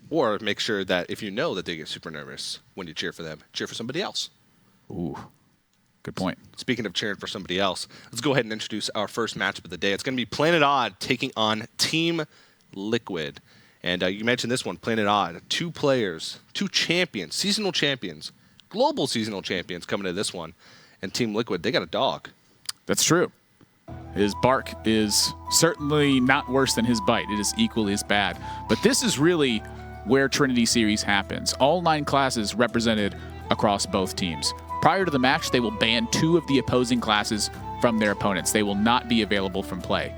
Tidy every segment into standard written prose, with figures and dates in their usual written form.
Or make sure that if you know that they get super nervous when you cheer for them, cheer for somebody else. Ooh, good point. Speaking of cheering for somebody else, let's go ahead and introduce our first matchup of the day. It's going to be Planet Odd taking on Team Liquid. And you mentioned this one, Planet Odd. 2 players, 2 champions, seasonal champions, global seasonal champions coming to this one. And Team Liquid, they got a dog. That's true. His bark is certainly not worse than his bite. It is equally as bad. But this is really where Trinity Series happens. All 9 classes represented across both teams. Prior to the match, they will ban 2 of the opposing classes from their opponents. They will not be available from play.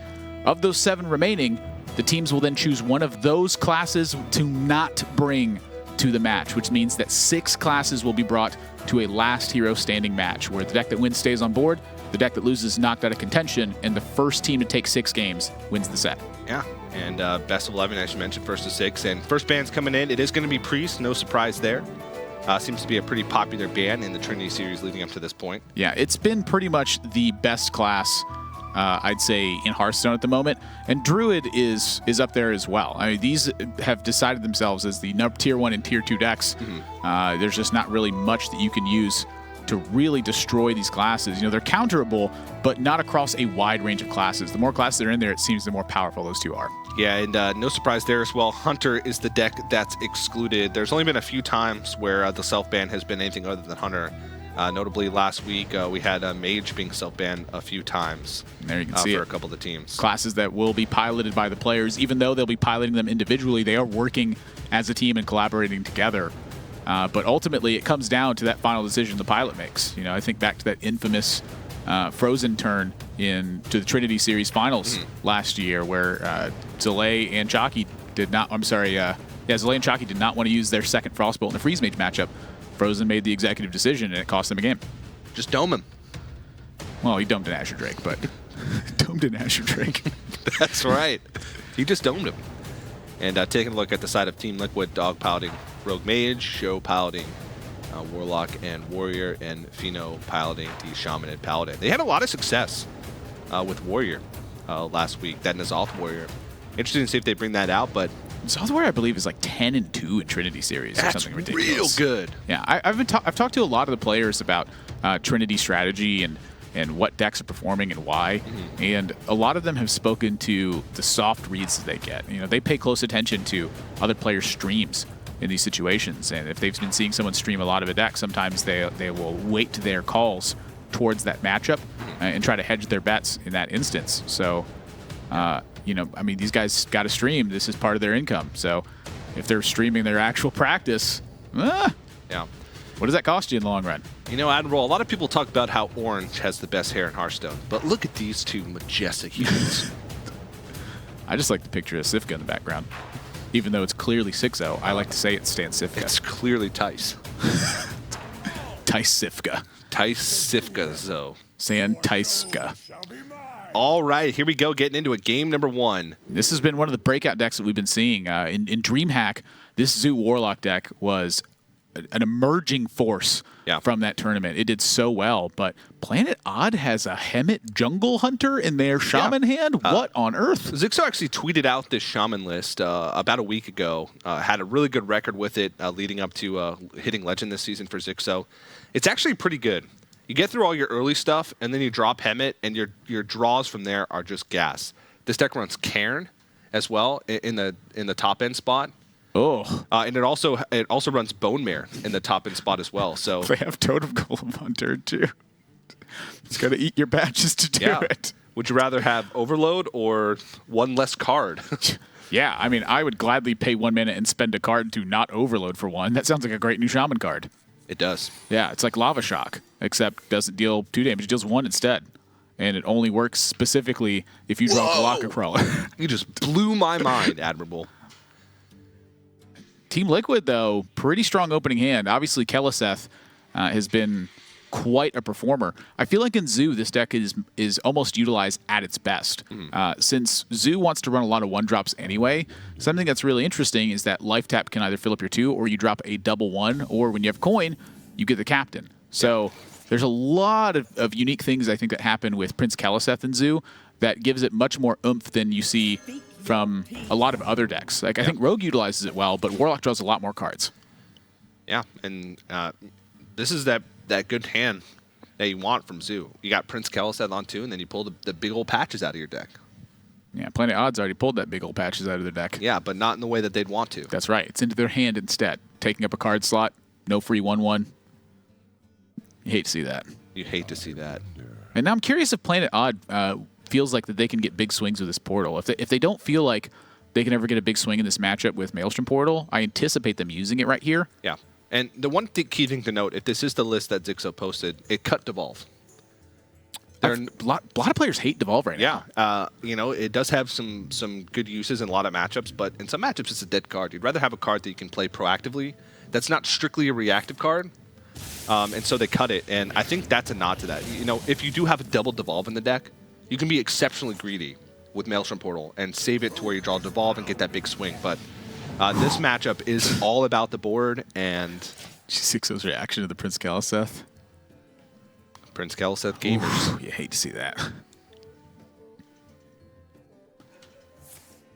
Of those 7 remaining, the teams will then choose one of those classes to not bring to the match, which means that 6 classes will be brought to a last hero standing match, where the deck that wins stays on board, the deck that loses is knocked out of contention, and the first team to take 6 games wins the set. Yeah, and best of 11, as you mentioned, first to 6. And first ban's coming in. It is going to be Priest, no surprise there. Seems to be a pretty popular ban in the Trinity Series leading up to this point. Yeah, it's been pretty much the best class, I'd say, in Hearthstone at the moment. And Druid is up there as well. I mean, these have decided themselves as the tier 1 and tier 2 decks. Mm-hmm. There's just not really much that you can use to really destroy these classes. You know, they're counterable, but not across a wide range of classes. The more classes that are in there, it seems the more powerful those 2 are. Yeah, and no surprise there as well. Hunter is the deck that's excluded. There's only been a few times where the self-ban has been anything other than Hunter. Notably, last week, we had Mage being self-banned a few times. There you can see for it. a couple of the teams. Classes that will be piloted by the players. Even though they'll be piloting them individually, they are working as a team and collaborating together. But ultimately, it comes down to that final decision the pilot makes. You know, I think back to that infamous Frozen turn to the Trinity Series finals last year, where Zalay and Chalky did not. Zalay and Chalky did not want to use their second Frostbolt in the Freeze Mage matchup. Frozen made the executive decision, and it cost them a game. Just dome him. Well, he domed an Azure Drake, but domed an Azure Drake. That's right. He just domed him. And taking a look at the side of Team Liquid, Dog piloting Rogue Mage, Show piloting Warlock and Warrior, and Pheno piloting the Shaman and Paladin. They had a lot of success with Warrior last week, that N'Zoth Warrior. Interesting to see if they bring that out, but N'Zoth Warrior, I believe, is like 10-2 in Trinity Series. That's or something ridiculous. Real good. Yeah, I've talked to a lot of the players about Trinity strategy and what decks are performing and why. Mm-hmm. And a lot of them have spoken to the soft reads that they get. You know, they pay close attention to other players' streams in these situations. And if they've been seeing someone stream a lot of a deck, sometimes they will weight their calls towards that matchup and try to hedge their bets in that instance. So, you know, I mean, these guys got to stream. This is part of their income. So if they're streaming their actual practice, yeah. What does that cost you in the long run? You know, Admiral, a lot of people talk about how Orange has the best hair in Hearthstone, but look at these 2 majestic humans. I just like the picture of Sifka in the background. Even though it's clearly 6-0, I like to say it's Stan Sifka. It's clearly Tice. Tice Sifka. Tice Sifka, so. San Taiska. All right, here we go, getting into a game number 1. This has been one of the breakout decks that we've been seeing. In DreamHack, this Zoo Warlock deck was an emerging force from that tournament. It did so well, but Planet Odd has a Hemet Jungle Hunter in their Shaman hand? What on earth? Zixo actually tweeted out this Shaman list about a week ago. Had a really good record with it leading up to hitting Legend this season for Zixo. It's actually pretty good. You get through all your early stuff, and then you drop Hemet, and your draws from there are just gas. This deck runs Cairn as well in the top end spot. Oh, and it also runs Bone Mare in the top end spot as well. So they have Totem Golem Hunter too. It's got to eat your badges to do it. Would you rather have Overload or one less card? Yeah, I mean, I would gladly pay 1 minute and spend a card to not Overload for 1. That sounds like a great new Shaman card. It does. Yeah, it's like Lava Shock, except doesn't deal 2 damage. It deals 1 instead. And it only works specifically if you draw Kalaka Crawler. You just blew my mind, Admirable. Team Liquid, though, pretty strong opening hand. Obviously, Keleseth has been quite a performer. I feel like in Zoo, this deck is almost utilized at its best. Since Zoo wants to run a lot of 1-drops anyway, something that's really interesting is that Life Tap can either fill up your 2, or you drop a double 1, or when you have coin, you get the Captain. So there's a lot of unique things, I think, that happen with Prince Keleseth in Zoo that gives it much more oomph than you see from a lot of other decks. Like I think Rogue utilizes it well, but Warlock draws a lot more cards. Yeah, and this is that good hand that you want from Zoo. You got Prince Keleseth on 2, and then you pull the big old patches out of your deck. Yeah, Planet Odds already pulled that big old patches out of their deck. Yeah, but not in the way that they'd want to. That's right. It's into their hand instead, taking up a card slot, no free 1/1. You hate to see that. You hate to see that. And now I'm curious if Planet Odd feels like that they can get big swings with this Portal. If they don't feel like they can ever get a big swing in this matchup with Maelstrom Portal, I anticipate them using it right here. Yeah. And the one key thing to note, if this is the list that Zixo posted, it cut Devolve. A lot of players hate Devolve right now. Yeah. It does have some good uses in a lot of matchups, but in some matchups it's a dead card. You'd rather have a card that you can play proactively that's not strictly a reactive card. And so they cut it, and I think that's a nod to that. If you do have a double Devolve in the deck, you can be exceptionally greedy with Maelstrom Portal and save it to where you draw Devolve and get that big swing. But this matchup is all about the board, and Zixo's reaction to the Prince Keleseth. Prince Keleseth gamers. Ooh, you hate to see that.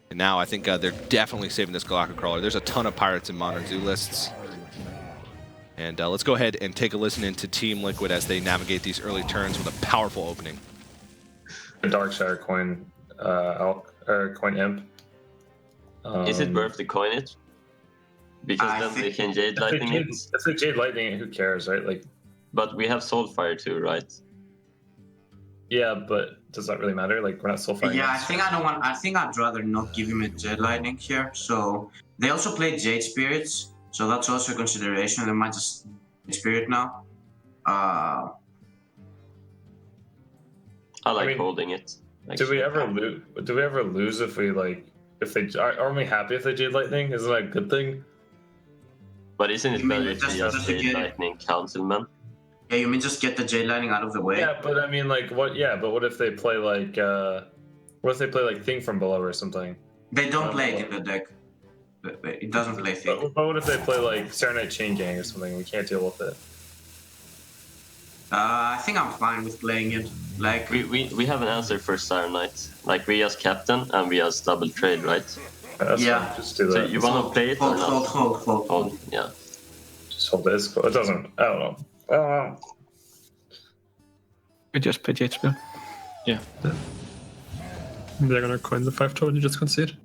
And now I think they're definitely saving this Galactic Crawler. There's a ton of Pirates in Modern Zoo lists. And let's go ahead and take a listen into Team Liquid as they navigate these early turns with a powerful opening. The Darkshire coin, coin imp. Is it worth to coin it? Because then they can Jade Lightning it. If they Jade Lightning, who cares, right? Like, but we have Soulfire too, right? Yeah, but does that really matter? Like, we're not Soulfire. Yeah, I think I'd rather not give him a Jade Lightning here. So they also play Jade Spirits, so that's also a consideration. They might just Spirit now. I like holding it. Do we ever lose? Do we ever lose if we if they are we happy if they Jade Lightning? Isn't that a good thing? But isn't it better if they just Jade Lightning Councilman? Yeah, you mean just get the Jade Lightning out of the way? Yeah, but I mean, what? Yeah, but what if they play what if they play Thing from Below or something? They don't play it in the deck. It doesn't play Thing. But what if they play Serenite Chain Gang or something? We can't deal with it. I think I'm fine with playing it. Like we have an answer for Serenite. Like we as captain and we as double trade, right? Yeah. Fine. Just do that. So you want to play it or not? Hold. Yeah. Just hold this. It doesn't. I don't know. We just play HP. Yeah. They're gonna coin the 5 and you just concede.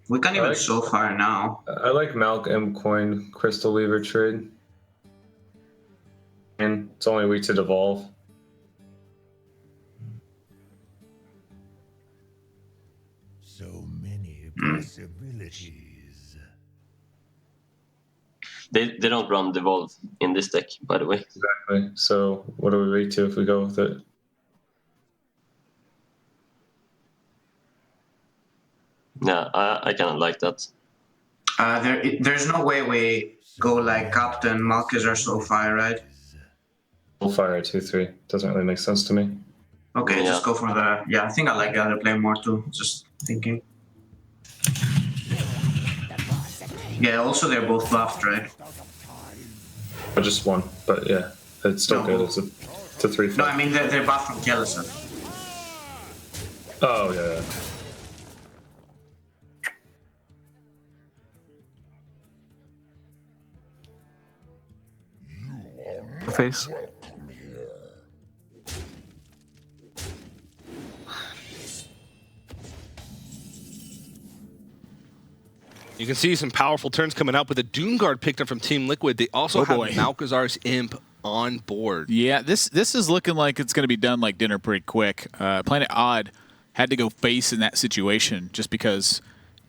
We can't even so far now. I like Malcolm coin Crystal Weaver trade. And it's only weak to Devolve. So many possibilities. They don't run Devolve in this deck, by the way. Exactly. So what do we weak to if we go with it? Yeah, I kind of like that. There's no way we go like Captain, Malchus, or Soulfire, right? Soulfire 2/3 doesn't really make sense to me. Okay, Yeah. just go for the. Yeah, I think I like the other play more too. Just thinking. Yeah, also they're both buffed, right? But just one. But yeah, it's still good. It's a 3/5. No, I mean they're buffed from Keleseth. Oh yeah. Face. You can see some powerful turns coming up with a Doomguard picked up from Team Liquid. They also have Malkazar's Imp on board. Yeah, this is looking like it's going to be done like dinner pretty quick. Planet Odd had to go face in that situation just because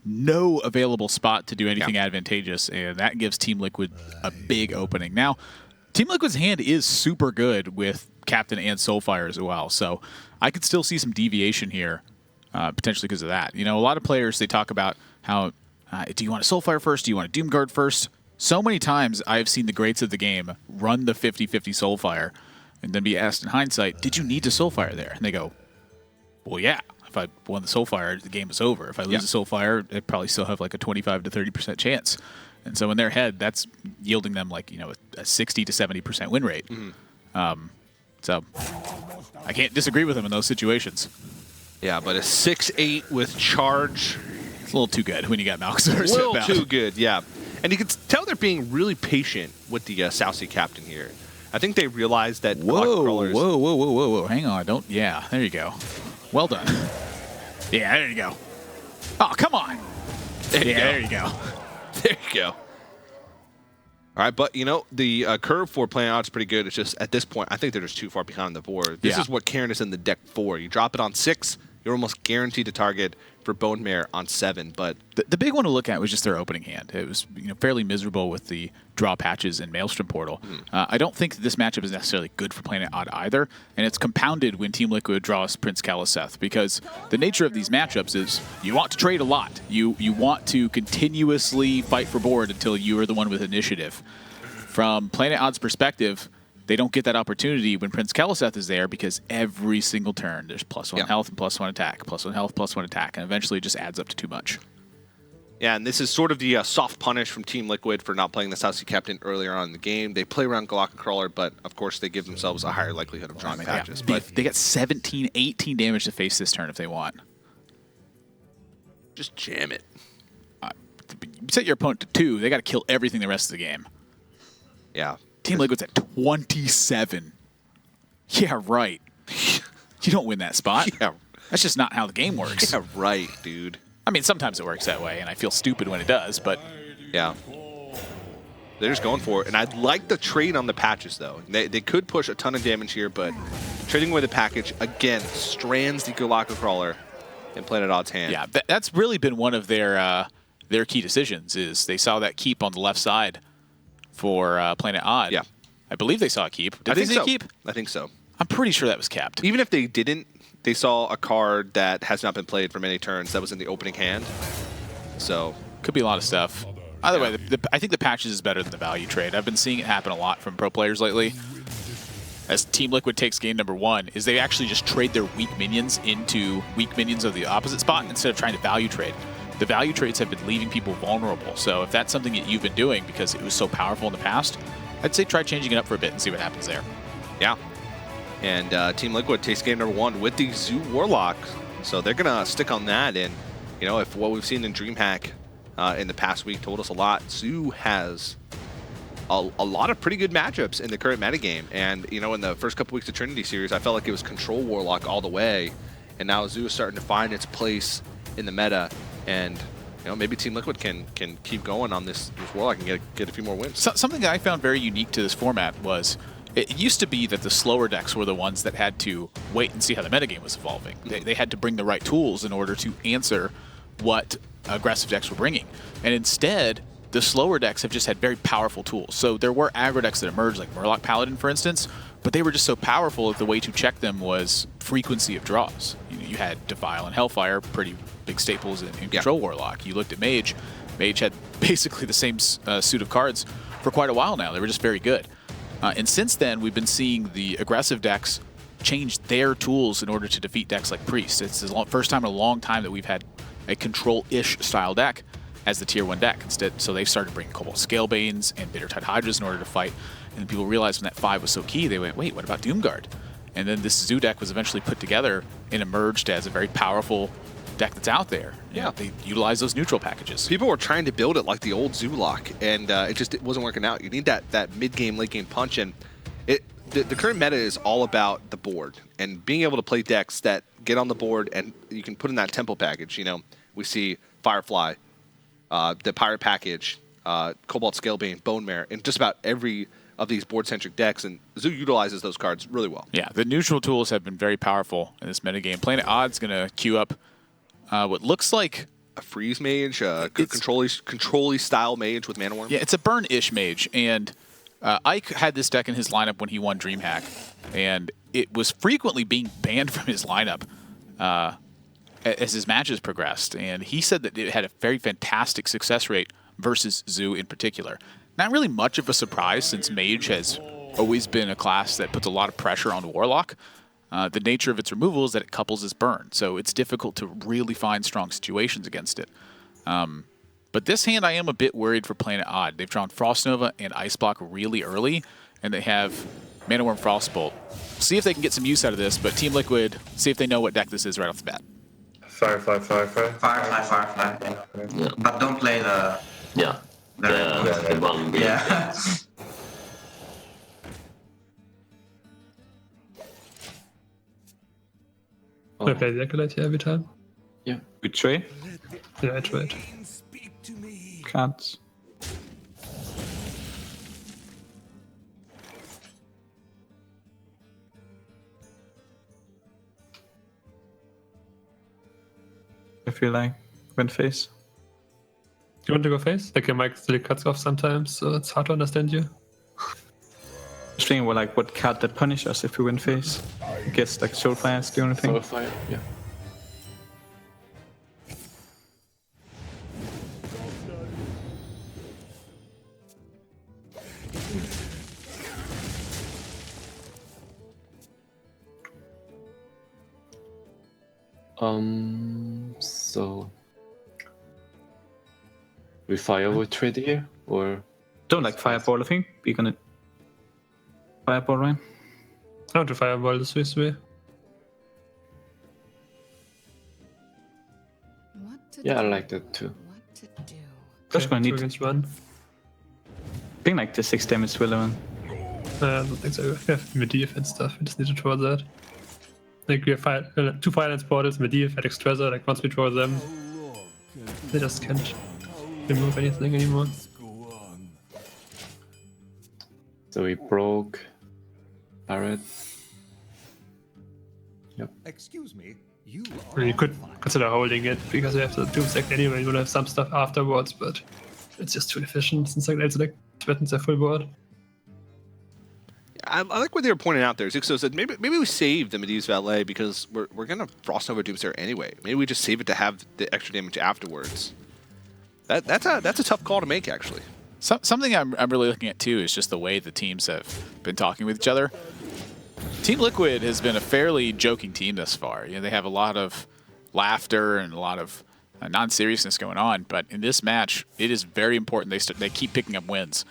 no available spot to do anything advantageous, and that gives Team Liquid a big opening. Now, Team Liquid's hand is super good with Captain and Soulfire as well, so I could still see some deviation here, potentially because of that. A lot of players, they talk about how, do you want a Soulfire first? Do you want a Doomguard first? So many times I've seen the greats of the game run the 50-50 Soulfire and then be asked in hindsight, did you need to Soulfire there? And they go, well, yeah. If I won the Soulfire, the game is over. If I lose the Soulfire, I'd probably still have like a 25 to 30% chance. And so in their head, that's yielding them like, a 60 to 70% win rate. So I can't disagree with him in those situations. Yeah, but a 6-8 with charge. It's a little too good when you got Malxor. A little too good, yeah. And you can tell they're being really patient with the South Sea captain here. I think they realize that Whoa. Hang on. Don't. Yeah, there you go. Well done. Yeah, there you go. Oh, come on. There you go. There you go. All right, but, the curve for playing out is pretty good. It's just, at this point, I think they're just too far behind on the board. This is what Karen is in the deck for. You drop it on 6, you're almost guaranteed to target for Bone Mare on 7. But the big one to look at was just their opening hand. It was fairly miserable with the draw patches in Maelstrom Portal. I don't think that this matchup is necessarily good for Planet Odd either, and it's compounded when Team Liquid draws Prince Kaliseth, because the nature of these matchups is you want to trade a lot. You want to continuously fight for board until you are the one with initiative. From Planet Odd's perspective, they don't get that opportunity when Prince Kaliseth is there, because every single turn there's +1 health and +1 attack, +1 health, +1 attack, and eventually it just adds up to too much. Yeah, and this is sort of the soft punish from Team Liquid for not playing the South Sea captain earlier on in the game. They play around Galactic Crawler, but of course they give themselves a higher likelihood of drawing patches. But they got 17, 18 damage to face this turn if they want. Just jam it. You set your opponent to 2, they got to kill everything the rest of the game. Yeah. Team Liquid's at 27. Yeah, right. You don't win that spot. Yeah. That's just not how the game works. Yeah, right, dude. I mean, sometimes it works that way, and I feel stupid when it does, but... Yeah. They're just going for it. And I'd like the trade on the patches, though. They could push a ton of damage here, but trading away the package, again, strands the Galactic Crawler in Planet Odd's hand. Yeah, that's really been one of their key decisions, is they saw that keep on the left side for Planet Odd. Yeah. I believe they saw a keep. Did they see a keep? I think so. I'm pretty sure that was capped. Even if they didn't, they saw a card that has not been played for many turns that was in the opening hand. So could be a lot of stuff. Either way, I think the patches is better than the value trade. I've been seeing it happen a lot from pro players lately. As Team Liquid takes game number 1, is they actually just trade their weak minions into weak minions of the opposite spot instead of trying to value trade. The value trades have been leaving people vulnerable. So if that's something that you've been doing because it was so powerful in the past, I'd say try changing it up for a bit and see what happens there. Yeah. And Team Liquid takes game number 1 with the Zoo Warlock. So they're going to stick on that. And, if what we've seen in DreamHack in the past week told us a lot, Zoo has a lot of pretty good matchups in the current metagame. And, in the first couple weeks of Trinity Series, I felt like it was Control Warlock all the way. And now Zoo is starting to find its place in the meta. And, maybe Team Liquid can keep going on this Warlock and get a few more wins. Something that I found very unique to this format was it used to be that the slower decks were the ones that had to wait and see how the metagame was evolving. They had to bring the right tools in order to answer what aggressive decks were bringing. And instead, the slower decks have just had very powerful tools. So there were aggro decks that emerged, like Murloc Paladin, for instance, but they were just so powerful that the way to check them was frequency of draws. You had Defile and Hellfire, pretty big staples in Control Warlock. You looked at Mage. Mage had basically the same suit of cards for quite a while now. They were just very good. And since then, we've been seeing the aggressive decks change their tools in order to defeat decks like Priest. It's the first time in a long time that we've had a control-ish style deck as the tier 1 deck instead. So they've started bringing Cobalt Scalebanes and Bittertide Hydras in order to fight. And then people realized when that 5 was so key, they went, wait, what about Doomguard? And then this Zoo deck was eventually put together and emerged as a very powerful deck that's out there. They utilize those neutral packages. People were trying to build it like the old Zoolock, and it wasn't working out. You need that mid-game, late-game punch, and the current meta is all about the board and being able to play decks that get on the board and you can put in that tempo package. We see Firefly, the Pirate package, Cobalt Scalebane, Bone Mare, and just about every of these board-centric decks, and Zoo utilizes those cards really well. Yeah, the neutral tools have been very powerful in this metagame. Planet Odd's going to queue up what looks like a freeze mage, control-y style mage with Mana Worm. Yeah, it's a burn-ish mage, and Ike had this deck in his lineup when he won DreamHack, and it was frequently being banned from his lineup as his matches progressed, and he said that it had a very fantastic success rate versus Zoo in particular. Not really much of a surprise, since Mage has always been a class that puts a lot of pressure on Warlock. The nature of its removal is that it couples as burn, so it's difficult to really find strong situations against it. But this hand, I am a bit worried for Planet Odd. They've drawn Frost Nova and Ice Block really early, and they have Mana Worm Frostbolt. see if they can get some use out of this, but Team Liquid, see if they know what deck this is right off the bat. Firefly. Firefly. Yeah. But don't play the Yeah. The one we yeah. I play the Acolyte here every time. Betray? Yeah, I tried. Can't. I feel like went face. You want to go face? Like your mic still cuts off sometimes, so it's hard to understand you. Just thinking about like what card that punish us if we win face. I guess like Soulfire is the only thing. Soulfire, yeah. So we firewood trade here, or Don't like Fireball, I think. We're gonna Fireball, right? I want to fireball this way. yeah, I like that too. Just gonna 2 need against 1. I think like the 6 damage will run. I don't think so. We have Medivh and stuff. We just need to draw that. Like we have 2 Firelance portals, Medivh, Adex Treasure. Like once we draw them, they just can't remove anything anymore. So we broke Barret. Excuse me, you I mean, you could consider holding it because we have the Doomsack anyway. We'll have some stuff afterwards, but it's just too efficient since like threatens their full board. I like what they were pointing out there. Zixo said maybe we save the Medivh's Valet because we're gonna Frost Nova Doomsayer anyway. Maybe we just save it to have the extra damage afterwards. That's a tough call to make, actually. Something I'm really looking at too is just the way the teams have been talking with each other. Team Liquid has been a fairly joking team thus far. You know, they have a lot of laughter and a lot of non-seriousness going on, but in this match, it is very important they keep picking up wins.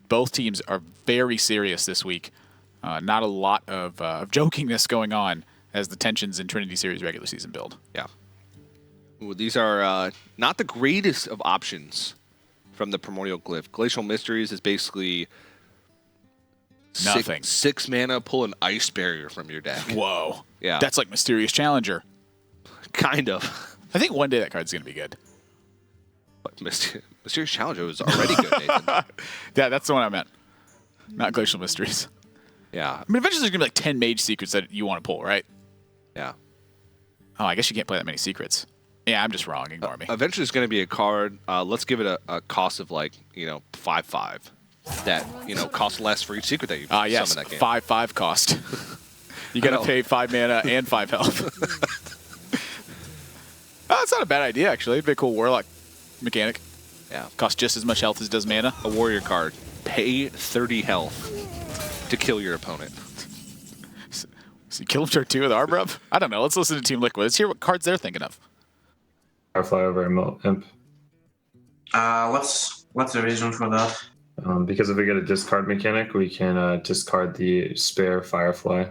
Both teams are very serious this week. Not a lot of jokingness going on as the tensions in Trinity Series regular season build. Yeah. Ooh, these are not the greatest of options from the Primordial Glyph. Glacial Mysteries is basically Nothing. 6 mana, pull an Ice Barrier from your deck. Whoa. Yeah. That's like Mysterious Challenger. Kind of. I think one day that card's going to be good. But Mysterious Challenger was already good, Nathan. Yeah, that's the one I meant. Not Glacial Mysteries. Yeah. I mean, eventually there's going to be like 10 Mage Secrets that you want to pull, right? Yeah. Oh, I guess you can't play that many secrets. Yeah, I'm just wrong. Ignore me. Eventually there's going to be a card. Let's give it a cost of 5/5. That, costs less for each secret that you Yes, summon that game. 5/5 cost. You got to pay 5 mana and 5 health. Oh, that's not a bad idea, actually. It'd be a cool Warlock mechanic. Yeah. Costs just as much health as does mana. A warrior card. Pay 30 health to kill your opponent. So you kill him turn 2 with Arbor up? I don't know. Let's listen to Team Liquid. Let's hear what cards they're thinking of. Firefly over Imp. What's the reason for that? Because if we get a discard mechanic, we can discard the spare Firefly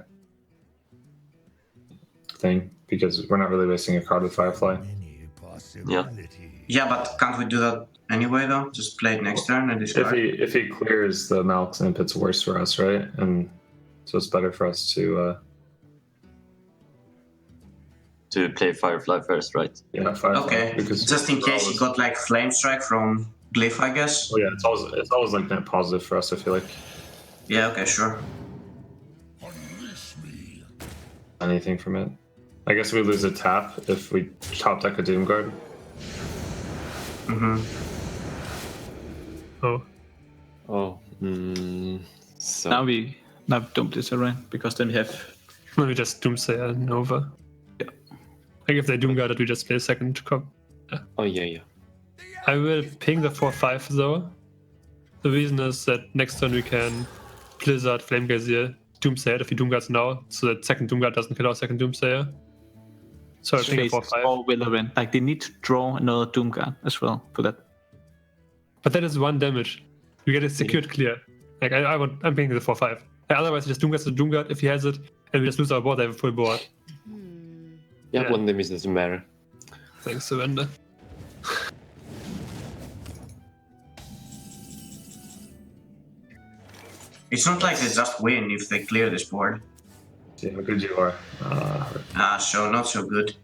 thing, because we're not really wasting a card with Firefly. many possibilities. Yeah, but can't we do that anyway though? Just play it next turn and discard. If he clears the Malx Imp, it's worse for us, right? And so it's better for us to play Firefly first, right? Firefly. Okay, Because just in we're case always- you got like Flame Strike from Glyph, I guess. Oh yeah, it's always like net positive for us. I feel like Yeah, okay, sure. anything from it. I guess we lose a tap if we top deck a Doomguard. Mm-hmm. Oh, Oh, so Now we don't disarray because then we have well, we just Doomsayer Nova. Yeah. Like if they Doomguard it, we just play second cop. oh yeah. I will ping the 4/5 though. The reason is that next turn we can Blizzard, Flame Gazier, Doomsayer if he Doomguards now, so that second Doomguard doesn't kill our second Doomsayer. So I ping a face 4/5. or Willowen. Like they need to draw another Doomguard as well for that. But that is 1 damage. We get it secured clear. Like I'm pinging the 4/5. Otherwise, we just Doomguard to Doomguard if he has it, and we just lose our board. They have a full board. Yeah, one damage doesn't matter. Thanks, Surrender. It's not like they just win if they clear this board. See how good you are. So not so good.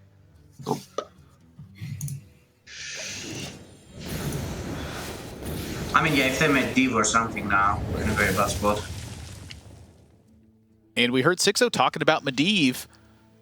I mean, yeah, if they made Div or something now, we're in a very bad spot. And we heard 6-0 talking about Medivh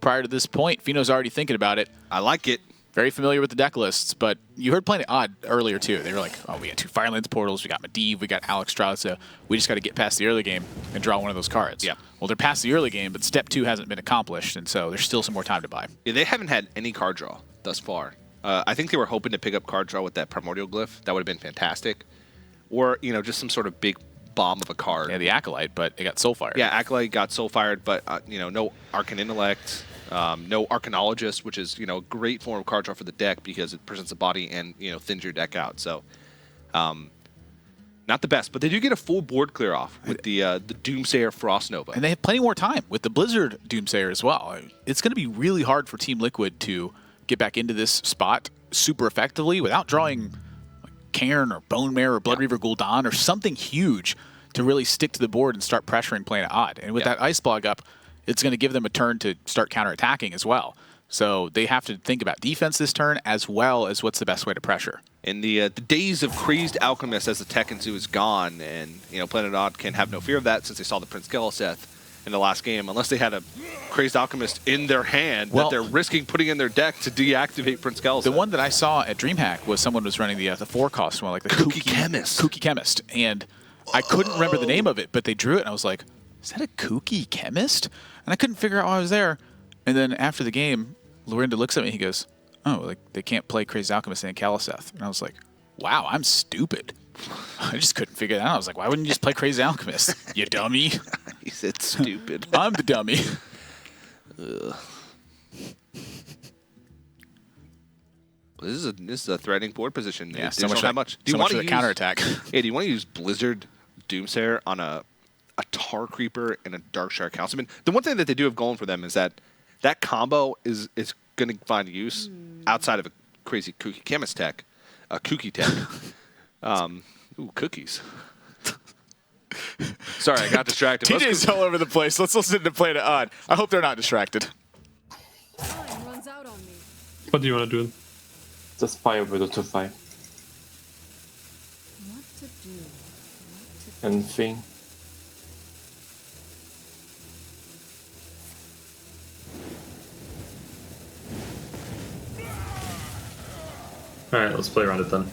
prior to this point. Fino's already thinking about it. I like it. Very familiar with the deck lists, but you heard Planet Odd earlier too. They were like, oh, we got 2 Firelands portals, we got Medivh, we got Alex Strauss, so we just got to get past the early game and draw one of those cards. Yeah. Well, they're past the early game, but step 2 hasn't been accomplished, and so there's still some more time to buy. Yeah, they haven't had any card draw thus far. I think they were hoping to pick up card draw with that Primordial Glyph. That would have been fantastic. Or, just some sort of big bomb of a card. Yeah, the Acolyte, but it got Soul Fired. Yeah, Acolyte got Soul Fired, but, no Arcane Intellect, no Arcanologist, which is, a great form of card draw for the deck because it presents a body and, thins your deck out. So, not the best, but they do get a full board clear off with the Doomsayer Frost Nova. And they have plenty more time with the Blizzard Doomsayer as well. It's going to be really hard for Team Liquid to get back into this spot super effectively without drawing Cairn or Bone Mare or Blood Reaver Gul'dan or something huge to really stick to the board and start pressuring Planet Odd. And with that Ice Blog up, it's going to give them a turn to start counterattacking as well. So they have to think about defense this turn as well as what's the best way to pressure. And the days of Crazed Alchemist as the Tekkenzu is gone, and Planet Odd can have no fear of that since they saw the Prince Geliseth in the last game, unless they had a Crazed Alchemist in their hand that they're risking putting in their deck to deactivate Prince Geliseth. The one that I saw at DreamHack was someone was running the 4-cost one, like the Kooky Chemist. Kooky Chemist. And I couldn't remember the name of it, but they drew it, and I was like, is that a Kooky Chemist? And I couldn't figure out why I was there. And then after the game, Lorinda looks at me, he goes, oh, like they can't play Crazed Alchemist and Geliseth. And I was like, wow, I'm stupid. I just couldn't figure that out. I was like, why wouldn't you just play Crazed Alchemist, you dummy? He said stupid. I'm the dummy. This is a threatening board position. Yeah, so much. Do you want to counterattack? Yeah, do you want to use Blizzard Doomsayer on a Tar Creeper and a Dark Shire Councilman? The one thing that they do have going for them is that combo is going to find use outside of a crazy kooky chemist tech, kooky tech. Cookies. Sorry, I got distracted. TJ's all over the place. Let's listen to Planet Odd. I hope they're not distracted. What do you want to do? Just fire with a 2/5. And thing. Alright, let's play around it then.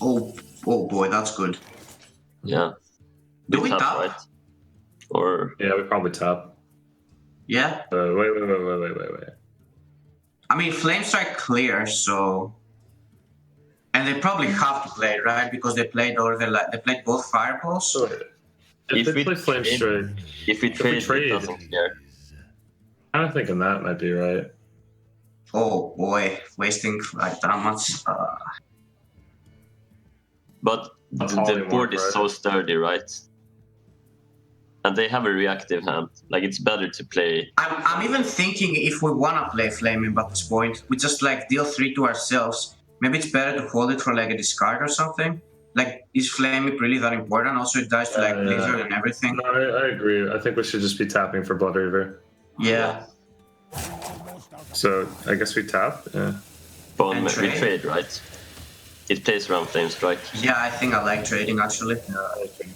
Oh boy, that's good. Yeah. Do we tap? Right? Or Yeah, we probably tap. Yeah. Wait. I mean, Flame Strike clear, so, and they probably have to play, right? Because they played they played both fireballs. So, if they play Flame Strike, if we trade, it doesn't care. I'm thinking that might be right. Oh boy, wasting like that much. But the board is so sturdy, right? And they have a reactive hand. Like, it's better to play. I'm even thinking if we wanna play Flaming at this point, we just like deal 3 to ourselves. Maybe it's better to hold it for like a discard or something. Like, is Flaming really that important? Also, it dies to like Blizzard and everything. No, I agree. I think we should just be tapping for Blood Reaver. Yeah. So I guess we tap. Yeah. But And we trade. trade, right? It plays around Flame Strike. Yeah, I think I like trading actually. Yeah, I think.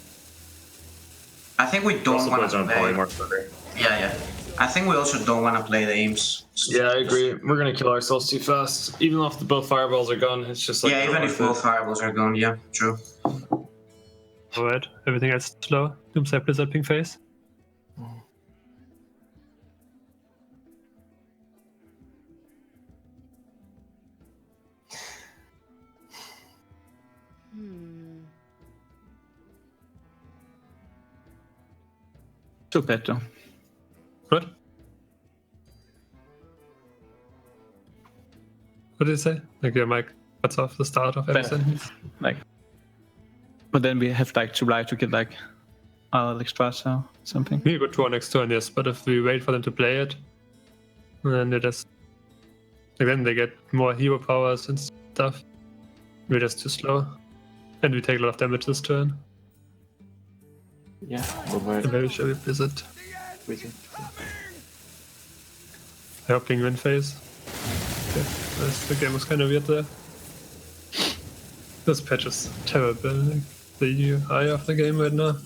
I think we don't Also want plays to on play. Polymorph better. Yeah. I think we also don't want to play the Imps. Yeah, I agree. We're gonna kill ourselves too fast. Even if both fireballs are gone, it's just like Yeah, even if both fireballs are gone, yeah, true. Alright, everything else slow. Doomsayer Blizzard ping face. Too better. What? What did you say? Like your mic cuts off the start of every Fair. sentence. Like, but then we have like to try to get like Alexstrasza, something. We could draw next turn, yes, but if we wait for them to play it, then they just. Then they get more hero powers and stuff. We're just too slow. And we take a lot of damage this turn. Yeah, over And maybe shall we visit? with it. I hope playing win phase. Okay, the game was kind of weird there. This patch is terrible. Like, the UI of the game right now.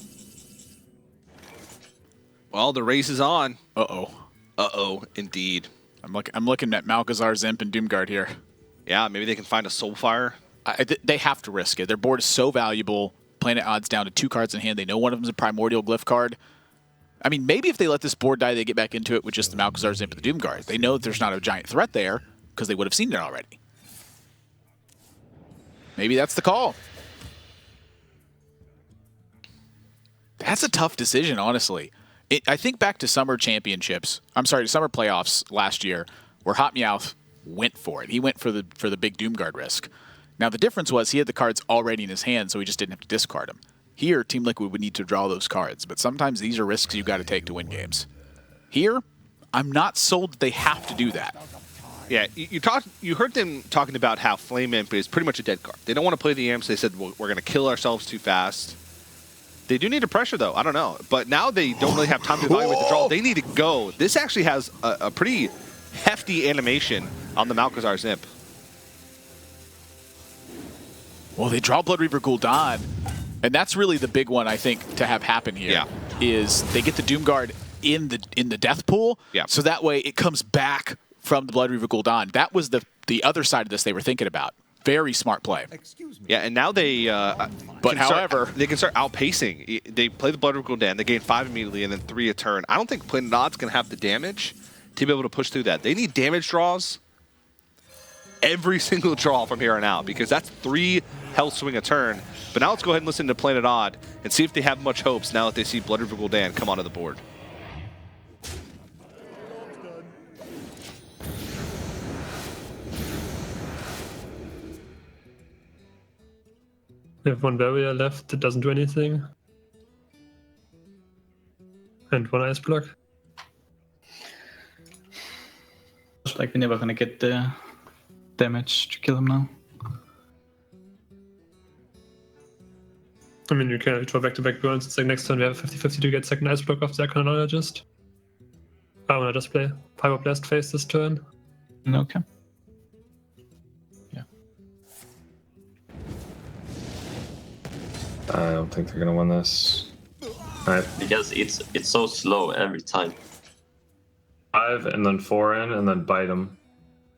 Well, the race is on. Uh-oh. Uh-oh, indeed. I'm looking at Malkazar, Zimp, and Doomguard here. Yeah, maybe they can find a Soulfire. They have to risk it. Their board is so valuable. Planet odds down to 2 cards in hand. They know one of them is a Primordial Glyph card. I mean, maybe if they let this board die, they get back into it with just the Malkazar, Zimp, and the Doomguard. They know that there's not a giant threat there because they would have seen it already. Maybe that's the call. That's a tough decision, honestly. I think back to summer championships. I'm sorry, to summer playoffs last year, where Hot Meowth went for it. He went for the big Doomguard risk. Now the difference was he had the cards already in his hand, so he just didn't have to discard them. Here, Team Liquid would need to draw those cards, but sometimes these are risks you got to take to win games. Here, I'm not sold that they have to do that. Yeah, you heard them talking about how Flame Imp is pretty much a dead card. They don't want to play the Imps. They said, well, we're going to kill ourselves too fast. They do need a pressure, though. I don't know. But now they don't really have time to evaluate the draw. They need to go. This actually has a pretty hefty animation on the Malkazar Zimp. Well, they draw Blood Reaver Gul'dan, and that's really the big one, I think, to have happen here. Yeah. Is they get the Doomguard in the death pool, yeah. So that way it comes back from the Blood Reaver Gul'dan. That was the other side of this they were thinking about. Very smart play. Yeah, and now they but however, they can start outpacing. They play the Blood Reaver Gul'dan, they gain 5 immediately and then 3 a turn. I don't think Planet Odd's going to have the damage to be able to push through that. They need damage draws every single draw from here on out because that's 3 health swing a turn. But now let's go ahead and listen to Planet Odd and see if they have much hopes now that they see Blood Reaver Gul'dan come onto the board. We have 1 barrier left that doesn't do anything. And 1 ice block. Looks like we're never gonna get the damage to kill him now. I mean, you can draw back-to-back burns. It's like next turn we have 50-50 to get second ice block off the Arcanologist. I wanna just play Pyroblast phase this turn. Okay. I don't think they're gonna win this. Alright. Because it's so slow every time. 5 and then 4 in and then bite him.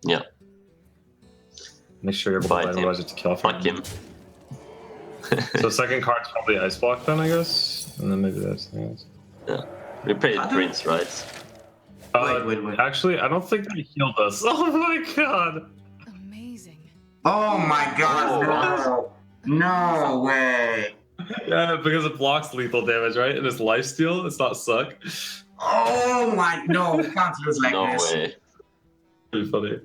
Yeah. Make sure you're able to bite him, otherwise it's a kill for Fuck him. So second card's probably ice block then, I guess? And then maybe that's something else. Yeah. We played Prince, right? Wait. Actually, I don't think they healed us. Oh my god! Amazing. Oh my god, no way. Yeah, because it blocks lethal damage, right? And it's lifesteal, it's not suck. Oh my, no, we can't lose like No this. way. Pretty funny.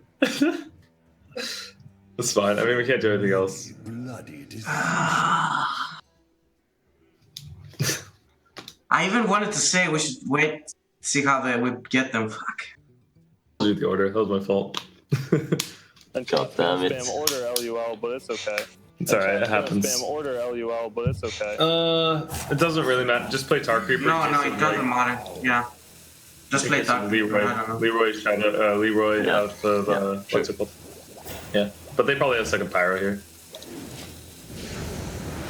It's fine. I mean, we can't do anything else. I even wanted to say we should wait, see how we get them. Fuck. I'll do the order. That was my fault. God damn it. Spam order LUL, but it's okay. It's alright, it happens. Spam order LUL, but it's okay. It doesn't really matter. Just play Tar Creeper. No, it doesn't matter. Yeah. Just play that. Leroy's trying to Leroy out of what's it called? Yeah, but they probably have second pyro here.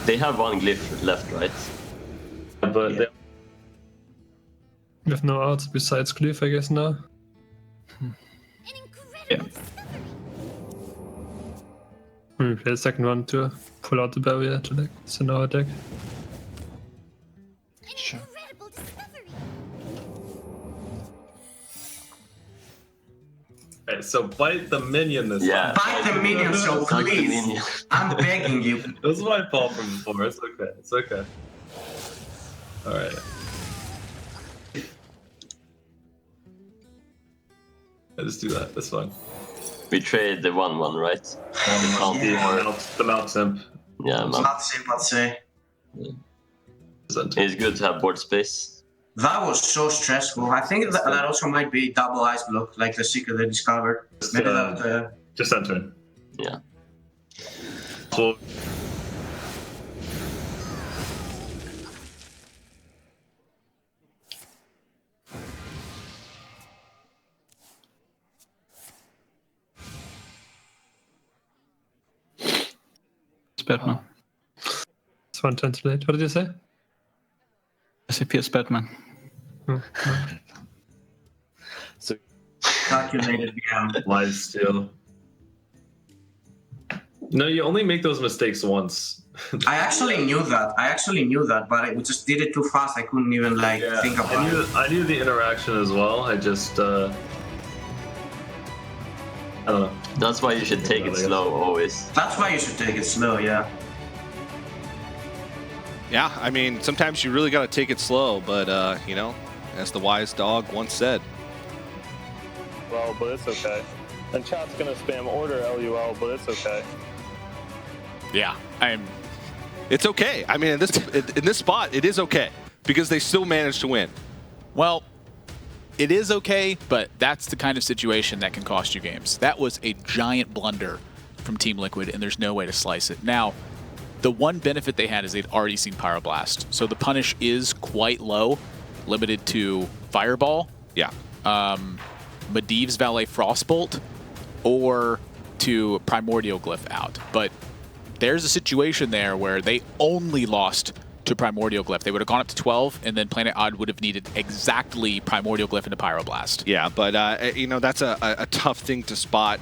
They have 1 glyph left, right? But Yeah. We have no outs besides Glyph, I guess, now. Yeah. We play the second one to pull out the barrier to like send our deck. Sure. Okay, so bite the minion this Yeah. time. Bite the minion, so Fuck the please. minion. I'm begging you. It was my fault from before. It's okay. It's okay. Alright. I just do that. That's fine. We trade the 1-1, right? The Mount Simp. Yeah, It's man. not simple to say. It's good to have board space. That was so stressful. I think that also might be double ice block, like the secret they discovered. Maybe that. Just enter. Yeah. So, It's Batman. It's 1 turn too late. What did you say? SAP is Batman. so Calculated DM. live steal. No, you only make those mistakes once. I actually knew that, but I just did it too fast. I couldn't even think about it. I knew the interaction as well. I just I don't know. That's why you should take it slow always. That's why you should take it slow, yeah. Yeah, I mean, sometimes you really got to take it slow, but, you know, as the wise dog once said. Well, but it's okay. And chat's gonna spam order LUL, but it's okay. Yeah, It's okay. I mean, in this spot, it is okay because they still managed to win. Well, it is okay, but that's the kind of situation that can cost you games. That was a giant blunder from Team Liquid, and there's no way to slice it. Now, the one benefit they had is they'd already seen Pyroblast, so the punish is quite low, limited to Fireball, Yeah. Medivh's Valet Frostbolt, or to Primordial Glyph out. But there's a situation there where they only lost to Primordial Glyph. They would have gone up to 12, and then Planet Odd would have needed exactly Primordial Glyph into Pyroblast. Yeah, but, you know, that's a tough thing to spot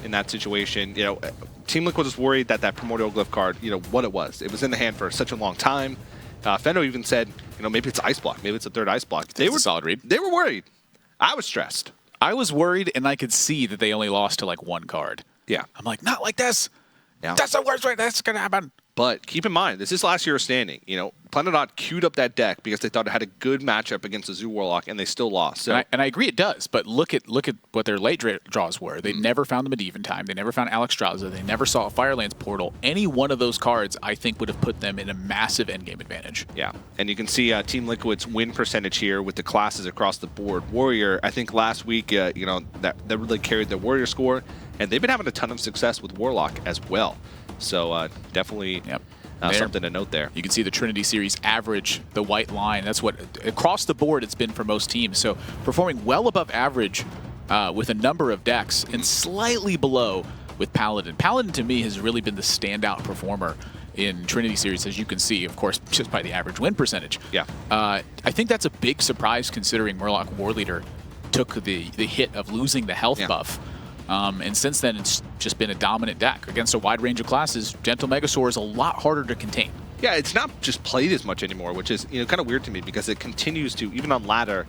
in that situation. You know, Team Liquid was worried that Primordial Glyph card, you know, what it was. It was in the hand for such a long time. Fendo even said, you know, maybe it's Ice Block. Maybe it's a third Ice Block. They were a solid read. They were worried. I was stressed. I was worried, and I could see that they only lost to, like, one card. Yeah. I'm like, not like this. Yeah. That's the worst way that's going to happen. But keep in mind, this is last year's standing. You know, Planet Odd queued up that deck because they thought it had a good matchup against the Zoo Warlock, and they still lost. So, and I agree it does, but look at what their late draws were. They never found the Medivh in time. They never found Alexstrasza. They never saw a Firelands portal. Any one of those cards, I think, would have put them in a massive endgame advantage. Yeah, and you can see Team Liquid's win percentage here with the classes across the board. Warrior, I think last week, you know, that really carried their Warrior score, and they've been having a ton of success with Warlock as well. So definitely something to note there. You can see the Trinity Series average, the white line. That's what, across the board, it's been for most teams. So performing well above average with a number of decks and slightly below with Paladin. Paladin, to me, has really been the standout performer in Trinity Series, as you can see, of course, just by the average win percentage. Yeah. I think that's a big surprise considering Murloc Warleader took the hit of losing the health buff. And since then, it's just been a dominant deck. Against a wide range of classes, Gentle Megasaur is a lot harder to contain. Yeah, it's not just played as much anymore, which is, you know, kind of weird to me because it continues to, even on ladder,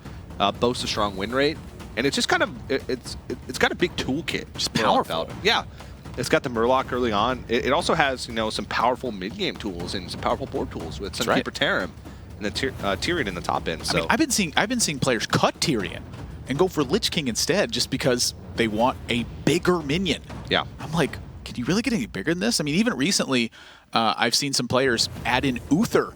boast a strong win rate. And it's just kind of, it's got a big toolkit. Just powerful. Yeah. It's got the Murloc early on. It also has, you know, some powerful mid-game tools and some powerful board tools with Sunkeeper Tarim and then Tyrion in the top end. So I mean, I've been seeing players cut Tyrion and go for Lich King instead just because they want a bigger minion. Yeah. I'm like, can you really get any bigger than this? I mean, even recently, I've seen some players add in Uther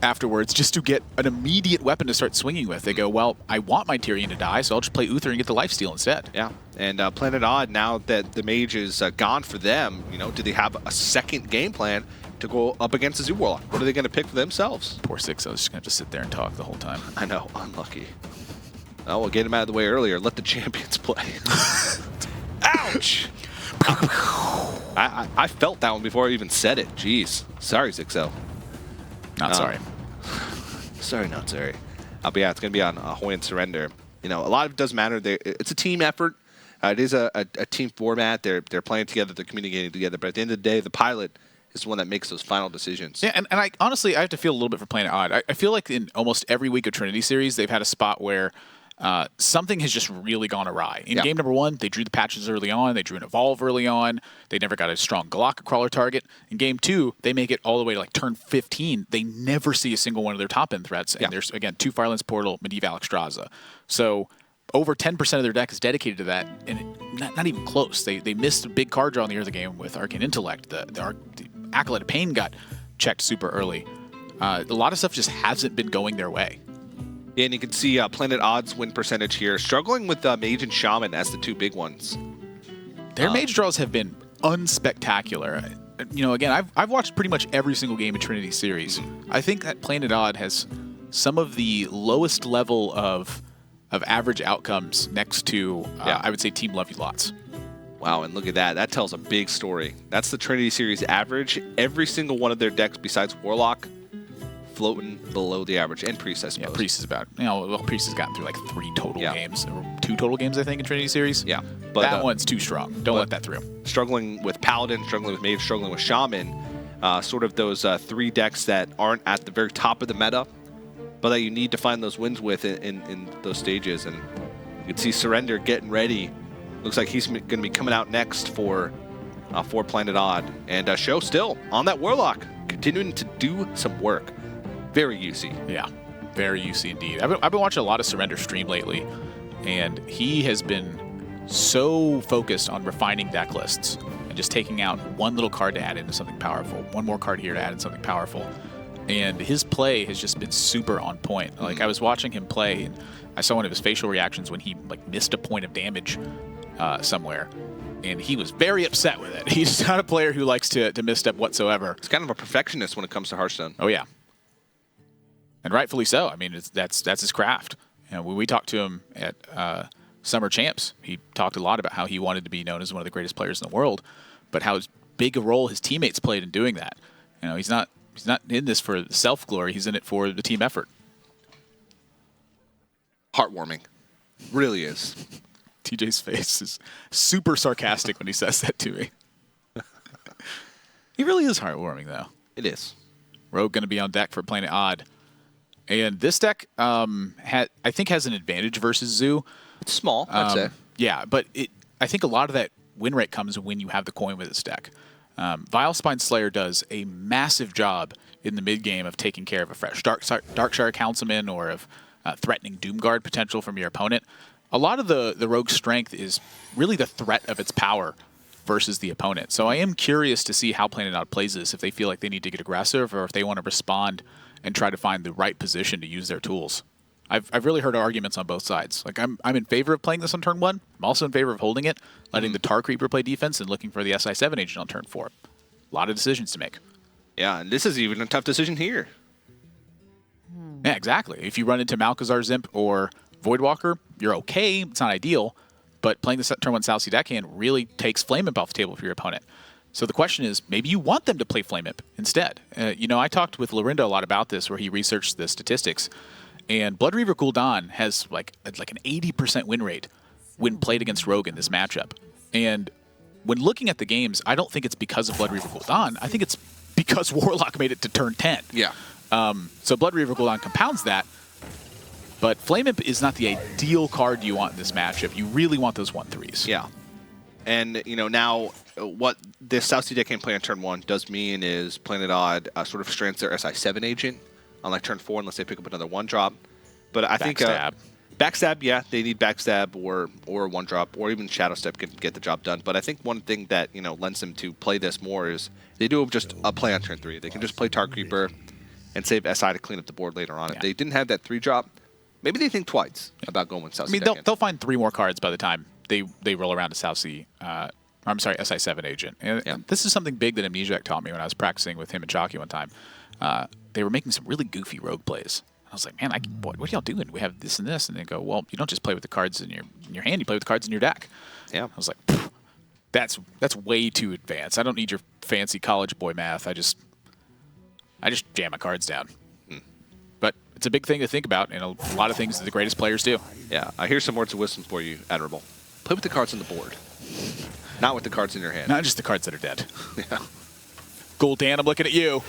afterwards just to get an immediate weapon to start swinging with. They go, well, I want my Tyrion to die, so I'll just play Uther and get the lifesteal instead. Yeah, and Planet Odd, now that the mage is gone for them, you know, do they have a second game plan to go up against the Zoo Warlock? What are they going to pick for themselves? Poor Six, I was just going to have to sit there and talk the whole time. I know, unlucky. Oh, we'll get him out of the way earlier. Let the champions play. Ouch! I felt that one before I even said it. Jeez. Sorry, Zixo. Not sorry. Sorry, not sorry. But yeah, it's going to be on Hoy and Surrender. You know, a lot of it does matter. It's a team effort. It is a team format. They're playing together. They're communicating together. But at the end of the day, the pilot is the one that makes those final decisions. Yeah, and I honestly, I have to feel a little bit for Planet Odd. I feel like in almost every week of Trinity Series, they've had a spot where something has just really gone awry. In game number 1, they drew the patches early on. They drew an Evolve early on. They never got a strong Galactic Crawler target. In game 2, they make it all the way to like turn 15. They never see a single one of their top-end threats. And there's, again, 2 Firelands Portal, Medivh Alexstrasza. So over 10% of their deck is dedicated to that, and not even close. They missed a big card draw in the early game with Arcane Intellect. The Acolyte of Pain got checked super early. A lot of stuff just hasn't been going their way. Yeah, and you can see Planet Odd's win percentage here, struggling with Mage and Shaman as the two big ones. Their mage draws have been unspectacular. Again, I've watched pretty much every single game in Trinity Series. I think that Planet Odd has some of the lowest level of average outcomes next to, I would say, Team Love You Lots. Wow, and look at that. That tells a big story. That's the Trinity Series average. Every single one of their decks besides Warlock floating below the average, and Priest, I suppose. Yeah, Priest is about, Priest has gotten through like 3 total games, or 2 total games, I think, in Trinity Series. Yeah. But that one's too strong. Don't let that through. Struggling with Paladin, struggling with Mage, struggling with Shaman, sort of those 3 decks that aren't at the very top of the meta, but that you need to find those wins with in those stages. And you can see Surrender getting ready. Looks like he's going to be coming out next for Planet Odd. And Show still on that Warlock, continuing to do some work. Very UC. Yeah, very UC indeed. I've been watching a lot of Surrender stream lately, and he has been so focused on refining deck lists and just taking out one little card to add into something powerful, one more card here to add in something powerful. And his play has just been super on point. Like, I was watching him play, and I saw one of his facial reactions when he missed a point of damage somewhere, and he was very upset with it. He's not a player who likes to misstep whatsoever. He's kind of a perfectionist when it comes to Hearthstone. Oh yeah, and rightfully so. I mean, that's his craft. When we talked to him at Summer Champs, he talked a lot about how he wanted to be known as one of the greatest players in the world, but how big a role his teammates played in doing that. He's not in this for self-glory. He's in it for the team effort. Heartwarming. Really is. TJ's face is super sarcastic when he says that to me. He really is heartwarming, though. It is. Rogue going to be on deck for Planet Odd. And this deck, I think, has an advantage versus Zoo. It's small, I'd say. Yeah, but I think a lot of that win rate comes when you have the coin with this deck. Vilespine Slayer does a massive job in the mid-game of taking care of a fresh Darkshire Councilman or of threatening Doomguard potential from your opponent. A lot of the Rogue's strength is really the threat of its power versus the opponent. So I am curious to see how Planet Odd plays this, if they feel like they need to get aggressive or if they want to respond and try to find the right position to use their tools. I've really heard arguments on both sides. Like, I'm in favor of playing this on turn 1. I'm also in favor of holding it, letting the Tar Creeper play defense, and looking for the SI7 agent on turn 4. A lot of decisions to make. Yeah, and this is even a tough decision here. Yeah, exactly. If you run into Malkazar Zimp or Voidwalker, you're okay. It's not ideal, but playing the turn 1 South Sea deckhand really takes Flame Imp off the table for your opponent. So the question is, maybe you want them to play Flame Imp instead. I talked with Lorinda a lot about this, where he researched the statistics, and Blood Reaver Gul'dan has like an 80% win rate when played against Rogue in this matchup. And when looking at the games, I don't think it's because of Blood Reaver Gul'dan. I think it's because Warlock made it to turn 10. Yeah. So Blood Reaver Gul'dan compounds that, but Flame Imp is not the ideal card you want in this matchup. You really want those 1/3s. Yeah. And, now what this South Sea deckhand play on turn 1 does mean is Planet Odd sort of strands their SI7 agent on turn 4 unless they pick up another 1-drop. But I think Backstab, yeah, they need Backstab or 1-drop, or even Shadow Step can get the job done. But I think one thing that lends them to play this more is they do just a play on turn 3. They can just play Tar Creeper and save SI to clean up the board later on. Yeah. If they didn't have that 3-drop, maybe they think twice about going with South Sea. They'll find 3 more cards by the time they roll around to South Sea. SI7 agent. And this is something big that Amnesiac taught me when I was practicing with him and Chalky one time. They were making some really goofy Rogue plays. I was like, man, what are y'all doing? We have this and this. And they go, well, you don't just play with the cards in your hand, you play with the cards in your deck. Yeah. I was like, that's way too advanced. I don't need your fancy college boy math. I just jam my cards down. But it's a big thing to think about, and a lot of things that the greatest players do. Yeah. Here's some words of wisdom for you, Admirable. Play with the cards on the board, not with the cards in your hand. Not just the cards that are dead. Yeah. Gul'dan, I'm looking at you.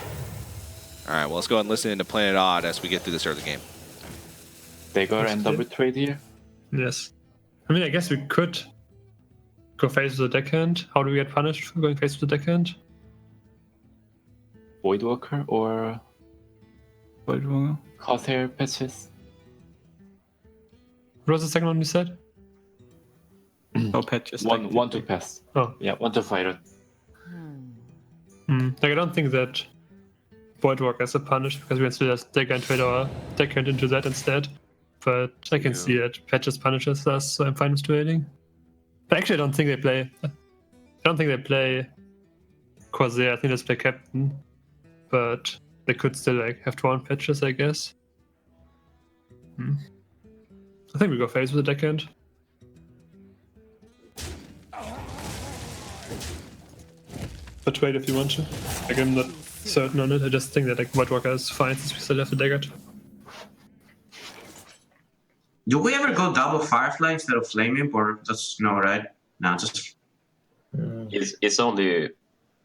All right, well, let's go ahead and listen to Planet Odd as we get through this early game. They got an double trade here? Yes. I mean, I guess we could go face with the deckhand. How do we get punished for going face with the deckhand? Voidwalker or Voidwalker? Crosshair patches? What was the second one you said? No patches. One to pass. Oh. Yeah, one to fight it. Like, I don't think that Voidwalker as a punish because we can still just deck and trade our deckhand into that instead. But I can see that Patches punishes us, so I'm fine with trading. But actually, I don't think they play Corsair. I think they play Captain. But they could still like have drawn Patches, I guess. I think we go face with the deckhand. But trade if you want to. Like, I'm not certain on it. I just think that like Voidwalker is fine since we still have the dagger. Do we ever go double Firefly instead of Flame Imp, or just no, right? No, just... It's only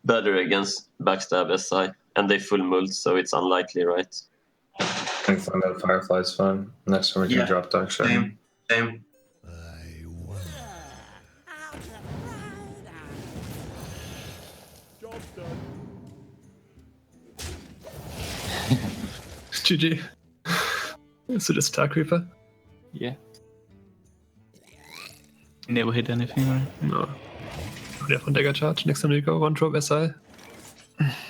better against Backstab SI, and they full mult, so it's unlikely, right? I think find out Firefly's fun. Next time we can drop Dark Shadow. Same. GG. So just Star Creeper? Yeah. Never hit anything, right? No. We have one dagger charge. Next time we go, one drop SI.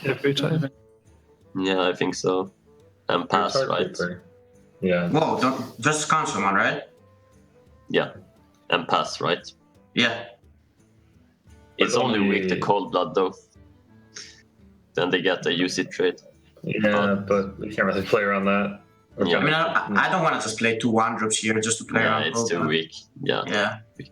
Every time. Yeah, I think so. And pass, right? Yeah. Whoa, don't just cancel one, right? Yeah. And pass, right? Yeah. It's only weak to Cold Blood, though. Then they get the use it trade. Yeah, but we can't really play around that. Yeah. I mean, I don't want to just play 2 1-drops here just to play around. Yeah, it's too weak. Yeah. Yeah. Weak.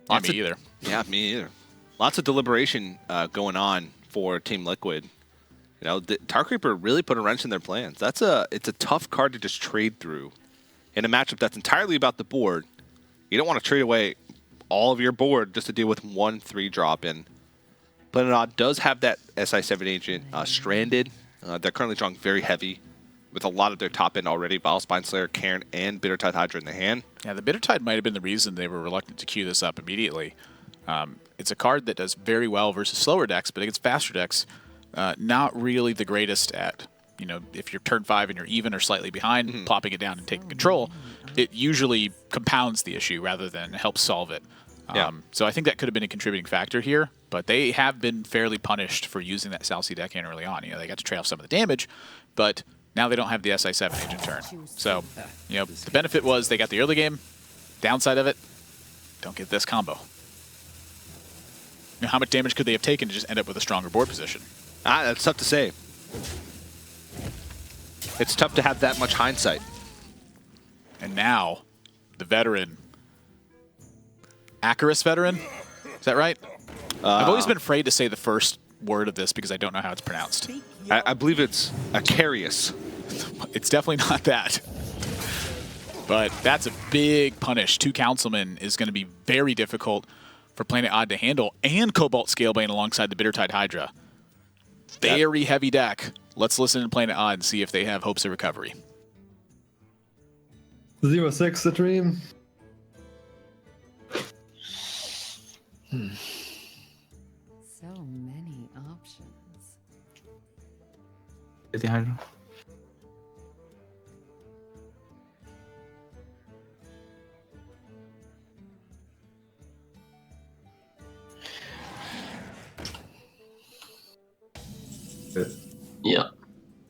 Not me either. Yeah, me either. Lots of deliberation going on for Team Liquid. You know, Tar Creeper really put a wrench in their plans. It's a tough card to just trade through in a matchup that's entirely about the board. You don't want to trade away all of your board just to deal with 1 3-drop in. Planetod does have that SI7 agent stranded. They're currently drawing very heavy with a lot of their top end already. Vile Spine Slayer, Cairn, and Bittertide Hydra in the hand. Yeah, the Bittertide might have been the reason they were reluctant to queue this up immediately. It's a card that does very well versus slower decks, but against faster decks, not really the greatest at, you know, if you're turn 5 and you're even or slightly behind, plopping it down and taking control, it usually compounds the issue rather than helps solve it. So I think that could have been a contributing factor here, but they have been fairly punished for using that South Sea deckhand early on. You know, they got to trade off some of the damage, but now they don't have the SI7 agent turn. So, you know, the benefit was they got the early game. Downside of it, don't get this combo. You know, how much damage could they have taken to just end up with a stronger board position? That's tough to say. It's tough to have that much hindsight. And now, the veteran, Acarus veteran, is that right? I've always been afraid to say the first word of this because I don't know how it's pronounced. I believe it's Acarius. It's definitely not that. But that's a big punish. 2 Councilmen is going to be very difficult for Planet Odd to handle, and Cobalt Scalebane alongside the Bittertide Hydra. Very heavy deck. Let's listen to Planet Odd and see if they have hopes of recovery. 0-6, the dream. So many options. The Hydra. Yeah.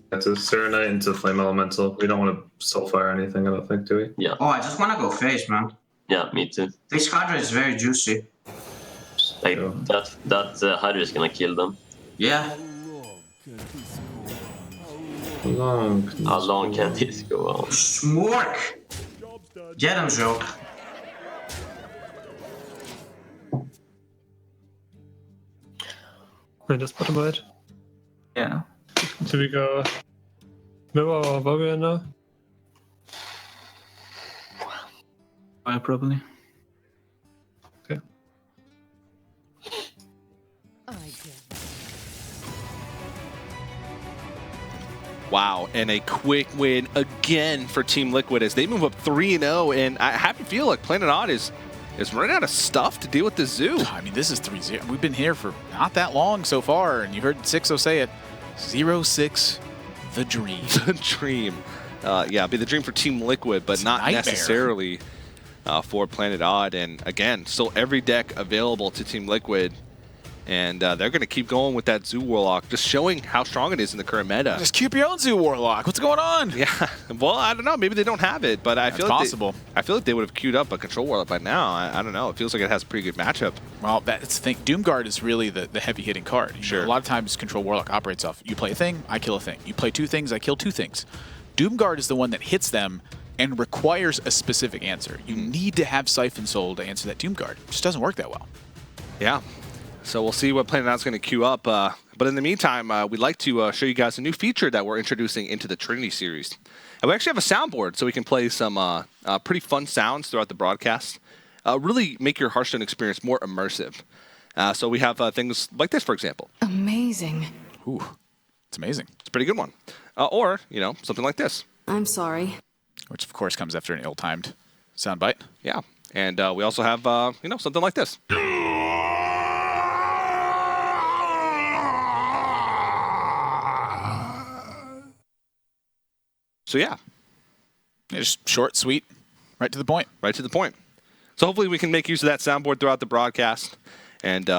That's a Serenite into Flame Elemental. We don't want to Soulfire anything, I don't think, do we? Yeah. Oh, I just want to go face, man. Yeah, me too. This Hydra is very juicy. Like, that Hydra is gonna kill them. Yeah. How long can this go on? Smork! Get him, Joe. I just bottom right. Yeah. Do we go Mirror or Warrior now? Probably. Okay. Wow, and a quick win again for Team Liquid as they move up 3-0, and I have to feel like Planet Odd is running out of stuff to deal with the Zoo. I mean, this is 3-0. We've been here for not that long so far, and you heard Sixo say it. 0-6, the dream. The dream. Yeah, be the dream for Team Liquid, but not nightmare. necessarily for Planet Odd. And again, still every deck available to Team Liquid. And they're going to keep going with that Zoo Warlock, just showing how strong it is in the current meta. Just keep your own Zoo Warlock. What's going on? Yeah, well, I don't know. Maybe they don't have it, but I feel like possible. I feel like they would have queued up a Control Warlock by now. I don't know. It feels like it has a pretty good matchup. Well, that's the thing. Doomguard is really the heavy-hitting card. You know, a lot of times Control Warlock operates off, you play a thing, I kill a thing. You play 2 things, I kill 2 things. Doomguard is the one that hits them and requires a specific answer. You need to have Siphon Soul to answer that Doomguard. It just doesn't work that well. Yeah. So we'll see what Planet Odd's going to queue up. But in the meantime, we'd like to show you guys a new feature that we're introducing into the Trinity Series. And we actually have a soundboard, so we can play some pretty fun sounds throughout the broadcast. Really make your Hearthstone experience more immersive. So we have things like this, for example. Amazing. Ooh, it's amazing. It's a pretty good one. Or, you know, something like this. I'm sorry. Which, of course, comes after an ill-timed soundbite. Yeah. And we also have, you know, something like this. So yeah, just short, sweet, right to the point. Right to the point. So hopefully we can make use of that soundboard throughout the broadcast, and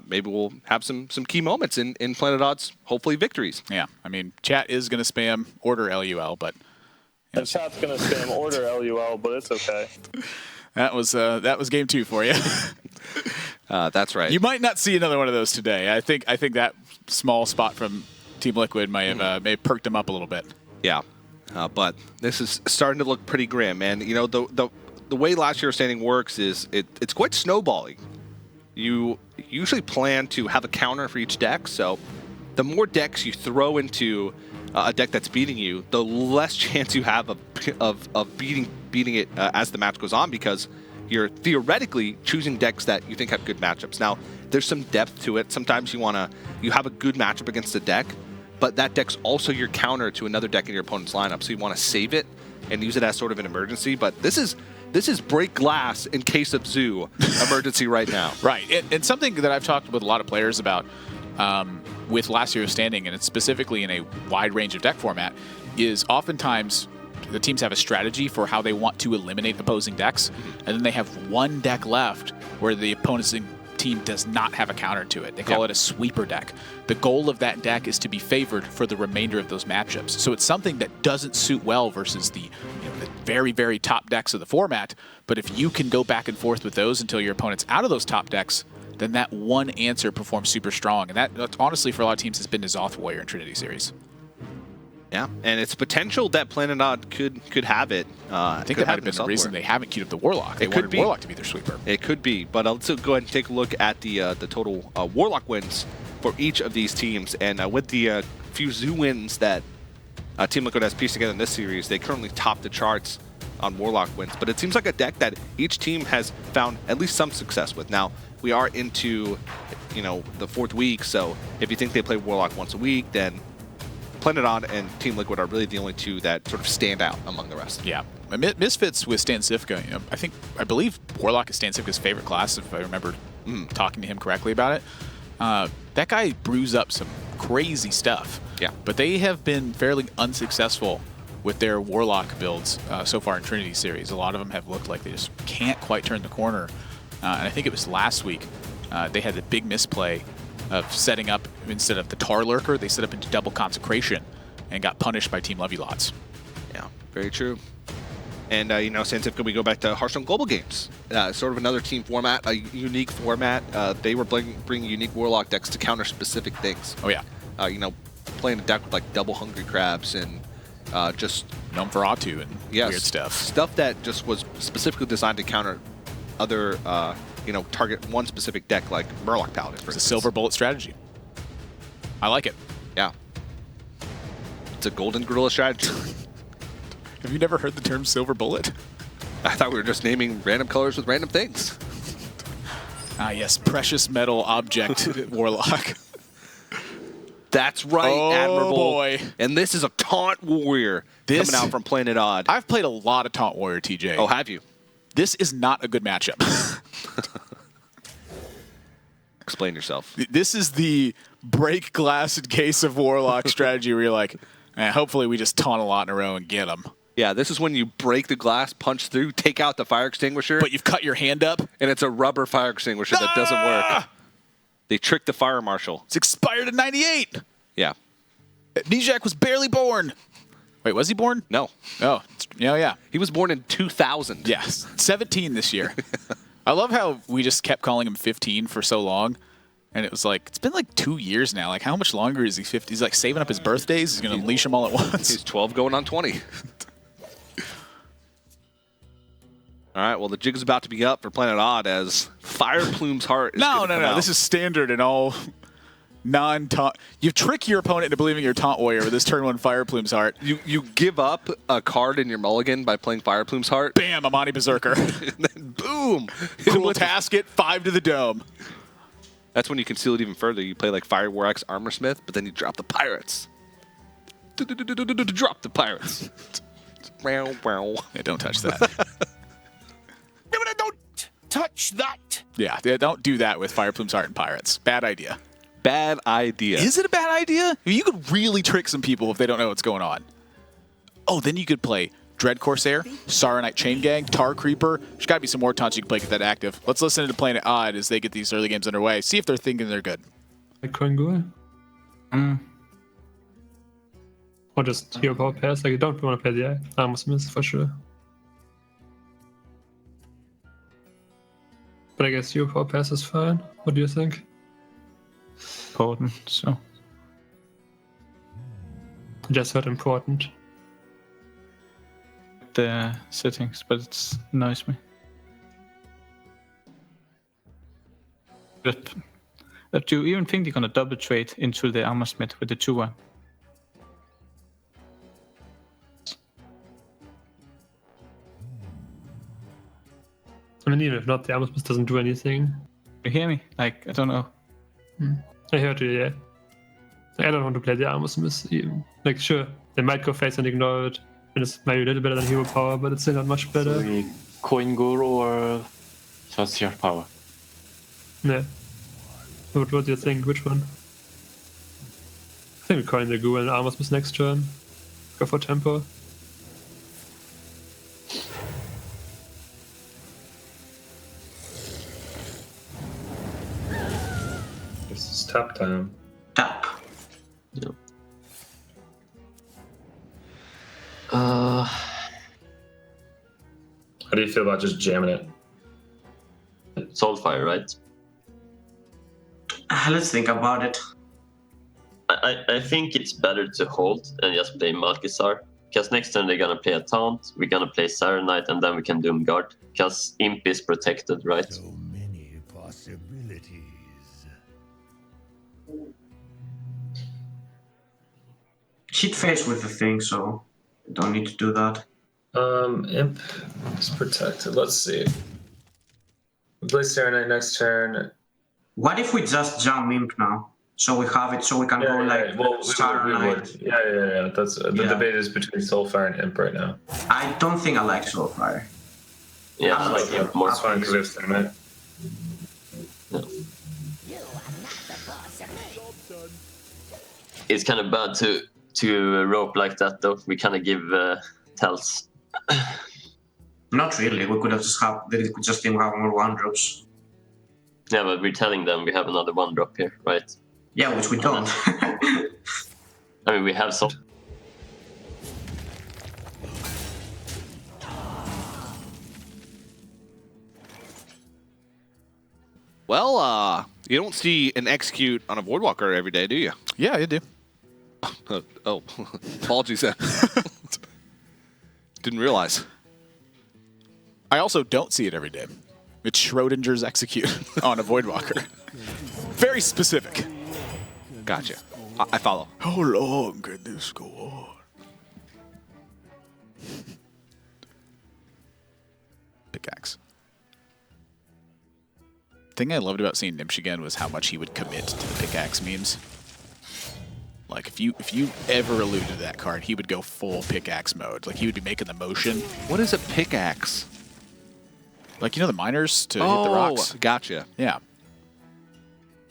maybe we'll have some key moments in Planet Odd's hopefully victories. Yeah, I mean, chat is going to spam order LUL, but the chat's going to spam order LUL, but it's okay. That was game 2 for you. That's right. You might not see another one of those today. I think that small spot from Team Liquid may have perked them up a little bit. Yeah. But this is starting to look pretty grim, and you know the way last year's standing works is it's quite snowballing. You usually plan to have a counter for each deck, so the more decks you throw into a deck that's beating you, the less chance you have of beating it as the match goes on, because you're theoretically choosing decks that you think have good matchups. Now, there's some depth to it. Sometimes you have a good matchup against a deck, but that deck's also your counter to another deck in your opponent's lineup, so you want to save it and use it as sort of an emergency. But this is break glass in case of Zoo emergency right now. Right, and something that I've talked with a lot of players about with last year's standing, and it's specifically in a wide range of deck format, is oftentimes the teams have a strategy for how they want to eliminate opposing decks, and then they have one deck left where the opponent's team does not have a counter to it. They call it a sweeper deck. The goal of that deck is to be favored for the remainder of those matchups. So it's something that doesn't suit well versus the very, very top decks of the format. But if you can go back and forth with those until your opponent's out of those top decks, then that one answer performs super strong. And that honestly, for a lot of teams, has been Zoth Warrior in Trinity Series. Yeah, and it's potential that Planet Odd could have it. I think that might have been the reason they haven't queued up the Warlock. They wanted Warlock to be their sweeper. It could be, but let's go ahead and take a look at the total Warlock wins for each of these teams. And with the few Zoo wins that Team Liquid has pieced together in this series, they currently top the charts on Warlock wins. But it seems like a deck that each team has found at least some success with. Now, we are into the 4th week, so if you think they play Warlock once a week, then Planet Odd and Team Liquid are really the only two that sort of stand out among the rest. Yeah. Misfits with Stan Cifka, I believe Warlock is Stan Cifka's favorite class, if I remember talking to him correctly about it. That guy brews up some crazy stuff. Yeah. But they have been fairly unsuccessful with their Warlock builds so far in Trinity Series. A lot of them have looked like they just can't quite turn the corner. And I think it was last week they had the big misplay of setting up, instead of the Tar Lurker, they set up into double Consecration and got punished by Team Levy Lots. Yeah, very true. And, Santifka, we go back to Hearthstone Global Games. Sort of another team format, a unique format. They were bringing unique Warlock decks to counter specific things. Oh, yeah. Playing a deck with, like, double Hungry Crabs and just... Gnome-Feratu and weird stuff. Stuff that just was specifically designed to counter other... target one specific deck like Murloc Paladin, for instance. It's a silver bullet strategy. I like it. Yeah. It's a golden gorilla strategy. Have you never heard the term silver bullet? I thought we were just naming random colors with random things. Ah, yes. Precious metal object Warlock. That's right, Admirable. Boy. And this is a Taunt Warrior coming out from Planet Odd. I've played a lot of Taunt Warrior, TJ. Oh, have you? This is not a good matchup. Explain yourself. This is the break glass in case of Warlock strategy where you're like, hopefully we just taunt a lot in a row and get them. Yeah, this is when you break the glass, punch through, take out the fire extinguisher. But you've cut your hand up. And it's a rubber fire extinguisher that doesn't work. They tricked the fire marshal. It's expired in 98. Yeah. Nijak was barely born. Wait, was he born? No. Oh, yeah. He was born in 2000. Yeah, 17 this year. I love how we just kept calling him 15 for so long. And it was like, it's been like 2 years now. Like, how much longer is he 50? He's like saving up his birthdays. He's going to unleash them all at once. He's 12 going on 20. All right, well, the jig is about to be up for Planet Odd as Fire Plume's Heart is No. out. This is standard in all non-taunt. You trick your opponent into believing you're Taunt Warrior with this turn 1 Fire Plume's Heart. You give up a card in your mulligan by playing Fire Plume's Heart. Bam, Amani Berserker. And then boom. Cool Tasket, 5 to the dome. That's when you conceal it even further. You play like Fire War X Armorsmith, but then you drop the Pirates. Drop the Pirates. Yeah, don't touch that. Don't touch that. Yeah, don't do that with Fire Plume's Heart and Pirates. Bad idea. Bad idea. Is it a bad idea? I mean, you could really trick some people if they don't know what's going on. Oh, then you could play Dread Corsair, Saronite Chain Gang, Tar Creeper. There's got to be some more taunts you can play to get that active. Let's listen to Planet Odd as they get these early games underway. See if they're thinking they're good. Like Kongul? Or just hero power pairs. Like, you don't want to play the Armorsmith for sure. But I guess hero power pairs is fine. What do you think? Important, so. I just heard important. The settings, but it annoys me. But do you even think they're gonna double trade into the Armorsmith with the 2-1? I mean, even if not, the Armorsmith doesn't do anything. You hear me? Like, I don't know. I heard you, yeah. Like, I don't want to play the Armorsmith even. Like, sure, they might go face and ignore it. And it's maybe a little better than hero power, but it's still not much better. So Koingur or Sorcerer Power? Yeah. What do you think? Which one? I think we coin the Ghoul and Armorsmith next turn. Go for tempo. This is tap time. Tap. Yep. How do you feel about just jamming it? Soulfire, right? Let's think about it. I think it's better to hold and just play Malkisar. Because next turn they're gonna play a taunt, we're gonna play Saronite, and then we can Doom Guard. Because Imp is protected, right? So many possibilities. Hit face with the thing, so you don't need to do that. Imp is protected. Let's see. We play Serenite next turn. What if we just jump Imp now? So we have it, so we can go like well, we Saronite. would. Yeah. That's the debate is between Soulfire and Imp right now. I don't think I like Soulfire. Yeah, I like Imp more. That's fine because we have Serenite. It's kind of bad to rope like that, though. We kind of give tells. Not really. We could have just think we have more 1-drops. Yeah, but we're telling them we have another 1-drop here, right? Yeah, which we don't. I mean, we have some. Well, you don't see an execute on a Voidwalker every day, do you? Yeah, you do. Oh, apologies. Didn't realize. I also don't see it every day. It's Schrodinger's execute on a Voidwalker. Very specific. Gotcha. I follow. How long can this go on? Pickaxe. The thing I loved about seeing Nimsh again was how much he would commit to the pickaxe memes. Like, if you ever alluded to that card, he would go full pickaxe mode. Like, he would be making the motion. What is a pickaxe? Like, you know the miners to hit the rocks? Gotcha. Yeah.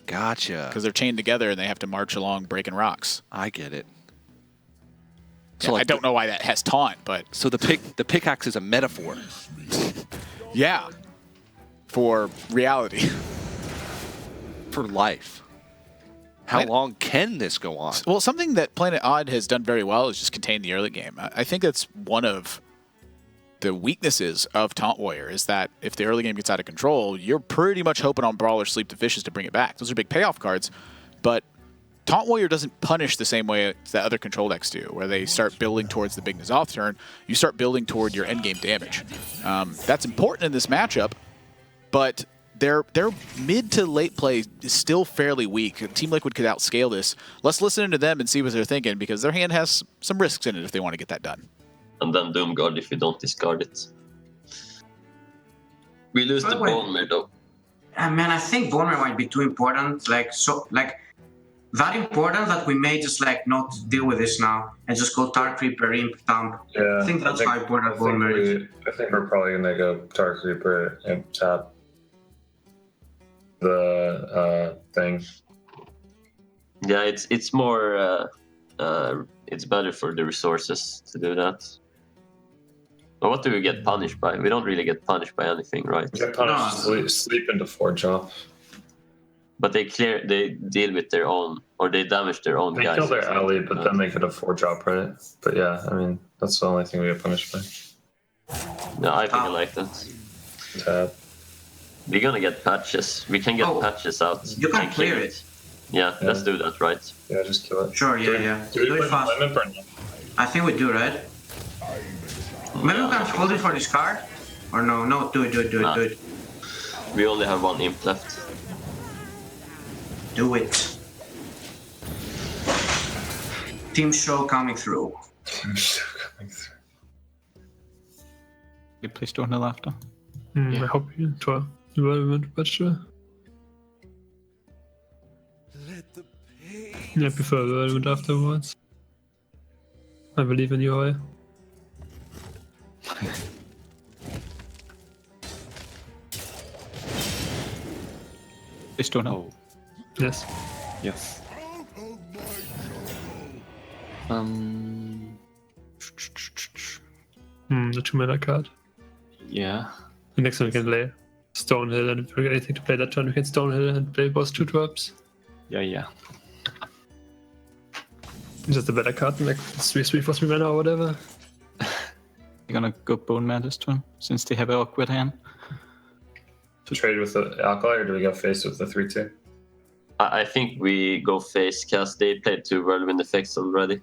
Gotcha. Because they're chained together and they have to march along breaking rocks. I get it. So I don't know why that has taunt, but so the pickaxe is a metaphor. yeah, for reality, for life. How long can this go on? Well, something that Planet Odd has done very well is just contain the early game. I think that's one of the weaknesses of Taunt Warrior is that if the early game gets out of control, you're pretty much hoping on Brawl or Sleep to Fishes to bring it back. Those are big payoff cards, but Taunt Warrior doesn't punish the same way that other control decks do, where they start building towards the big N'Zoth turn. You start building toward your endgame damage. That's important in this matchup, but their mid to late play is still fairly weak. Team Liquid could outscale this. Let's listen to them and see what they're thinking, because their hand has some risks in it if they want to get that done. And then Doomguard if we don't discard it. We lose the Bone Mare though. Man, I think Bone Mare might be too important. That important that we may just not deal with this now and just go Tar Creeper, Imp, Thump. Yeah, I think that's how important Bone Mare is. I think we're probably gonna go Tar Creeper, Imp, tap the thing. Yeah, it's more it's better for the resources to do that. But what do we get punished by? We don't really get punished by anything, right? We get punished sleep into 4-drop. But they deal with their own, or they damage their own They guys. kill their ally, but then they get a 4-drop, right? But yeah, I mean, that's the only thing we get punished by. No, I think I like that. Tap. We're gonna get patches. We can get patches out. You can clear it. Yeah, let's do that, right? Yeah, just kill it. Sure, yeah. Do we it fast. I think we do, right? Maybe we can hold it for discard? Or no? No, do it. We only have one imp left. Do it. Team Show coming through. You please don't know after. I hope you try. I prefer Whirlwind afterwards. I believe in you, Oi. Please don't know. Yes. Yes. The 2-mana card. Yeah. The next one we can play Stonehill, and if we get anything to play that turn, we can Stonehill and play boss 2-drops. Yeah. Just a better card than 3/3 for 3 mana or whatever. You're gonna go Bone Mare this turn, since they have an awkward hand. To trade with the Alkali, or do we go face with the 3/2? I think we go face, because they played 2 Whirlwind effects already.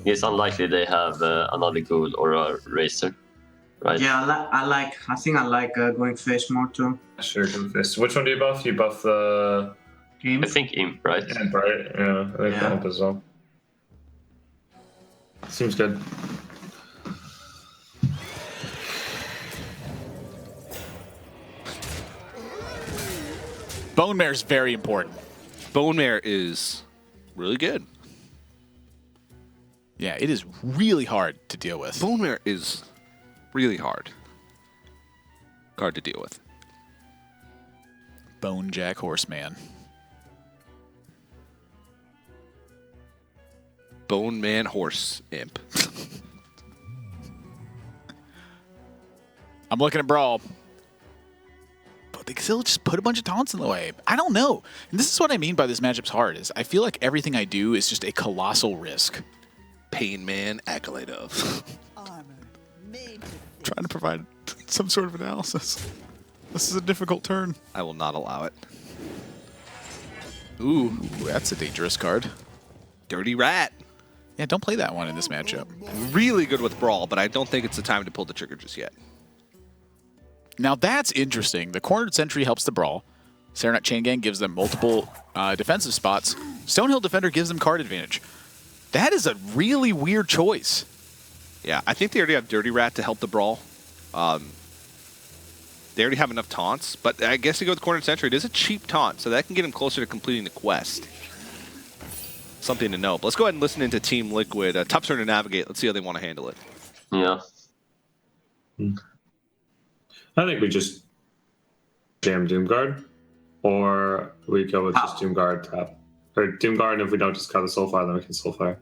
It's unlikely they have another Ghoul or a Razor, right? Yeah, I think I like going face more too. Sure, go face. Which one do you buff? You buff the... Imp? I think Imp, right? Imp, right? Yeah, I think Imp as well. Seems good. Bone Mare is very important. Bone Mare is really good. Yeah, it is really hard to deal with. Bone Mare is really hard. Hard to deal with. Bone Jack Horseman. Bone Man Horse Imp. I'm looking at Brawl. But they still just put a bunch of taunts in the way. I don't know. And this is what I mean by this matchup's hard, is I feel like everything I do is just a colossal risk. Pain Man, Acolyte of. Trying to provide some sort of analysis. This is a difficult turn. I will not allow it. Ooh, that's a dangerous card. Dirty Rat. Yeah, don't play that one in this matchup. Really good with Brawl, but I don't think it's the time to pull the trigger just yet. Now that's interesting. The Cornered Sentry helps the Brawl. Serenite Chain Gang gives them multiple defensive spots. Stonehill Defender gives them card advantage. That is a really weird choice. Yeah, I think they already have Dirty Rat to help the Brawl. They already have enough taunts, but I guess you go with Cornered Sentry. It is a cheap taunt, so that can get him closer to completing the quest. Something to know. But let's go ahead and listen into Team Liquid. Tough turn to navigate. Let's see how they want to handle it. Yeah. I think we just jam Doomguard, or we go with just Doomguard tap. Or Doomguard, and if we don't just cut the Soulfire, then we can Soulfire.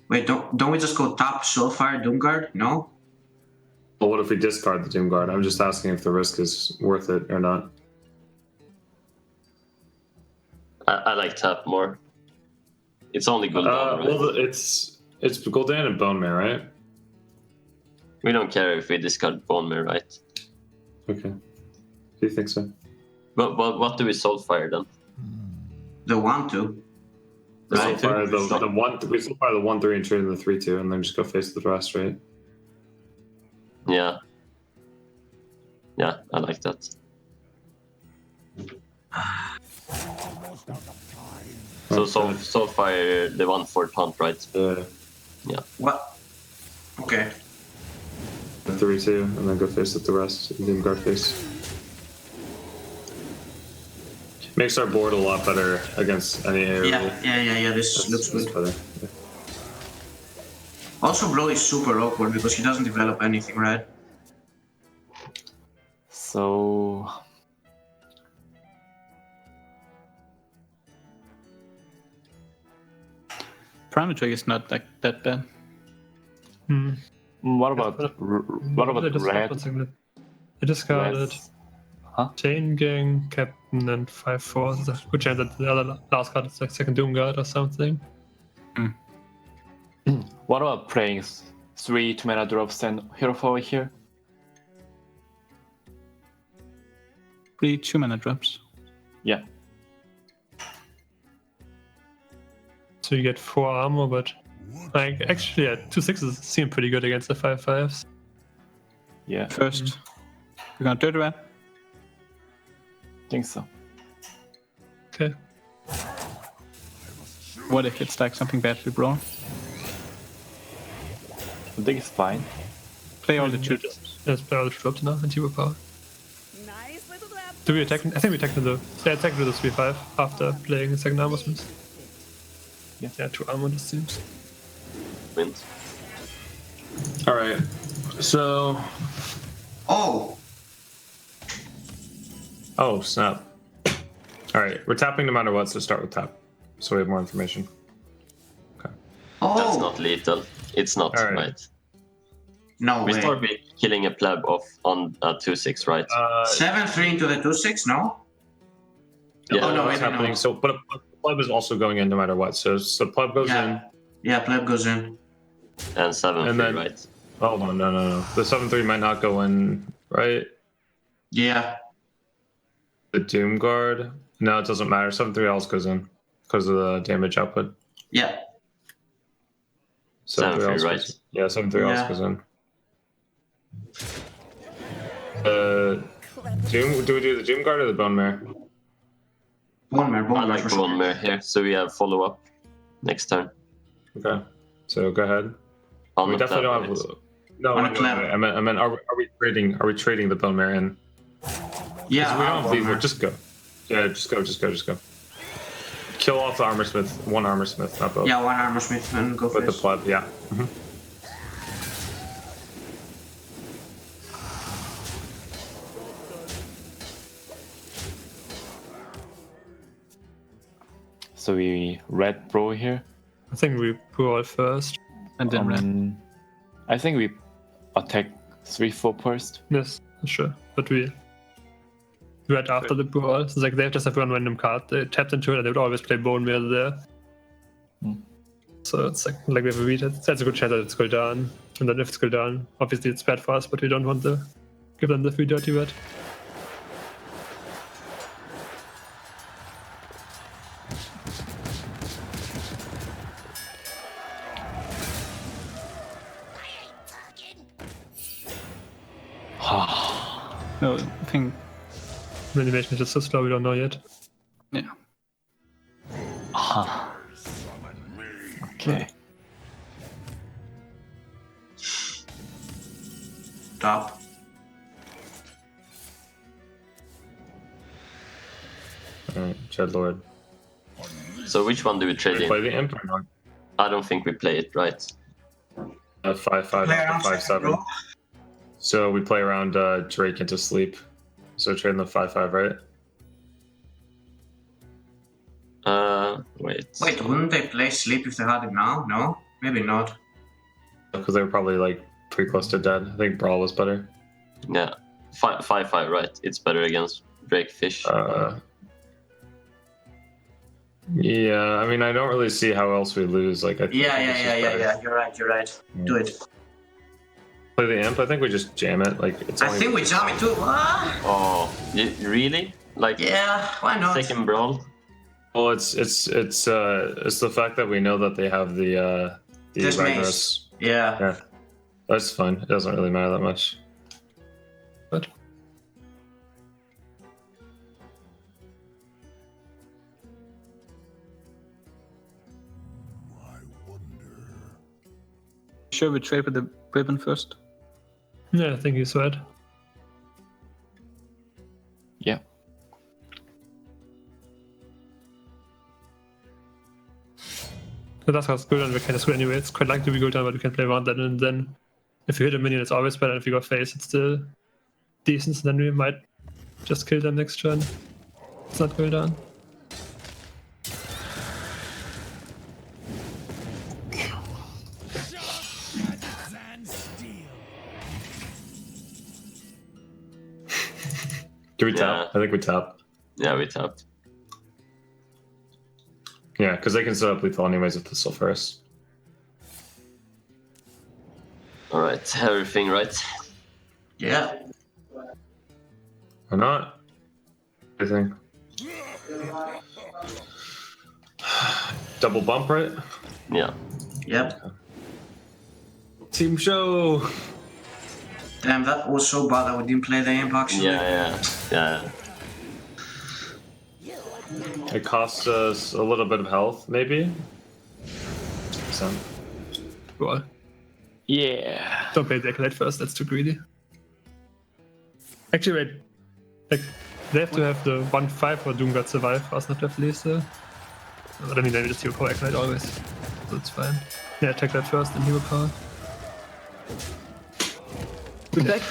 Wait, don't we just go top Soulfire Doomguard? No? Well, what if we discard the Doomguard? I'm just asking if the risk is worth it or not. I like tap more. It's only Gul'dan, right? Well, it's Gul'dan and Bone Mare, right? We don't care if we discard Bone Mare, right? Okay. Do you think so? But what do we Soulfire then? The 1-2. We Right. Soulfire the 1-3 and trade in the 3-2, and then just go face the rest, right? Yeah. Yeah, I like that. So Soulfire the 1 for taunt, right? Yeah. What? Okay. The 3-2, and then go face with the rest. Doomguard face. Makes our board a lot better against any AoE. Yeah. This looks good. Better. Yeah. Also, Broly is super awkward because he doesn't develop anything, right? So Primal Trick is not like that bad. what about red? I discarded Huh? Chain Gang, Captain, and 5-4. There's a good chance that the other last card is like second Doomguard or something. What about playing 3 2-mana drops and Hero Power here? 3 2-mana drops. Yeah. So you get 4 armor, but like actually, 2/6s seem pretty good against the 5/5s. Yeah. First, we're gonna Dirty Rat. Think so. Okay. What if it's like something bad with Brawl? I think it's fine. Play all the two. Let's play all the drops now and Hero Power. Do we attack? I think we attacked with the attacked with the 3/5 after playing the second armor smith. Yeah, 2 armor this seems. Wins. All right. So. Oh snap! All right, we're tapping no matter what, so start with tap, so we have more information. Okay. That's not lethal. It's not, All right. right? No We way. start with killing a pleb off on 2/6, right? 7-3 into the 2/6, no? Yeah. Oh, no, what's wait, happening? no. So, but pleb is also going in no matter what. So pleb goes in. Yeah, pleb goes in. And 7-3, And then- right? Hold on, no. The 7-3 might not go in, right? Yeah. The Doomguard. No, it doesn't matter. 7-3 else goes in because of the damage output. Yeah. 7-3 7-3, else right? goes- Yeah, 7-3 else Yeah. goes in. Doom. Do we do the Doomguard or the Bone Mare? Bone Mare, I Bone Mare like for sure. Bone Mare here, so we have follow up next turn. Okay. So go ahead. On We the definitely pleb, don't right? have. No, On a no, pleb. I meant, are we trading? Are we trading the Bone Mare in? Yeah, We don't have Bone lethal. Mare. Just go. Yeah, just go. Kill off the armor smith. One armor smith, not both. Yeah, 1 armor smith and go With the face. pleb, yeah. So we red pro here. I think we brawl first. And then red. I think we attack 3-4 first. Yes, sure. But we right after the brawl. So like they just have one random card. They tapped into it and they would always play Bone Mare there. So it's like we have a read. That's a good chance that it's Gul'dan. And then if it's Gul'dan, obviously it's bad for us, but we don't want to give them the free dirty red. No, I think. Animation is just so slow, we don't know yet. Yeah. Okay. Top. Alright, Jed Lord. So which one do we trade We play in? the Imp or not? I don't think we play it, right? 5-5 Play around after 5-7. bro. So we play around Drake into sleep. So trading the 5-5, right? Wait. Wait, wouldn't they play sleep if they had it now? No? Maybe not. Because they were probably like pretty close to dead. I think Brawl was better. Yeah. 5-5, right? It's better against Drakefish. Yeah, I mean, I don't really see how else we lose. Like, I think Yeah. You're right. Do it. Play the imp. I think we just jam it. Like, it's. I think we jam it too. Ah! Oh, really? Like, Yeah, why not? second Brawl? Well, it's the fact that we know that they have the This Ragnaros. mace. Yeah. That's fine. It doesn't really matter that much. But Sure, we trade with the ribbon first. yeah, I think he's right. Yeah. So that's what's good on the kind of square anyway. It's quite likely we go down, but we can play around that, and then if you hit a minion, it's always better. If you go face, it's still decent, so then we might just kill them next turn. It's not going down. Do we tap? I think we tap. Yeah, we tapped. Yeah, because they can set up lethal anyways with the Sulfuras. Alright, everything right? Yeah. Or not? I think. Double bump, right? Yeah. Yep. Team show. Damn, that was so bad that we didn't play the imp actually. Yeah. It costs us a little bit of health, maybe. Some. Well, Yeah. don't play the Acolyte first, that's too greedy. Actually, wait. Like, they have to have the 1-5 for Doomguard survive for us not to have Lisa. But I mean, then we just hero power Acolyte always. So it's fine. Yeah, attack that first, then hero power. We're back.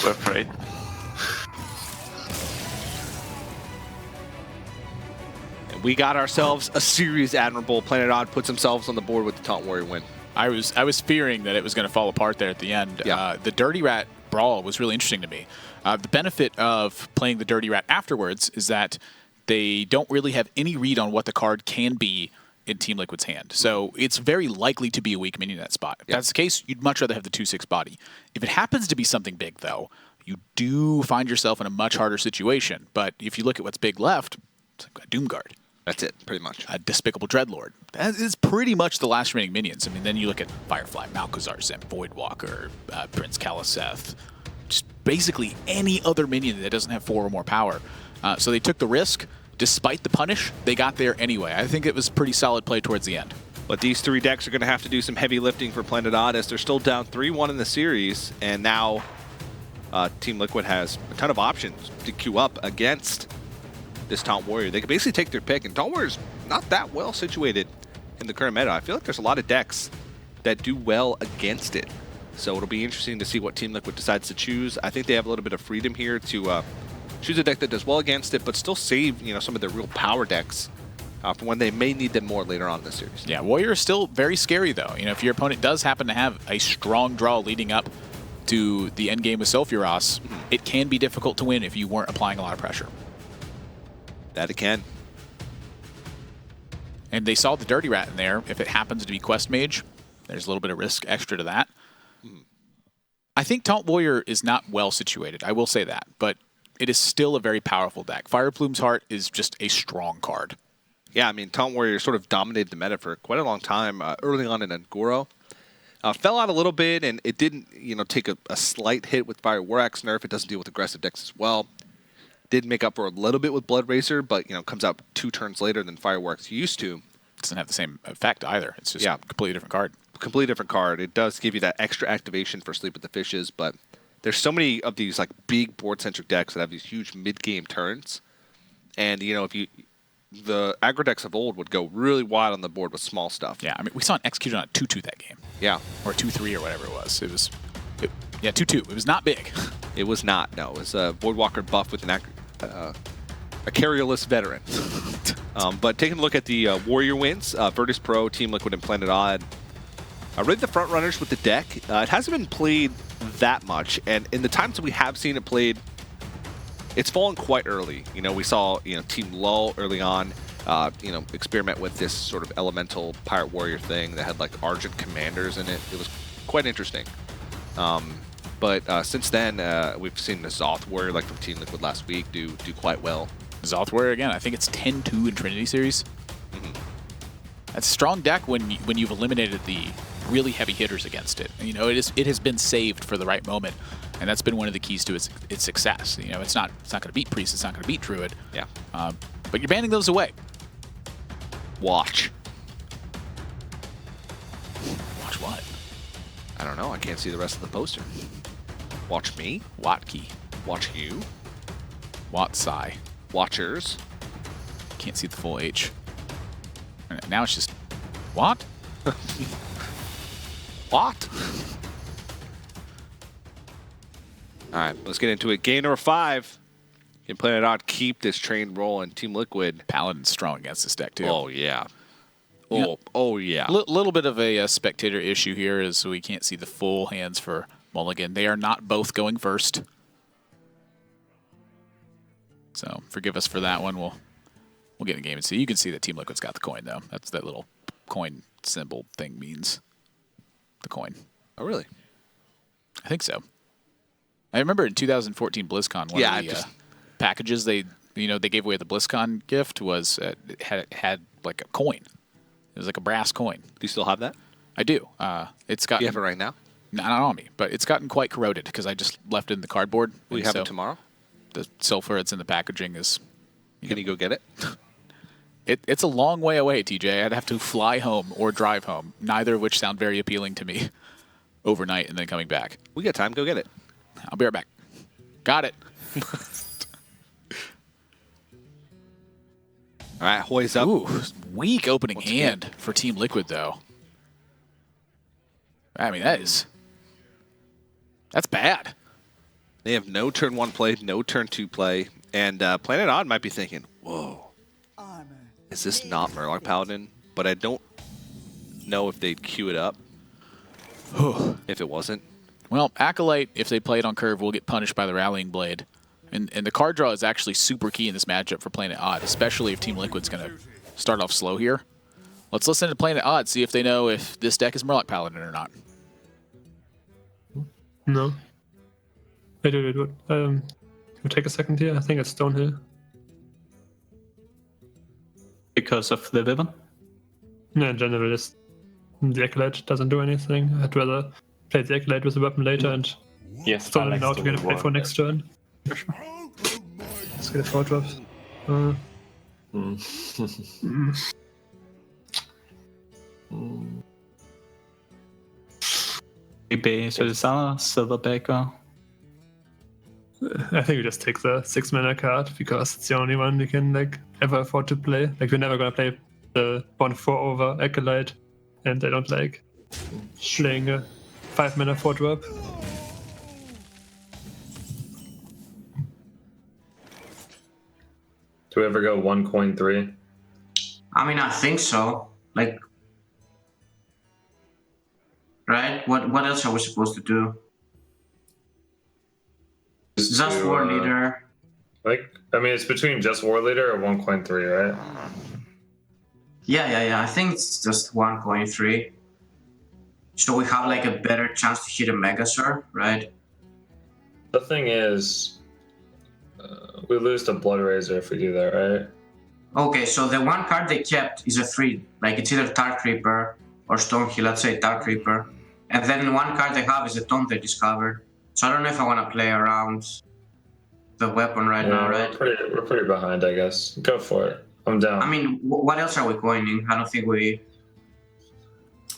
We're afraid. We got ourselves a series admirable. Planet Odd puts themselves on the board with the Taunt Warrior win. I was fearing that it was going to fall apart there at the end. Yeah. The Dirty Rat Brawl was really interesting to me. The benefit of playing the Dirty Rat afterwards is that they don't really have any read on what the card can be in Team Liquid's hand. So it's very likely to be a weak minion in that spot. If that's the case, you'd much rather have the 2/6 body. If it happens to be something big, though, you do find yourself in a much harder situation. But if you look at what's big left, it's like a Doomguard. That's it, pretty much. A Despicable Dreadlord. That is pretty much the last remaining minions. I mean, then you look at Firefly, Malkazar, Zem, Voidwalker, Prince Kaliseth, just basically any other minion that doesn't have 4 or more power. So they took the risk. Despite the punish, they got there anyway. I think it was pretty solid play towards the end. But these 3 decks are going to have to do some heavy lifting for Planet Odd as they're still down 3-1 in the series, and now Team Liquid has a ton of options to queue up against this Taunt Warrior. They can basically take their pick, and Taunt Warrior's not that well situated in the current meta. I feel like there's a lot of decks that do well against it. So it'll be interesting to see what Team Liquid decides to choose. I think they have a little bit of freedom here to choose a deck that does well against it, but still save some of their real power decks for when they may need them more later on in the series. Yeah, Warrior is still very scary, though. If your opponent does happen to have a strong draw leading up to the end game with Sulfuras, it can be difficult to win if you weren't applying a lot of pressure. That it can. And they saw the Dirty Rat in there. If it happens to be Quest Mage, there's a little bit of risk extra to that. I think Taunt Warrior is not well situated. I will say that, but it is still a very powerful deck. Fireplume's Heart is just a strong card. Yeah, I mean, Taunt Warrior sort of dominated the meta for quite a long time early on in Angoro. Fell out a little bit, and it didn't, take a slight hit with Fire War Axe nerf. It doesn't deal with aggressive decks as well. Did make up for a little bit with Blood Racer, but, comes out 2 turns later than Fireworks used to. Doesn't have the same effect either. It's just a completely different card. Completely different card. It does give you that extra activation for Sleep with the Fishes, but there's so many of these big board-centric decks that have these huge mid-game turns. And, the aggro decks of old would go really wide on the board with small stuff. Yeah, I mean, we saw an execution on a 2/2 that game. Yeah. Or 2/3 or whatever it was. Yeah, 2/2. It was not big. It was not, no. It was a Voidwalker buff with an a carrier-less veteran. But taking a look at the Warrior wins, Virtus Pro, Team Liquid, and Planet Odd. Really the front runners with the deck. It hasn't been played that much, and in the times that we have seen it played, it's fallen quite early. You know, we saw Team Lull early on, experiment with this sort of elemental pirate warrior thing that had like Argent commanders in it. It was quite interesting. But since then, we've seen the Zoth warrior, like from Team Liquid last week, do quite well. Zoth warrior again. I think it's 10-2 in Trinity Series. That's a strong deck when you've eliminated the really heavy hitters against it. You know, it has been saved for the right moment, and that's been one of the keys to its success. You know, it's not going to beat Priest, it's not going to beat Druid. Yeah. But you're banning those away. Watch. Watch what? I don't know. I can't see the rest of the poster. Watch me. Watkey. Watch you. Watsai. Watchers. Can't see the full H. Now it's just what? What? All right, let's get into it. Game number 5. Can Planet Odd keep this train rolling? Team Liquid. Paladin's strong against this deck too. Oh yeah. Yeah. Little bit of a spectator issue here is we can't see the full hands for Mulligan. They are not both going first. So forgive us for that one. We'll get in a game and see. You can see that Team Liquid's got the coin though. That's that little coin symbol thing means the coin. Oh really? I think so. I remember in 2014 BlizzCon, one of the packages they gave away the BlizzCon gift was had like a coin. It was like a brass coin. Do you still have that? I do. It's got. You have it right now? Not on me, but it's gotten quite corroded because I just left it in the cardboard. Will you have it tomorrow? The sulfur that's in the packaging is. Can you go get it? It's a long way away, TJ. I'd have to fly home or drive home, neither of which sound very appealing to me. Overnight and then coming back. We got time. Go get it. I'll be right back. Got it. All right, Hoy's up. Ooh, weak opening hand for Team Liquid, though. I mean, that's bad. They have no turn 1 play, no turn 2 play, and Planet Odd might be thinking, whoa, is this not Murloc Paladin? But I don't know if they'd queue it up if it wasn't. Well, Acolyte, if they play it on curve, will get punished by the Rallying Blade. And the card draw is actually super key in this matchup for Planet Odd, especially if Team Liquid's going to start off slow here. Let's listen to Planet Odd, see if they know if this deck is Murloc Paladin or not. No. Wait. We'll take a second here. I think it's Stonehill. Because of the weapon? No, in general, the Acolyte doesn't do anything. I'd rather play the Acolyte with the weapon later and Stonehill now to get a play for next turn. Let's get a 4 drop. Maybe Sulisana, Silverbaker. I think we just take the 6-mana card because it's the only one we can ever afford to play. We're never gonna play the 1/4 over Acolyte, and I don't like playing a 5-mana 4 drop. Do we ever go 1 coin 3? I mean, I think so. Right? What else are we supposed to do? Just War Leader. It's between just War Leader or 1 coin 3, right? Yeah. I think it's just 1 coin 3. So we have a better chance to hit a Megazord, right? The thing is, we lose to Blood Razor if we do that, right? Okay, so the one card they kept is a 3. It's either Dark Reaper or Stonehill, let's say Dark Reaper. And then one card they have is a Taunt they discovered. So I don't know if I want to play around the weapon now, right? We're pretty behind, I guess. Go for it. I'm down. I mean, what else are we coining? I don't think we...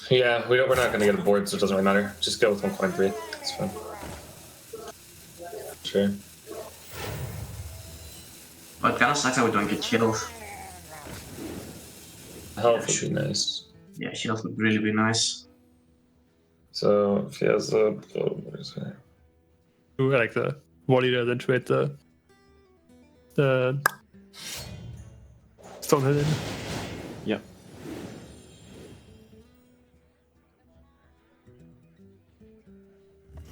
Yeah, we're not going to get a board, so it doesn't really matter. Just go with 1 coin 3. It's fine. Sure. But it kind of sucks that we don't get Shield. Health would be nice. Yeah, Shield would really be nice. So, if he has a... I like the War Leader, then trade the Stonehill in. Yep.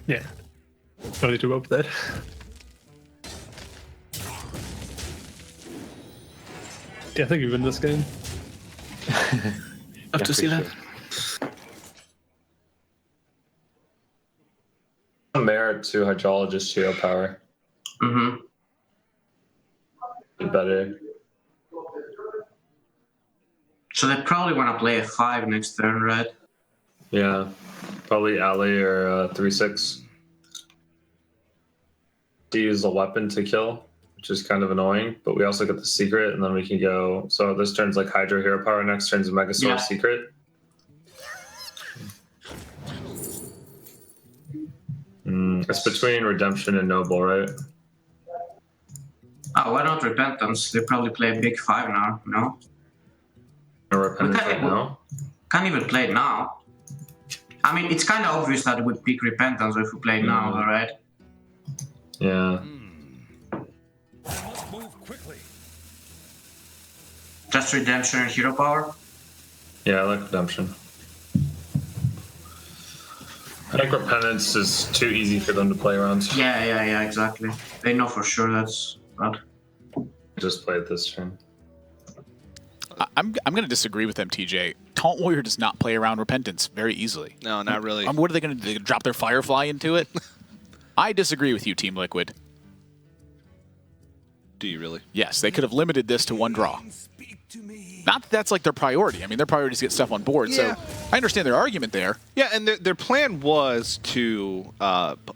Yeah. Don't need to rope that. Yeah, I think we win this game. Love to see that. Merit to Hydrologist Hero Power. Mm-hmm. Be better. So they probably want to play a 5 next turn, right? Yeah. Probably Alley or 3/6. To use the weapon to kill, which is kind of annoying, but we also get the secret, and then we can go. So this turn's like Hydro Hero Power, next turn's a Megasaur Yeah. secret. It's between Redemption and Noble, right? Oh, why not Repentance? They probably play a big 5 now, no? Or Repentance right now? Can't even play it now. I mean, it's kind of obvious that we pick Repentance if we play now, though, right? Yeah. Move quickly. Just Redemption and Hero Power? Yeah, I like Redemption. I think Repentance is too easy for them to play around. Yeah, exactly. They know for sure that's bad. Just play it this turn. I'm going to disagree with them, TJ. Taunt Warrior does not play around Repentance very easily. No, not really. What are they going to do? Drop their Firefly into it? I disagree with you, Team Liquid. Do you really? Yes, they could have limited this to 1 draw. Not that that's like their priority. I mean, their priority is to get stuff on board. Yeah. So I understand their argument there. Yeah, and their plan was to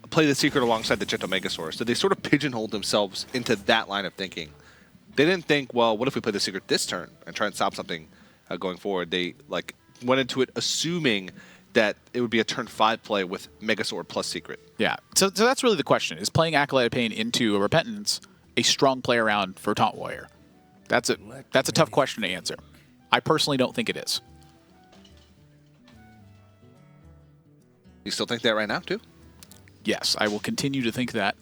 play the secret alongside the Gentle Megasaur. So they sort of pigeonholed themselves into that line of thinking. They didn't think, well, what if we play the secret this turn and try and stop something going forward? They went into it assuming that it would be a turn 5 play with Megasaur plus secret. Yeah. So that's really the question. Is playing Acolyte of Pain into a Repentance a strong play around for Taunt Warrior? That's a tough question to answer. I personally don't think it is. You still think that right now, too? Yes, I will continue to think that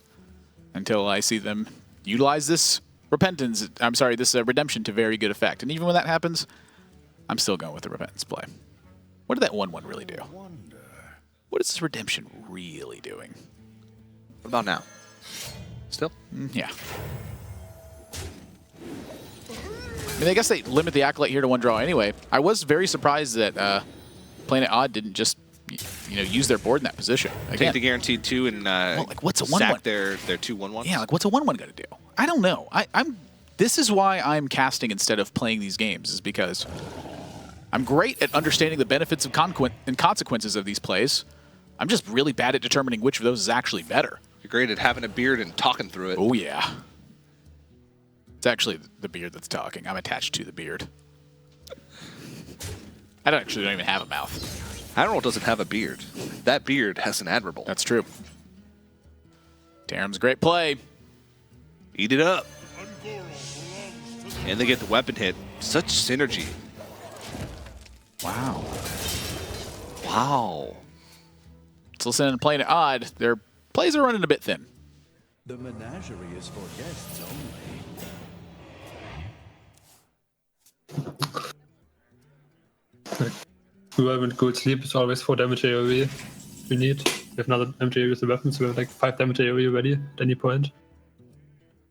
until I see them utilize this Redemption to very good effect. And even when that happens, I'm still going with the Repentance play. What did that 1/1 really do? What is this Redemption really doing? What about now? Still? Yeah. I mean, I guess they limit the Acolyte here to 1 draw anyway. I was very surprised that Planet Odd didn't just use their board in that position. Again, Take the guaranteed 2 and what's a 1/1? sack their 2/1/1s? Yeah, what's a 1/1 going to do? I don't know. This is why I'm casting instead of playing these games, is because I'm great at understanding the benefits and consequences of these plays. I'm just really bad at determining which of those is actually better. You're great at having a beard and talking through it. Oh, yeah. It's actually the beard that's talking. I'm attached to the beard. I don't even have a mouth. Admiral doesn't have a beard. That beard has an Admirable. That's true. Taram's a great play. Eat it up. And they get the weapon hit. Such synergy. Wow. Wow. Let's listen and Planet Odd. Their plays are running a bit thin. The menagerie is for guests only. Whoever with good sleep is always 4 damage AoE we need. We have another damage AoE with the weapon, so we have 5 damage AoE ready at any point.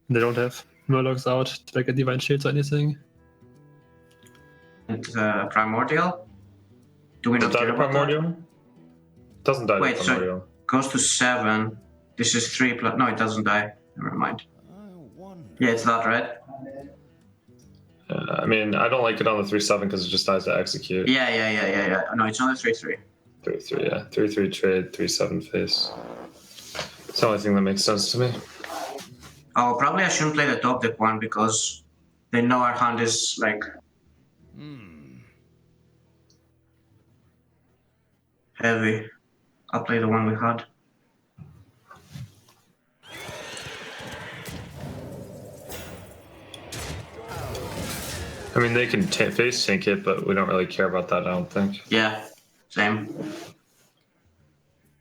And they don't have Murlocs out to get Divine Shields or anything. And Primordial? Do we not Does it die care to about Primordial? It doesn't die Wait, to so Primordial. it goes to 7. This is 3 plus... No, it doesn't die. Never mind. Yeah, it's that, right? I mean, I don't like it on the 3/7 because it just dies to execute. Yeah. No, it's only 3/3. 3/3, yeah. 3/3 trade, 3/7 face. It's the only thing that makes sense to me. Oh, probably I shouldn't play the top deck one because they know our hand is heavy. I'll play the one we had. I mean, they can face tank it, but we don't really care about that, I don't think. Yeah, same.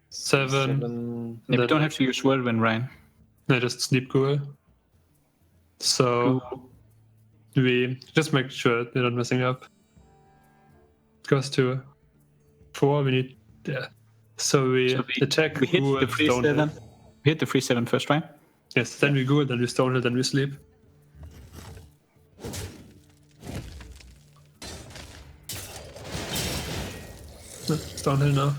7. Yeah, we don't have to use Whirlwind, Ryan. No, just Sleep Ghoul. So we just make sure they're not messing up. It goes to 4. We need So we attack. We hit the Ghoul, 3/7. We hit the 3/7 first, right? Yes. Then we Ghoul, then we Stonehill, then we sleep. Stonehill now.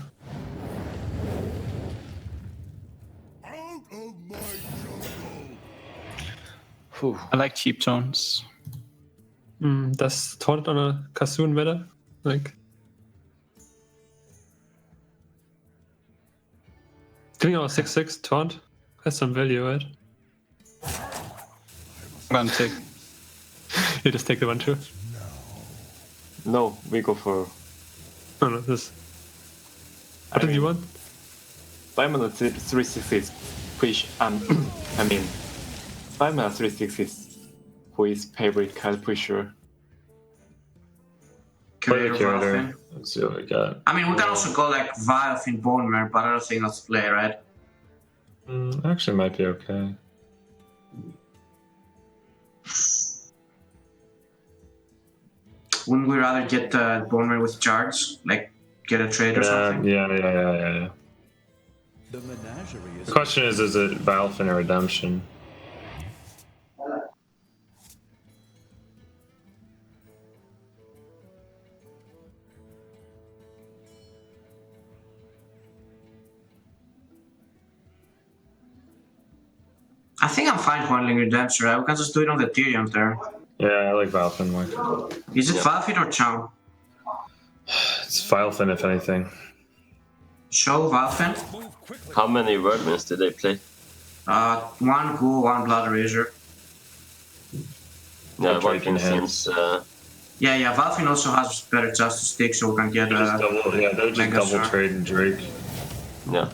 I like cheap tones. Does Taunt on a Kassoon matter? Like, killing our 6/6 Taunt has some value, right? I'm gonna take. You just take the 1/2. No, we go for. Oh no, this. What did you want? 3/6 push. I mean, 3/6 is who is favorite card pusher. Curator. Valve. Let's see what we got. I mean, we can also go like Valve in Bone Mare, but I don't think that's play, right? Actually, might be okay. Wouldn't we rather get Bone Mare with charge? Like, get a trade or something? Yeah. The menagerie is The question is it Valfin or Redemption? I think I'm fine handling Redemption, right? We can just do it on the Tyrion turn. Yeah, I like Valfin more. Is it Valfin or Chum? It's Valfin, if anything. Show Valfin. How many Wordmans did they play? 1 Ghoul, 1 Blood Razor. Yeah, Drake Viking in hand. seems. Yeah, Valfin also has better Justice Stick, so we can get They'll just Mega double Star. trade and Drake. Yeah.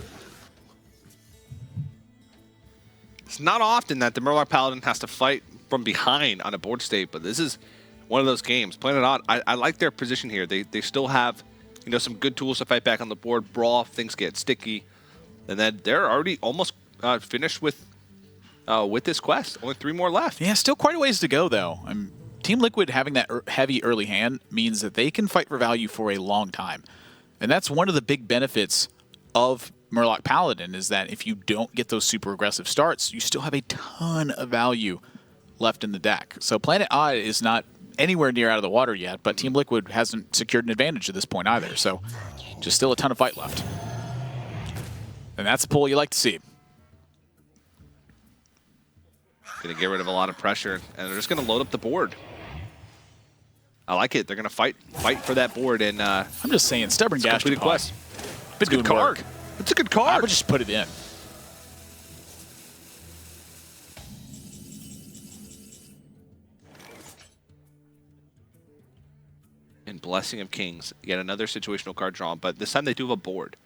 It's not often that the Murloc Paladin has to fight from behind on a board state, but this is one of those games. Planet Odd, I like their position here. They still have, some good tools to fight back on the board. Brawl, things get sticky, and then they're already almost finished with this quest. Only 3 more left. Yeah, still quite a ways to go, though. Team Liquid having that heavy early hand means that they can fight for value for a long time. And that's one of the big benefits of Murloc Paladin, is that if you don't get those super aggressive starts, you still have a ton of value left in the deck. So Planet Odd is not anywhere near out of the water yet, but Team Liquid hasn't secured an advantage at this point either. So just still a ton of fight left. And that's a pull you like to see. Going to get rid of a lot of pressure, and they're just going to load up the board. I like it. They're going to fight for that board, and I'm just saying, Stubborn Gash completed quest. It's a good card. It's a good card. I would just put it in. And Blessing of Kings, yet another situational card drawn, but this time they do have a board,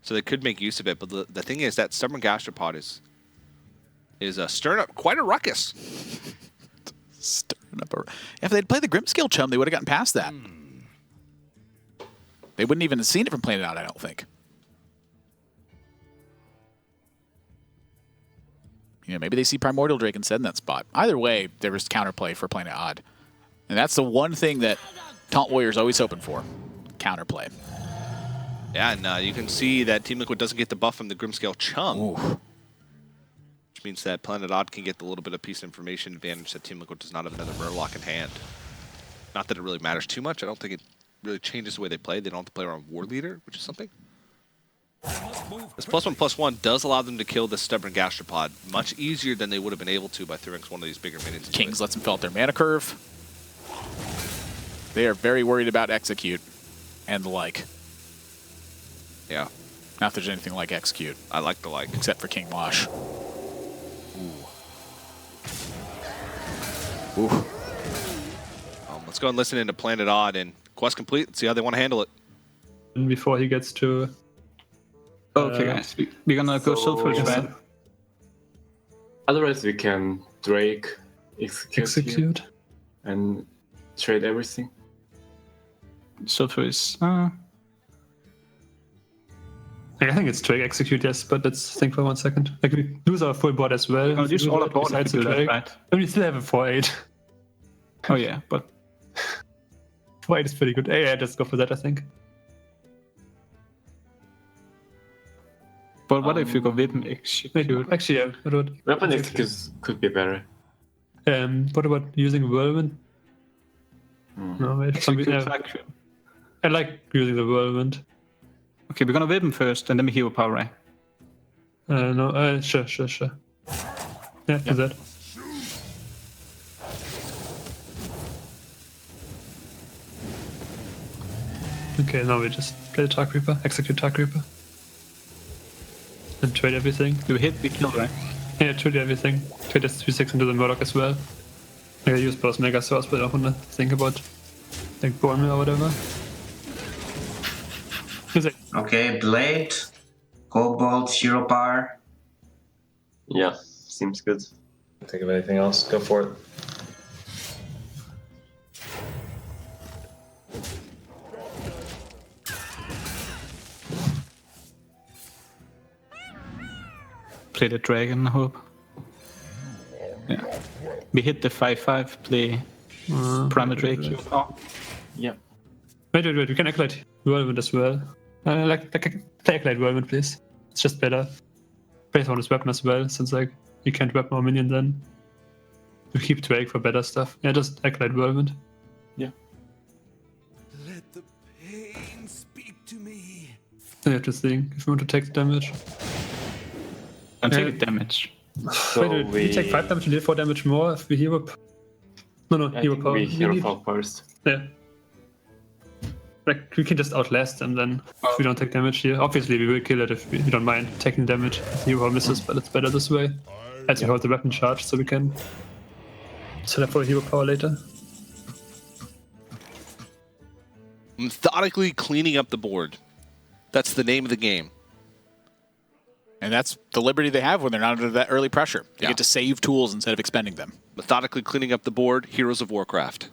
so they could make use of it. But the thing is that Stubborn Gastropod is stirring up quite a ruckus. Stirring up a... If they'd played the Grimscale Chum, they would have gotten past that. They wouldn't even have seen it from Planet Out, I don't think. Maybe they see Primordial Drake instead in that spot. Either way, there was counterplay for Planet Odd. And that's the one thing that Taunt Warrior's always hoping for. Counterplay. Yeah, and you can see that Team Liquid doesn't get the buff from the Grimscale Chum. Ooh. Which means that Planet Odd can get the little bit of piece of information advantage that Team Liquid does not have another Murloc in hand. Not that it really matters too much. I don't think it really changes the way they play. They don't have to play around War Leader, which is something. This +1/+1 does allow them to kill the Stubborn Gastropod much easier than they would have been able to by throwing one of these bigger minions. Kings lets them fill out their mana curve. They are very worried about Execute and the like. Yeah. Not if there's anything like Execute. I like the like. Except for King Mosh. Ooh. Let's go and listen into Planet Odd and quest complete. Let's see how they want to handle it. And before he gets to... Okay, guys. We're gonna go Soulforge, right? Otherwise, we can Drake, execute. And trade everything. Soulforge. I think it's Drake execute, yes, but let's think for 1 second. Like, we lose our full board as well. We're gonna use all our board besides the if we do that, Drake. right? And we still have a 4/8. Oh yeah, but White is pretty good. Yeah, just go for that, I think. what if you go Weapon Execute? Actually, yeah, what about Weapon Execute could be better. what about using Whirlwind? No, wait. Execute. I like using the Whirlwind. Okay, we're gonna Weapon first, and then we Hero Power Ray. No, sure. Yeah, do that. Okay, now we just play the Dark Reaper, execute Dark Reaper. And trade everything. Do we hit, we kill, right? Yeah, trade everything. Trade this 3/6 into the Murloc as well. I use both Mega Swords, but I wanna think about like Borneo or whatever. Okay, Blade, Cobalt, Hero Power. Yeah, seems good. Think of anything else? Go for it. Play the Dragon, I hope. Yeah. We hit the 5/5, play Primal Drake. Yeah. Wait, we can accolade Whirlwind as well. Like play accolade Whirlwind, please. It's just better. Play on his weapon as well, since like you can't weapon our minion then. You keep Drake for better stuff. Yeah, just accolade Whirlwind. Yeah. Let the pain speak to me. Then you have to think if you want to take the damage. And take damage. So wait, we take 5 damage and deal 4 damage more if we hero. No, I hero think power. we Hero Power first. Yeah. Like we can just outlast them then if we don't take damage here. Obviously we will kill it if we don't mind taking damage. Hero power misses, but it's better this way. As we hold the weapon charge so we can set up for hero power later. Methodically cleaning up the board. That's the name of the game. And that's the liberty they have when they're not under that early pressure. They get to save tools instead of expending them. Methodically cleaning up the board, Heroes of Warcraft.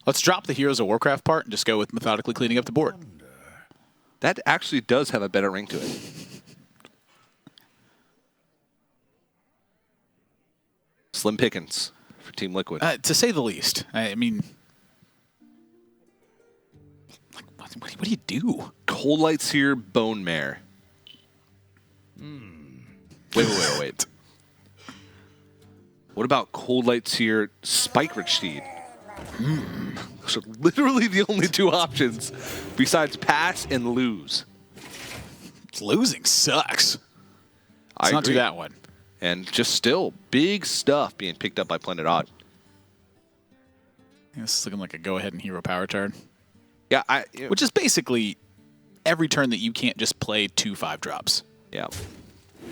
Let's drop the Heroes of Warcraft part and just go with methodically cleaning up the board. That actually does have a better ring to it. Slim pickings for Team Liquid. To say the least. I mean, like, what do you do? Cold Light Seer, Bone Mare. Wait. What about Cold Light Seer, Spike Rich Steed? So literally the only 2 options besides pass and lose. Losing sucks. Let's not do that one. And just still big stuff being picked up by Planet Odd. This is looking like a go ahead and hero power turn. Yeah, which is basically every turn that you can't just play 2 5-drops. Yeah.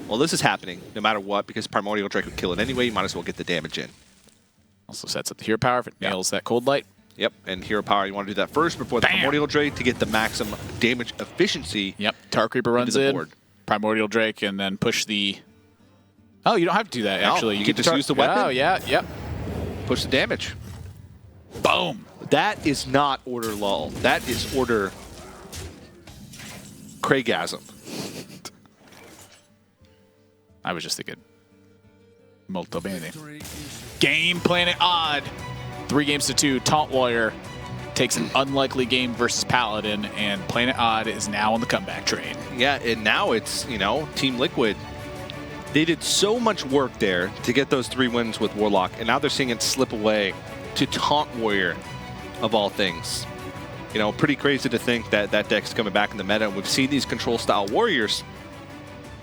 Well, this is happening no matter what because Primordial Drake would kill it anyway. You might as well get the damage in. Also sets up the hero power if it nails that Cold Light. Yep, and hero power, you want to do that first before the Primordial Drake to get the maximum damage efficiency. Yep, Dark Reaper runs in, board. Primordial Drake, and then push the... Oh, you don't have to do that, actually. You can just use the weapon. Oh, yeah, yep. Push the damage. Boom. That is not Order Lull. That is Order Craigasm. I was just thinking Molto Bene. Game Planet Odd. 3 games to 2. Taunt Warrior takes an unlikely game versus Paladin, and Planet Odd is now on the comeback train. Yeah, and now it's, Team Liquid. They did so much work there to get those 3 wins with Warlock, and now they're seeing it slip away to Taunt Warrior, of all things. Pretty crazy to think that that deck's coming back in the meta, and we've seen these control-style warriors,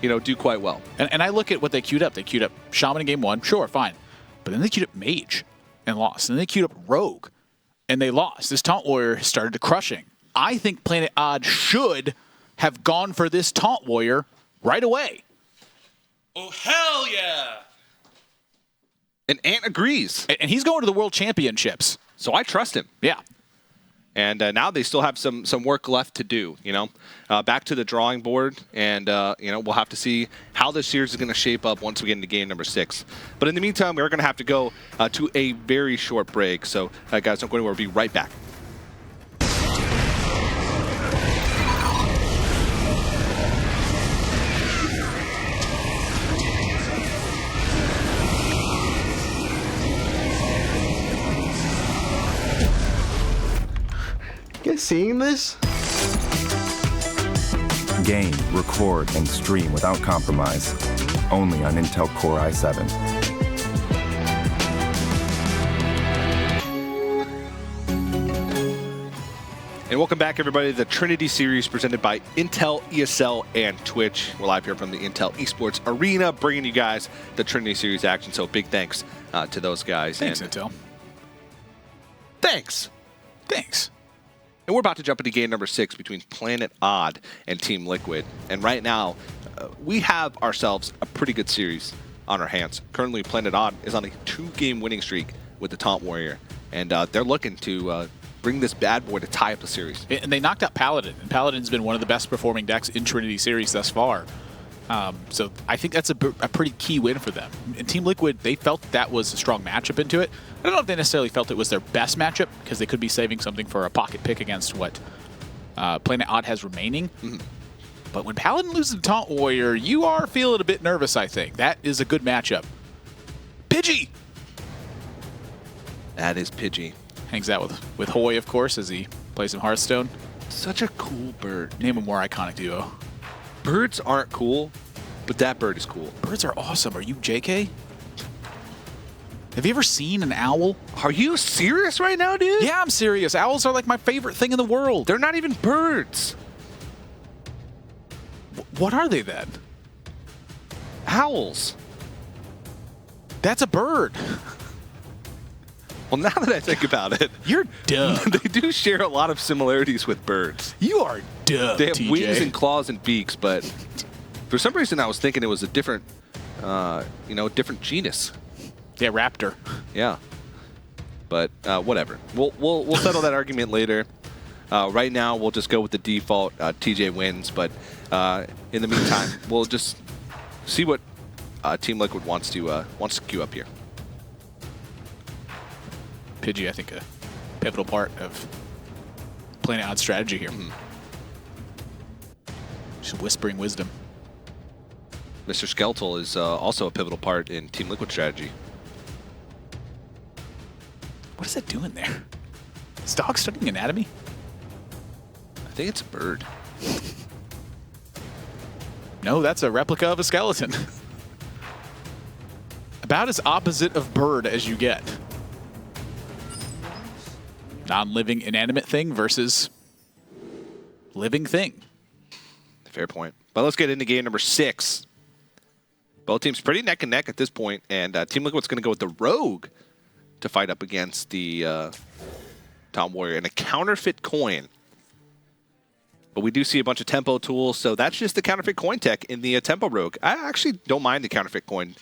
do quite well. And I look at what they queued up. They queued up Shaman in game 1, sure, fine. But then they queued up Mage and lost. And then they queued up Rogue, and they lost. This Taunt Warrior started to crushing. I think Planet Odd should have gone for this Taunt Warrior right away. Oh, hell yeah! And Ant agrees. And he's going to the World Championships. So I trust him. Yeah. And now they still have some work left to do, Back to the drawing board, and, we'll have to see how this series is going to shape up once we get into game number 6. But in the meantime, we're going to have to go to a very short break. So, guys, don't go anywhere. We'll be right back. I seeing this? Game, record, and stream without compromise. Only on Intel Core i7. And welcome back, everybody, to the Trinity Series presented by Intel, ESL, and Twitch. We're live here from the Intel Esports Arena, bringing you guys the Trinity Series action. So big thanks to those guys. Thanks, Intel. Thanks. And we're about to jump into game number 6 between Planet Odd and Team Liquid. And right now, we have ourselves a pretty good series on our hands. Currently, Planet Odd is on a 2-game winning streak with the Taunt Warrior. And they're looking to bring this bad boy to tie up the series. And they knocked out Paladin. And Paladin's been one of the best performing decks in Trinity Series thus far. So I think that's a pretty key win for them. And Team Liquid, they felt that was a strong matchup into it. I don't know if they necessarily felt it was their best matchup, because they could be saving something for a pocket pick against what Planet Odd has remaining. But when Paladin loses to Taunt Warrior, you are feeling a bit nervous, I think. That is a good matchup. Pidgey! That is Pidgey. Hangs out with Hoy, of course, as he plays some Hearthstone. Such a cool bird. Name a more iconic duo. Birds aren't cool, but that bird is cool. Birds are awesome. Are you JK? Have you ever seen an owl? Are you serious right now, dude? Yeah, I'm serious. Owls are like my favorite thing in the world. They're not even birds. What are they then? Owls. That's a bird. Well, now that I think about it, you're dumb. They do share a lot of similarities with birds. You are dumb. They have TJ. wings and claws and beaks, but for some reason I was thinking it was a different, different genus. Yeah, raptor. Yeah, but whatever. We'll settle that argument later. Right now, we'll just go with the default. TJ wins, but in the meantime, we'll just see what Team Liquid wants to queue up here. Pidgey, I think, a pivotal part of Planet Odd's strategy here. Just whispering wisdom. Mr. Skeletal is also a pivotal part in Team Liquid strategy. What is that doing there? Is dog studying anatomy? I think it's a bird. No, that's a replica of a skeleton. About as opposite of bird as you get. Non-living inanimate thing versus living thing. Fair point. But let's get into game number 6. Both teams pretty neck and neck at this point, and Team Liquid's going to go with the Rogue to fight up against the Taunt Warrior and a counterfeit coin. But we do see a bunch of tempo tools, so that's just the counterfeit coin tech in the tempo Rogue. I actually don't mind the counterfeit coin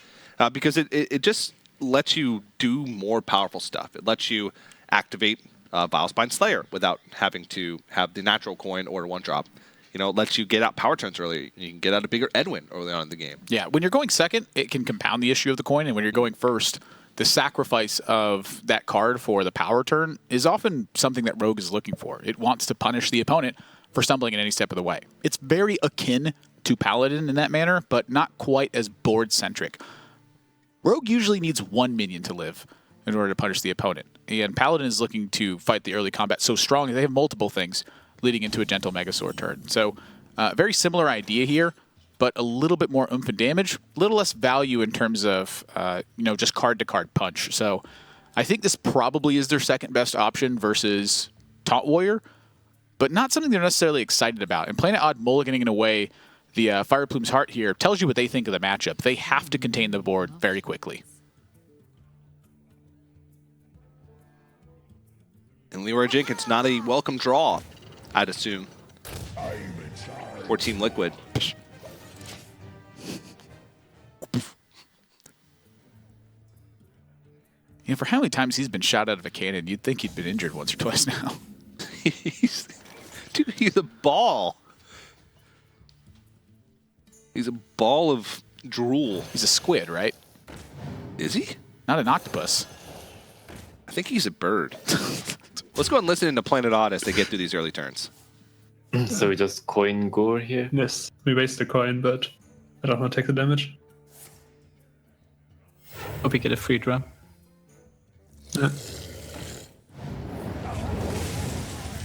because it just lets you do more powerful stuff. It lets you activate Vilespine Slayer without having to have the natural coin or one drop. It lets you get out power turns early. You can get out a bigger Edwin early on in the game. Yeah, when you're going second, it can compound the issue of the coin, and when you're going first, the sacrifice of that card for the power turn is often something that Rogue is looking for. It wants to punish the opponent for stumbling in any step of the way. It's very akin to Paladin in that manner, but not quite as board-centric. Rogue usually needs one minion to live in order to punish the opponent. And Paladin is looking to fight the early combat so strong that they have multiple things leading into a gentle Megasword turn. So, very similar idea here, but a little bit more oomph and damage, a little less value in terms of, just card-to-card punch. So, I think this probably is their second best option versus Taunt Warrior, but not something they're necessarily excited about. And Planet Odd mulliganing away the Fire Plume's Heart here tells you what they think of the matchup. They have to contain the board very quickly. And Leroy Jenkins, not a welcome draw, I'd assume, for Team Liquid. For how many times he's been shot out of a cannon, you'd think he'd been injured once or twice now. Dude, he's a ball. He's a ball of drool. He's a squid, right? Is he? Not an octopus. I think he's a bird. Let's go and listen into Planet Odd as they get through these early turns. So we just coin gore here? Yes, we waste the coin, but I don't want to take the damage. Hope we get a free draw. Yeah.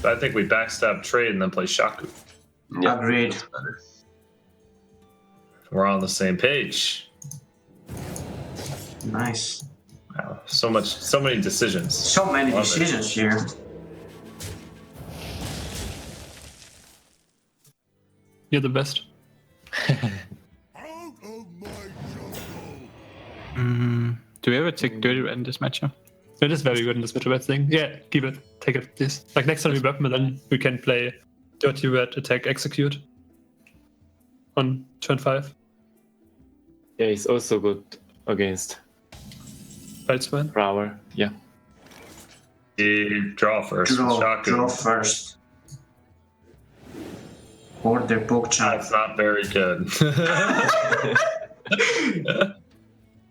I think we backstab trade and then play Shaku. Yeah, Agreed. that's better. We're on the same page. Nice. Wow, so many decisions. So many Love it. decisions here. You're the best. Do we ever take Dirty Red in this matchup? It is very good in this Metro Red thing. Yeah, keep it. Take it, please. Like next time we weapon, and then we can play Dirty Red, attack, execute on turn 5. Yeah, it's also good against Boltzmann. Flower. Yeah. You draw first. Shaku. Draw first. Or their book chart. That's not very good.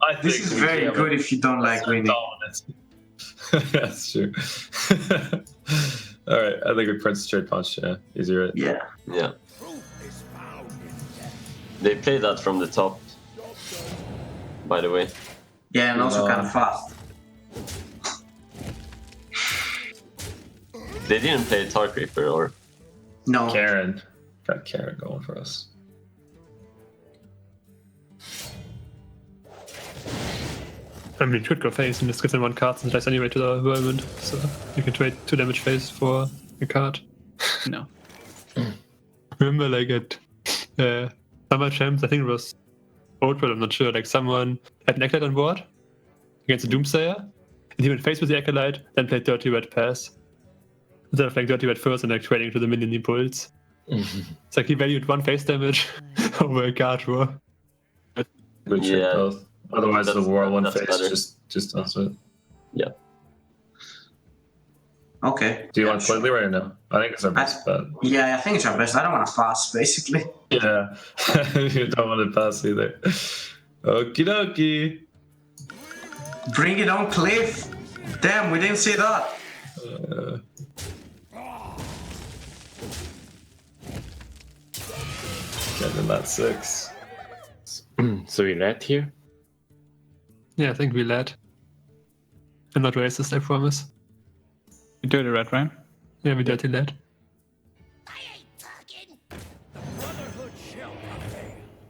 I think This is very good if you don't like winning. That's true. All right, I think we print straight punch. Yeah, easier. Right? Yeah. Yeah. They play that from the top, by the way. Yeah, and also kind of fast. They didn't play Tark Reaper, or? No. Karen. Got Karen going for us. I mean, you could go face and just give them 1 card and dice anyway to the whirlwind. So you can trade 2 damage face for a card. No. Remember, like at Summer Champs, I think it was Old World, I'm not sure. Like someone had an Acolyte on board against a Doomsayer, and he went face with the Acolyte, then played Dirty Red Pass. Instead of like Dirty Red first and like trading to the minion impulse. It's like he valued 1 face damage over a card draw. Good shit, Yeah. both. Otherwise, the That's- whirlwind that's face better. just does it. Yeah. Okay. Do you want to play Leroy or no? I think it's our best bet. Yeah, I think it's our best. I don't want to fast, basically. Yeah, you don't want to pass either. Okie dokie. Bring it on, Cliff. Damn, we didn't see that. Getting that 6. So we led here. Yeah, I think we led. I'm not racist, I promise. You Dirty Red, right? Yeah, we dirty led.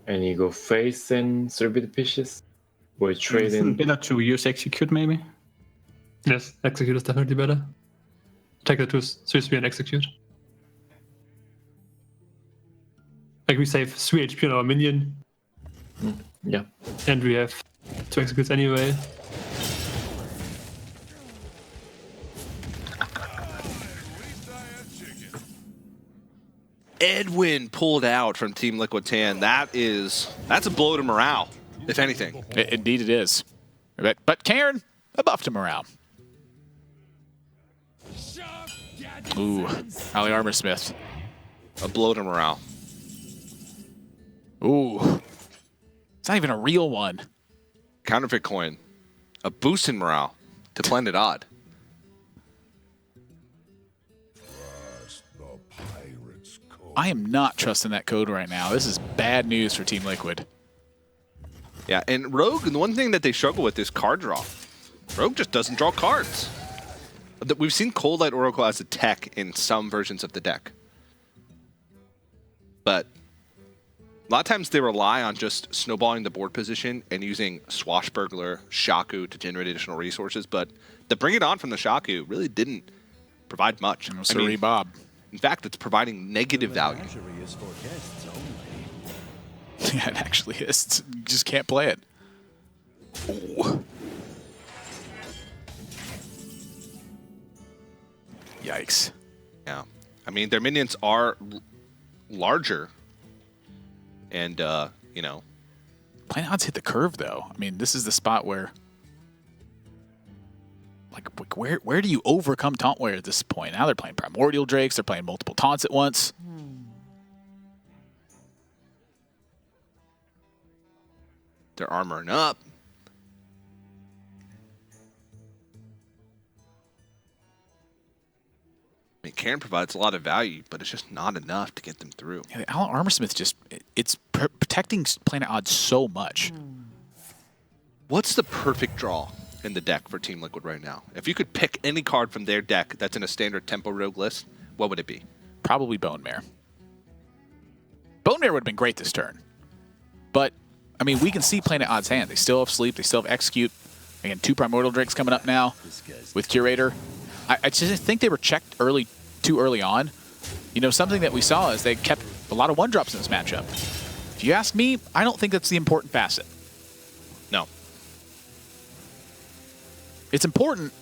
And you go face and serve with the pitches. We're trading. Better to use execute, maybe? Yes, execute is definitely better. Take the 2/3 and execute. Like we save 3 HP on our minion, Yeah. and we have 2 executes anyway. Edwin pulled out from Team Liquid Tan. That's a blow to morale, if anything. Indeed it is. But Karen, a buff to morale. Ooh, Ali Armorsmith. A blow to morale. Ooh. It's not even a real one. Counterfeit coin. A boost in morale to Planet Odd. I am not trusting that code right now. This is bad news for Team Liquid. Yeah, and Rogue, the one thing that they struggle with is card draw. Rogue just doesn't draw cards. We've seen Cold Light Oracle as a tech in some versions of the deck. But a lot of times they rely on just snowballing the board position and using Swashbuckler, Shaku to generate additional resources. But the Bring It On from the Shaku really didn't provide much. Sorry, Bob. In fact, it's providing negative value. Yeah, it actually is. You just can't play it. Ooh. Yikes. Yeah. I mean, their minions are larger. And, you know. Planet Odds hit the curve, though. I mean, this is the spot where... Like, where do you overcome Tauntware at this point? Now they're playing Primordial Drakes. They're playing multiple taunts at once. They're armoring up. I mean, Karen provides a lot of value, but it's just not enough to get them through. Yeah, the Alan Armorsmith just... It's protecting Planet Odds so much. What's the perfect draw in the deck for Team Liquid right now? If you could pick any card from their deck that's in a standard Tempo Rogue list, what would it be? Probably Bone Mare. Bone Mare would have been great this turn. But, I mean, we can see playing at odds hand. They still have Sleep. They still have Execute. Again, 2 Primordial Drakes coming up now with Curator. I just think they were checked too early on. You know, something that we saw is they kept a lot of 1-drops in this matchup. If you ask me, I don't think that's the important facet. No. It's important,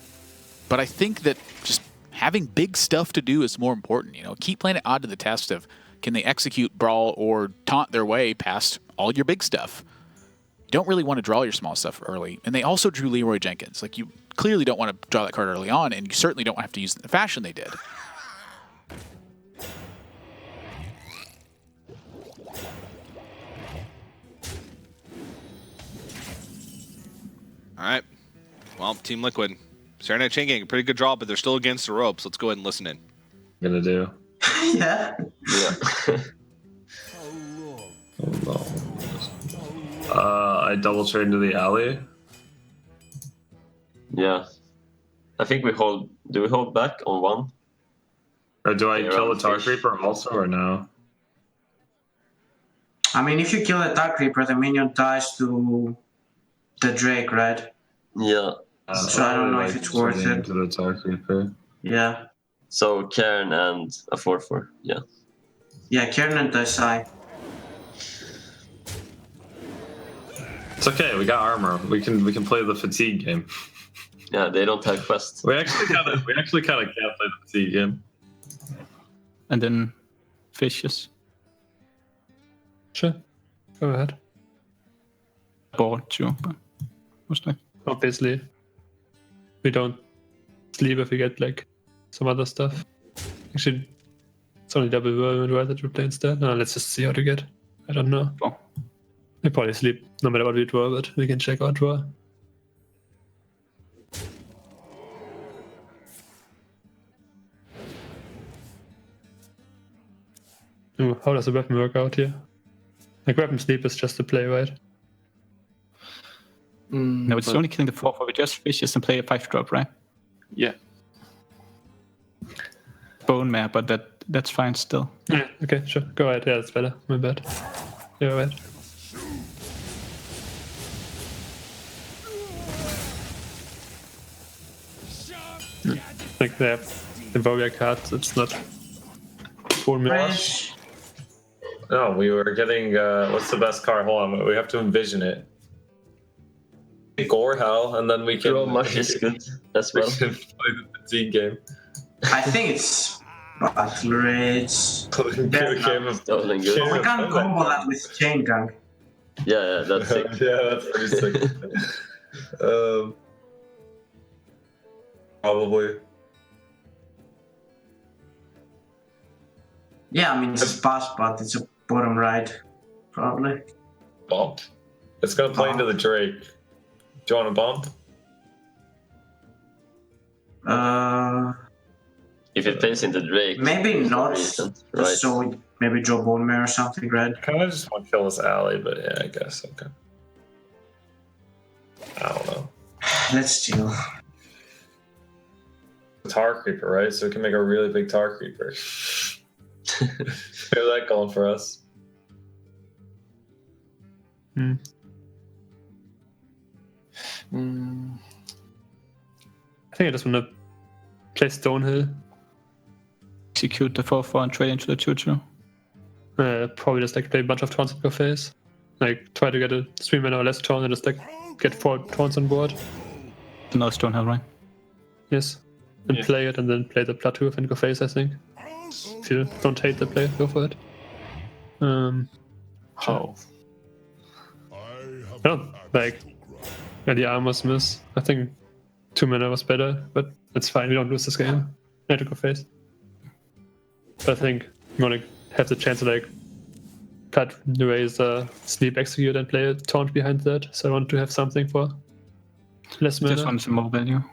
but I think that just having big stuff to do is more important. You know, keep playing it odd to the test of can they execute, brawl, or taunt their way past all your big stuff. You don't really want to draw your small stuff early. And they also drew Leroy Jenkins. Like, you clearly don't want to draw that card early on, and you certainly don't have to use it in the fashion they did. All right. Well, Team Liquid. Saturday Night Chain Gang, a pretty good draw, but they're still against the ropes. Let's go ahead and listen in. Gonna do. Yeah. I double trade into the alley. Yeah. I think we hold. Do we hold back on 1? Or do I kill the Tar Creeper also, or no? I mean, if you kill the Tar Creeper, the minion dies to the Drake, right? Yeah. So I don't know if it's worth it. To the Tar Creeper. Yeah. So Cairn and a 4/4. Yeah. Yeah, Kieran and Desai. It's okay. We got armor. We can play the fatigue game. Yeah, they don't have quests. We actually kind of can't play the fatigue game. And then fishes. Sure. Go ahead. Bought you. What's that? Obviously, we don't sleep if we get like some other stuff. Actually, it's only double whirlwind that we play instead. No, let's just see how to get. I don't know. Oh. We probably sleep no matter what we draw, but we can check our draw. Ooh, how does the weapon work out here? Like, weapon sleep is just a play, right? No, it's only killing the 4/4. We just fishes and play a 5-drop, right? Yeah. Bone Mare, but that's fine still. Yeah, okay, sure. Go ahead. Yeah, that's better. My bad. Yeah, right. Like, they have the warrior cards, it's not full mirage. No, we were getting. What's the best card? Hold on, we have to envision it. Gore Hell, and then we can. Much is good as well. We can play the fatigue game. I think it's Battle Rage. Stolen good. We can't combo that with Chain Gang. Yeah, that's sick. Yeah, that's pretty sick. Probably. Yeah, I mean, it's a pass, but it's a bottom right, probably. Bump. It's gonna play into the Drake. Do you want to bump? If it plays into Drake. Maybe not. Reason, right. So we maybe draw Bone Mare or something, right? Kind of just want to kill this alley, but yeah, I guess okay. I don't know. Let's steal. Tar Creeper, right? So we can make a really big Tar Creeper. How's that going for us? Hmm. I think I just want to play Stonehill. Execute the 4/4 and trade into the 2/2. Probably just like play a bunch of taunts in your face. Like try to get a 3 mana or less taunt and just like get 4 taunts on board. No Stonehill, right? Yes. And play it and then play the plateau of Inco face, I think. If you don't hate the play, go for it. How? I don't like the armors miss. I think 2 mana was better, but it's fine. We don't lose this game. I had to go face. But I think you want to have the chance to like plat raise sleep execute and play a taunt behind that. So I want to have something for less mana. Just want some more value.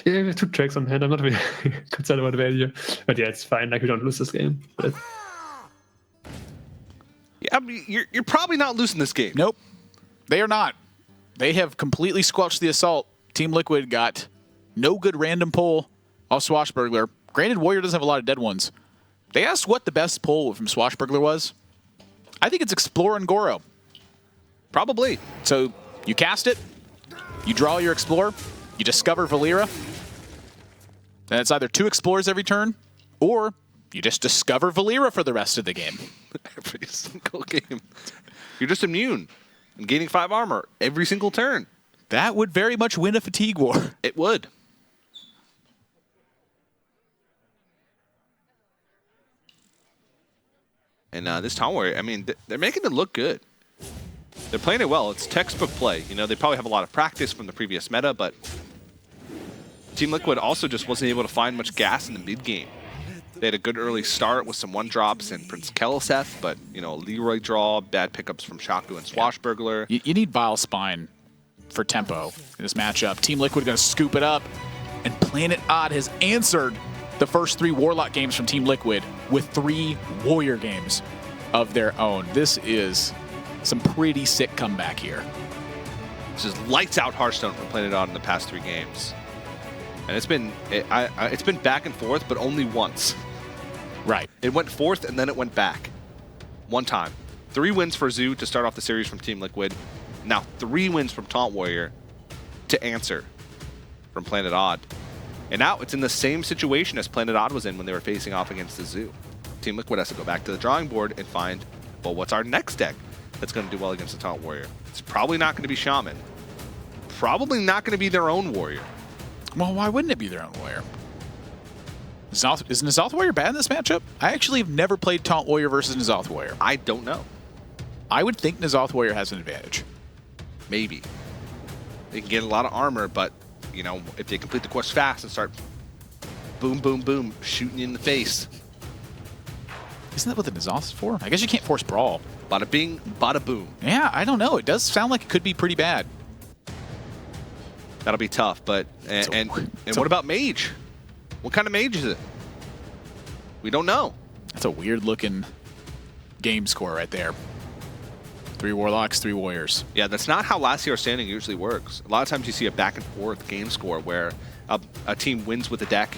Yeah, we have 2 tracks on hand. I'm not really concerned about value. But yeah, it's fine. Like, we don't lose this game. But Yeah, I mean, you're probably not losing this game. Nope. They are not. They have completely squelched the assault. Team Liquid got no good random pull off Swashbuckler. Granted, Warrior doesn't have a lot of dead ones. They asked what the best pull from Swashbuckler was. I think it's Explore and Goro. Probably. So you cast it, you draw your Explore, you discover Valera. Then it's either 2 Explores every turn, or you just discover Valera for the rest of the game. Every single game. You're just immune and gaining 5 armor every single turn. That would very much win a fatigue war. It would. And this Taunt Warrior, I mean, they're making it look good. They're playing it well. It's textbook play. You know, they probably have a lot of practice from the previous meta, but Team Liquid also just wasn't able to find much gas in the mid game. They had a good early start with some 1-drops and Prince Keliseth, but, you know, Leroy draw, bad pickups from Shaku and Swashbuckler. You need Vile Spine for tempo in this matchup. Team Liquid going to scoop it up, and Planet Odd has answered the first 3 Warlock games from Team Liquid with 3 Warrior games of their own. This is some pretty sick comeback here. This is lights out Hearthstone from Planet Odd in the past 3 games. And it's been back and forth, but only once. Right. It went forth and then it went back. One time. 3 wins for Zoo to start off the series from Team Liquid. Now 3 wins from Taunt Warrior to answer from Planet Odd. And now it's in the same situation as Planet Odd was in when they were facing off against the Zoo. Team Liquid has to go back to the drawing board and find, well, what's our next deck that's going to do well against the Taunt Warrior? It's probably not going to be Shaman. Probably not going to be their own Warrior. Well, why wouldn't it be their own Warrior? Is N'Zoth Warrior bad in this matchup? I actually have never played Taunt Warrior versus N'Zoth Warrior. I don't know. I would think N'Zoth Warrior has an advantage. Maybe. They can get a lot of armor, but, you know, if they complete the quest fast and start boom, boom, boom, shooting you in the face. Isn't that what the N'Zoth's for? I guess you can't force Brawl. Bada bing, bada boom. Yeah, I don't know. It does sound like it could be pretty bad. That'll be tough, but and what about Mage? What kind of Mage is it? We don't know. That's a weird looking game score right there. 3 Warlocks, 3 Warriors. Yeah, that's not how last year's standing usually works. A lot of times you see a back and forth game score where a team wins with a deck,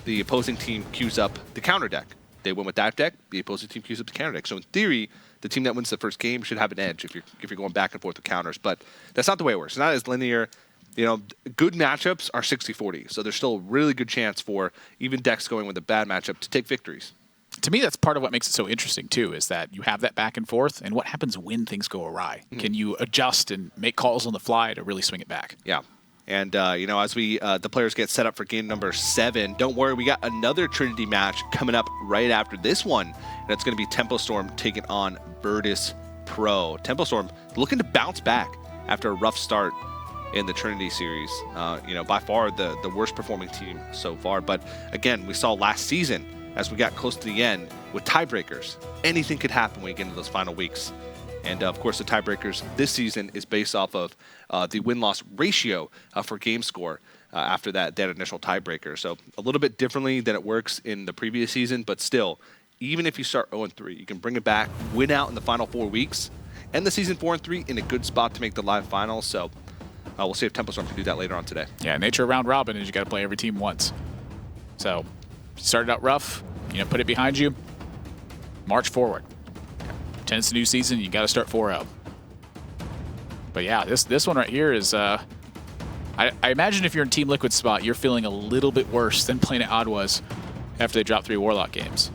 the opposing team queues up the counter deck. They win with that deck, the opposing team queues up the counter deck. So in theory, the team that wins the first game should have an edge if you're going back and forth with counters. But that's not the way it works. It's not as linear. You know, good matchups are 60-40, so there's still a really good chance for even decks going with a bad matchup to take victories. To me, that's part of what makes it so interesting, too, is that you have that back and forth, and what happens when things go awry? Mm-hmm. Can you adjust and make calls on the fly to really swing it back? Yeah. And, you know, as the players get set up for game number 7, don't worry, we got another Trinity match coming up right after this one, and it's going to be Tempo Storm taking on Virtus Pro. Tempo Storm looking to bounce back after a rough start in the Trinity Series. You know, by far the worst performing team so far. But again, we saw last season as we got close to the end with tiebreakers. Anything could happen when we get into those final weeks. And of course, the tiebreakers this season is based off of the win-loss ratio for game score after that initial tiebreaker. So a little bit differently than it works in the previous season, but still, even if you start 0-3, you can bring it back, win out in the final 4 weeks, end the season 4-3 in a good spot to make the live finals. So we'll see if Tempo Storm can do that later on today. Yeah, nature of round robin is you got to play every team once. So, started out rough, you know, put it behind you, march forward. It's a new season, you got to start 4-0. But yeah, this one right here is, I imagine if you're in Team Liquid spot, you're feeling a little bit worse than Planet Odd was after they dropped 3 Warlock games.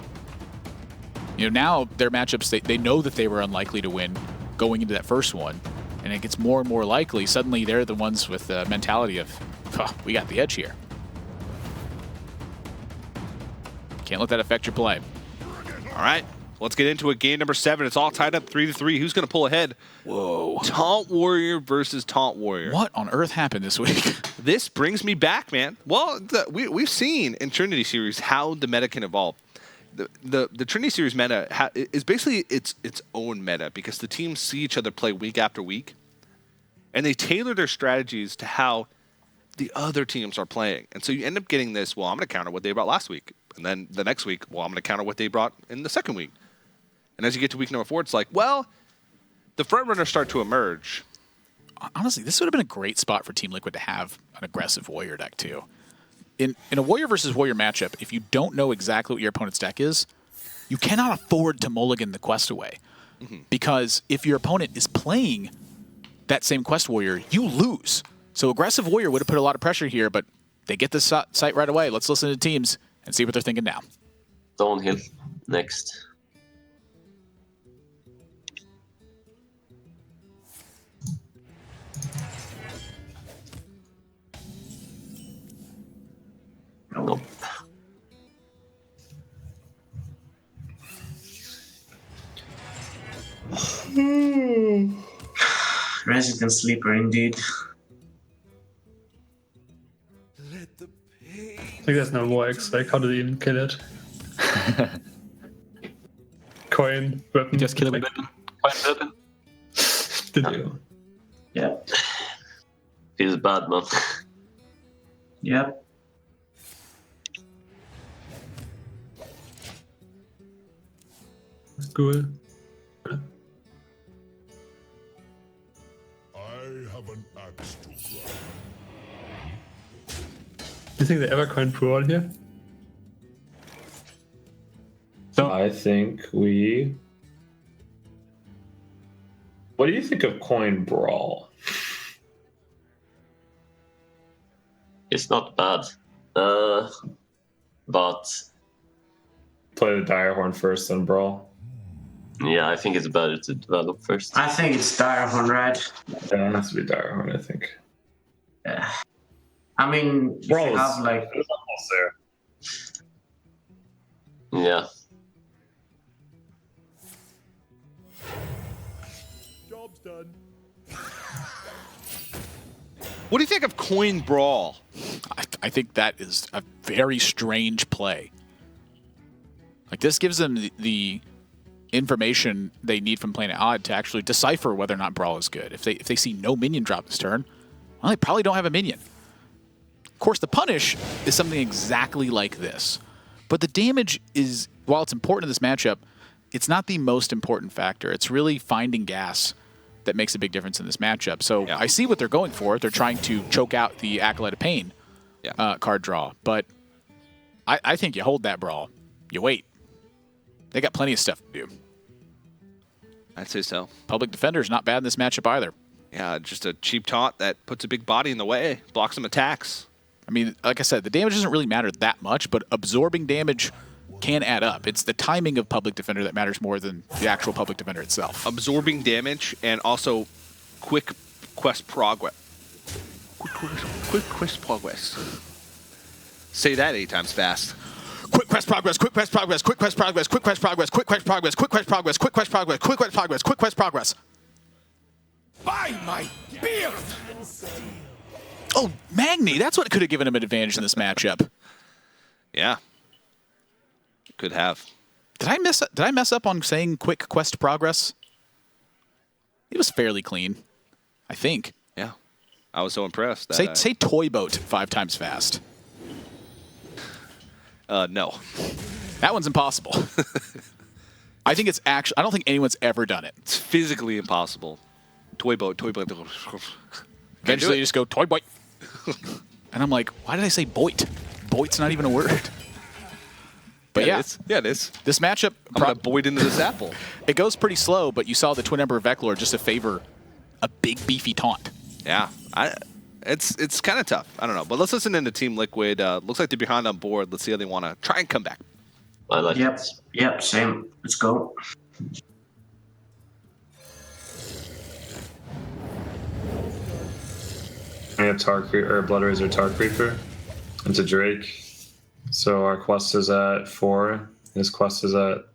You know, now their matchups, they know that they were unlikely to win going into that first one. And it gets more and more likely. Suddenly, they're the ones with the mentality of, oh, we got the edge here. Can't let that affect your play. All right, let's get into it. Game number 7. It's all tied up 3-3. Who's going to pull ahead? Whoa. Taunt Warrior versus Taunt Warrior. What on earth happened this week? This brings me back, man. Well, we've seen in Trinity Series how the meta can evolve. The Trinity Series meta is basically its own meta because the teams see each other play week after week, and they tailor their strategies to how the other teams are playing. And so you end up getting this, well, I'm going to counter what they brought last week. And then the next week, well, I'm going to counter what they brought in the second week. And as you get to week number 4, it's like, well, the front runners start to emerge. Honestly, this would have been a great spot for Team Liquid to have an aggressive Warrior deck, too. in a warrior versus warrior matchup, if you don't know exactly what your opponent's deck is, you cannot afford to mulligan the quest away. Because if your opponent is playing that same quest warrior, you lose. So aggressive warrior would have put a lot of pressure here, but they get this site right away. Let's listen to teams and see what they're thinking now. Downhill next. Nope. Resident Sleeper indeed. I think there's no more X. Like, how do they even kill it? Coin, weapon. Just kill a weapon. Coin, weapon. Did you? Yeah. Feels bad, man. Yep. Cool. You think they ever coin Brawl here? So I think we. What do you think of Coin Brawl? It's not bad. But Play the Direhorn first, then Brawl. yeah, I think it's better to develop first. I think it's Direhorn, right? Yeah, it has to be Direhorn, I think. Yeah. I mean, if Brawl you is have like it's almost there. Yeah. Job's done. What do you think of Coin Brawl? I think that is a very strange play. Like, this gives them the information they need from playing at odd to actually decipher whether or not Brawl is good. If they see no minion drop this turn, well, they probably don't have a minion. Of course, the punish is something exactly like this. But the damage is, while it's important in this matchup, it's not the most important factor. It's really finding gas that makes a big difference in this matchup. So I see what they're going for. They're trying to choke out the Acolyte of Pain card draw. But I think you hold that Brawl. You wait. They got plenty of stuff to do. I'd say so. Public Defender's not bad in this matchup either. Yeah, just a cheap taunt that puts a big body in the way, blocks some attacks. I mean, like I said, the damage doesn't really matter that much, but absorbing damage can add up. It's the timing of Public Defender that matters more than the actual Public Defender itself. Absorbing damage and also quick quest progress. Quick quest progress. Say that 8 times fast. Quick quest progress, quick quest progress, quick quest progress, quick quest progress, quick quest progress, quick quest progress, quick quest progress, quick quest progress, quick quest progress. By my beard! Oh, Magni, that's what could have given him an advantage in this matchup. Yeah. Could have. Did I mess up on saying quick quest progress? It was fairly clean, I think. Yeah. I was so impressed. That Say toy boat 5 times fast. No. That one's impossible. I think it's actually, I don't think anyone's ever done it. It's physically impossible. Toy boat. Eventually you just go, toy boy. And I'm like, why did I say boit? Boit's not even a word. But yeah, it is. This matchup, I'm going to boit into this apple. It goes pretty slow, but you saw the Twin Emperor Veclor just to favor a big, beefy taunt. Yeah. It's kind of tough. I don't know. But let's listen into Team Liquid. Looks like they're behind on board. Let's see how they want to try and come back. I like it. Yep, same. Let's go. We have Blood Razor Tar Creeper into Drake. So our quest is at 4. His quest is at.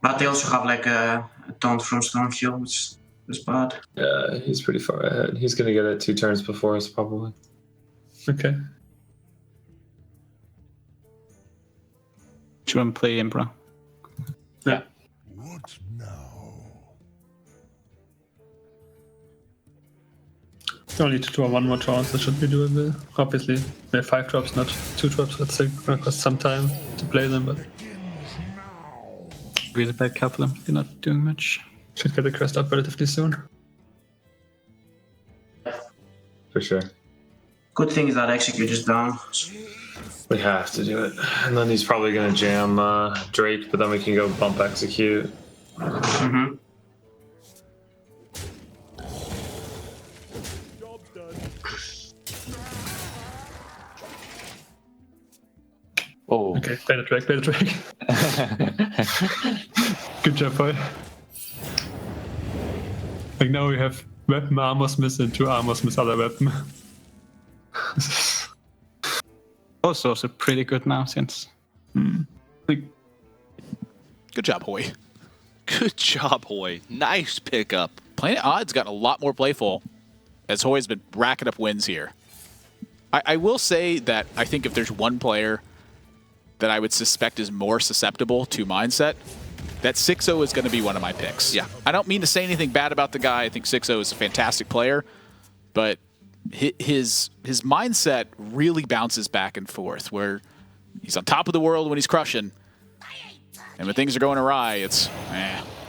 But they also have like a taunt from Stormfield, which is bad. Yeah, he's pretty far ahead. He's gonna get it 2 turns before us, probably. Okay. Do you want to play Emperor? Yeah. What now? Only to draw 1 more taunt, that should be doable. Obviously, they're 5 drops, not 2 drops. That's gonna cost some time to play them, but Really bad couple. You're not doing much. should get the quest up relatively soon. For sure. Good thing is that execute is down. We have to do it. And then he's probably going to jam Drake, but then we can go bump execute. Mm-hmm. Job's done. Oh. Okay, play the track, play the track. Good job, boy. Like now we have weapon armor smith and 2 armor smith other weapon. Also pretty good now since. Like, Good job, Hoy. Good job, Hoy. Nice pickup. Planet Odd's gotten a lot more playful as Hoy's been racking up wins here. I will say that I think if there's one player that I would suspect is more susceptible to mindset, that 6-0 is going to be one of my picks. Yeah. I don't mean to say anything bad about the guy. I think 6-0 is a fantastic player, but his mindset really bounces back and forth, where he's on top of the world when he's crushing, and when things are going awry, it's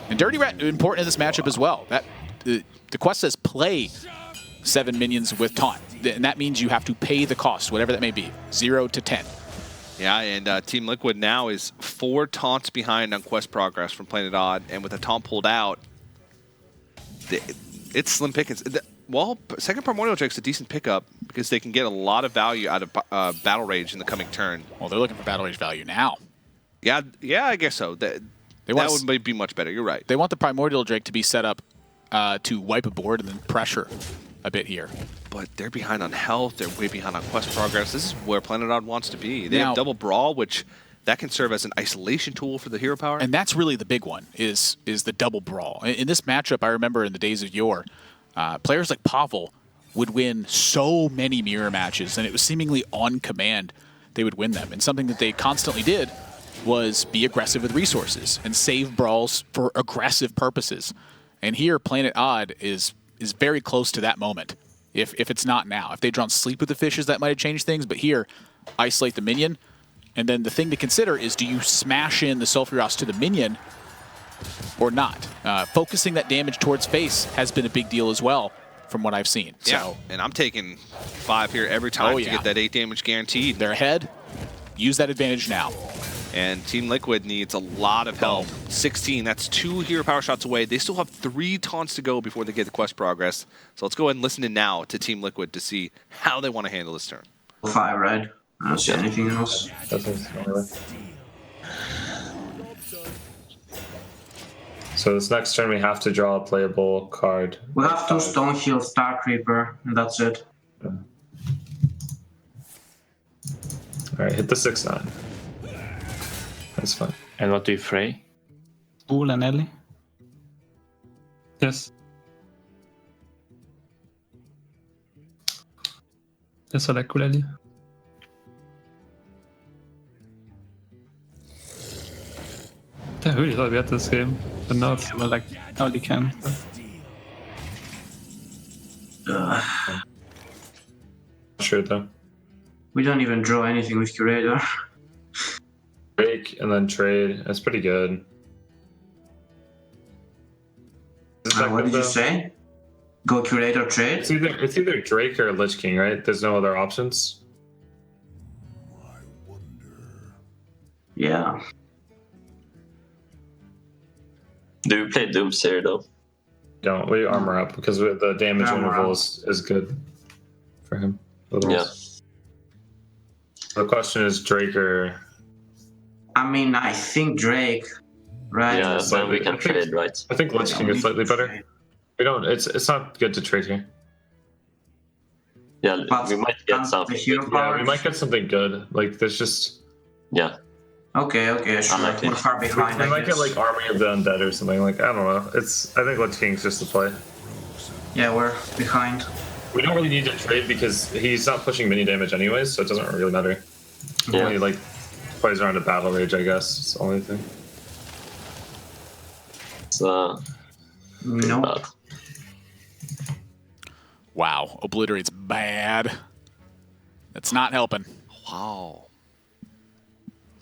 And Dirty Rat important in this matchup as well. That the quest says play 7 minions with taunt, and that means you have to pay the cost, whatever that may be, 0 to 10. Yeah, and Team Liquid now is 4 taunts behind on quest progress from Planet Odd, and with a taunt pulled out, it's slim pickings. Well, second Primordial Drake's a decent pickup because they can get a lot of value out of Battle Rage in the coming turn. Well, they're looking for Battle Rage value now. Yeah, I guess so. That would be much better. You're right. They want the Primordial Drake to be set up to wipe a board and then pressure a bit here. But they're behind on health. They're way behind on quest progress. This is where Planet Odd wants to be. They have double brawl, which that can serve as an isolation tool for the hero power. And that's really the big one, is the double brawl. In this matchup, I remember in the days of yore, players like Pavel would win so many mirror matches, and it was seemingly on command they would win them. And something that they constantly did was be aggressive with resources and save brawls for aggressive purposes. And here, Planet Odd is very close to that moment, if it's not now. If they'd drawn Sleep with the Fishes, that might have changed things, but here, isolate the minion. And then the thing to consider is, do you smash in the Sulfuros to the minion or not? Focusing that damage towards face has been a big deal as well, from what I've seen. Yeah, So, and I'm taking 5 here every time to get that 8 damage guaranteed. They're ahead. Use that advantage now. And Team Liquid needs a lot of help. 16, that's 2 hero power shots away. They still have 3 taunts to go before they get the quest progress. So let's go ahead and listen in now to Team Liquid to see how they want to handle this turn. 5 red. I don't see anything else. So this next turn we have to draw a playable card. We have 2 Stonehill, Star Creeper, and that's it. Alright, hit the 6-9. That's fine. And what do you fray? Spool and Ellie. Yes. Yes, I like Kuleli. I really thought we had this game, but now it's Well, like, all you can. Sure though. We don't even draw anything with Curator. Break and then trade. That's pretty good. What did you say? Go Curator trade? It's either Drake or Lich King, right? There's no other options. Yeah. Do you play Doomsayer though? Don't. We armor up because the damage interval is good for him. Otherwise. Yeah. The question is Drake or... I mean, I think Drake, right? Yeah, then we can trade, right? I think Lich King is slightly better. We don't. It's not good to trade here. Yeah, we might get something. Yeah, we might get something good. Like there's just. Yeah. Okay, sure. like We're far behind. We might get like Army of the Undead or something. Like I don't know. I think Lich King's just the play. Yeah, we're behind. We don't really need to trade because he's not pushing mini damage anyways, so it doesn't really matter. Yeah. He like plays around a Battle Rage, I guess. It's the only thing. So. Nope. Wow, Obliterate's bad. That's not helping. Wow.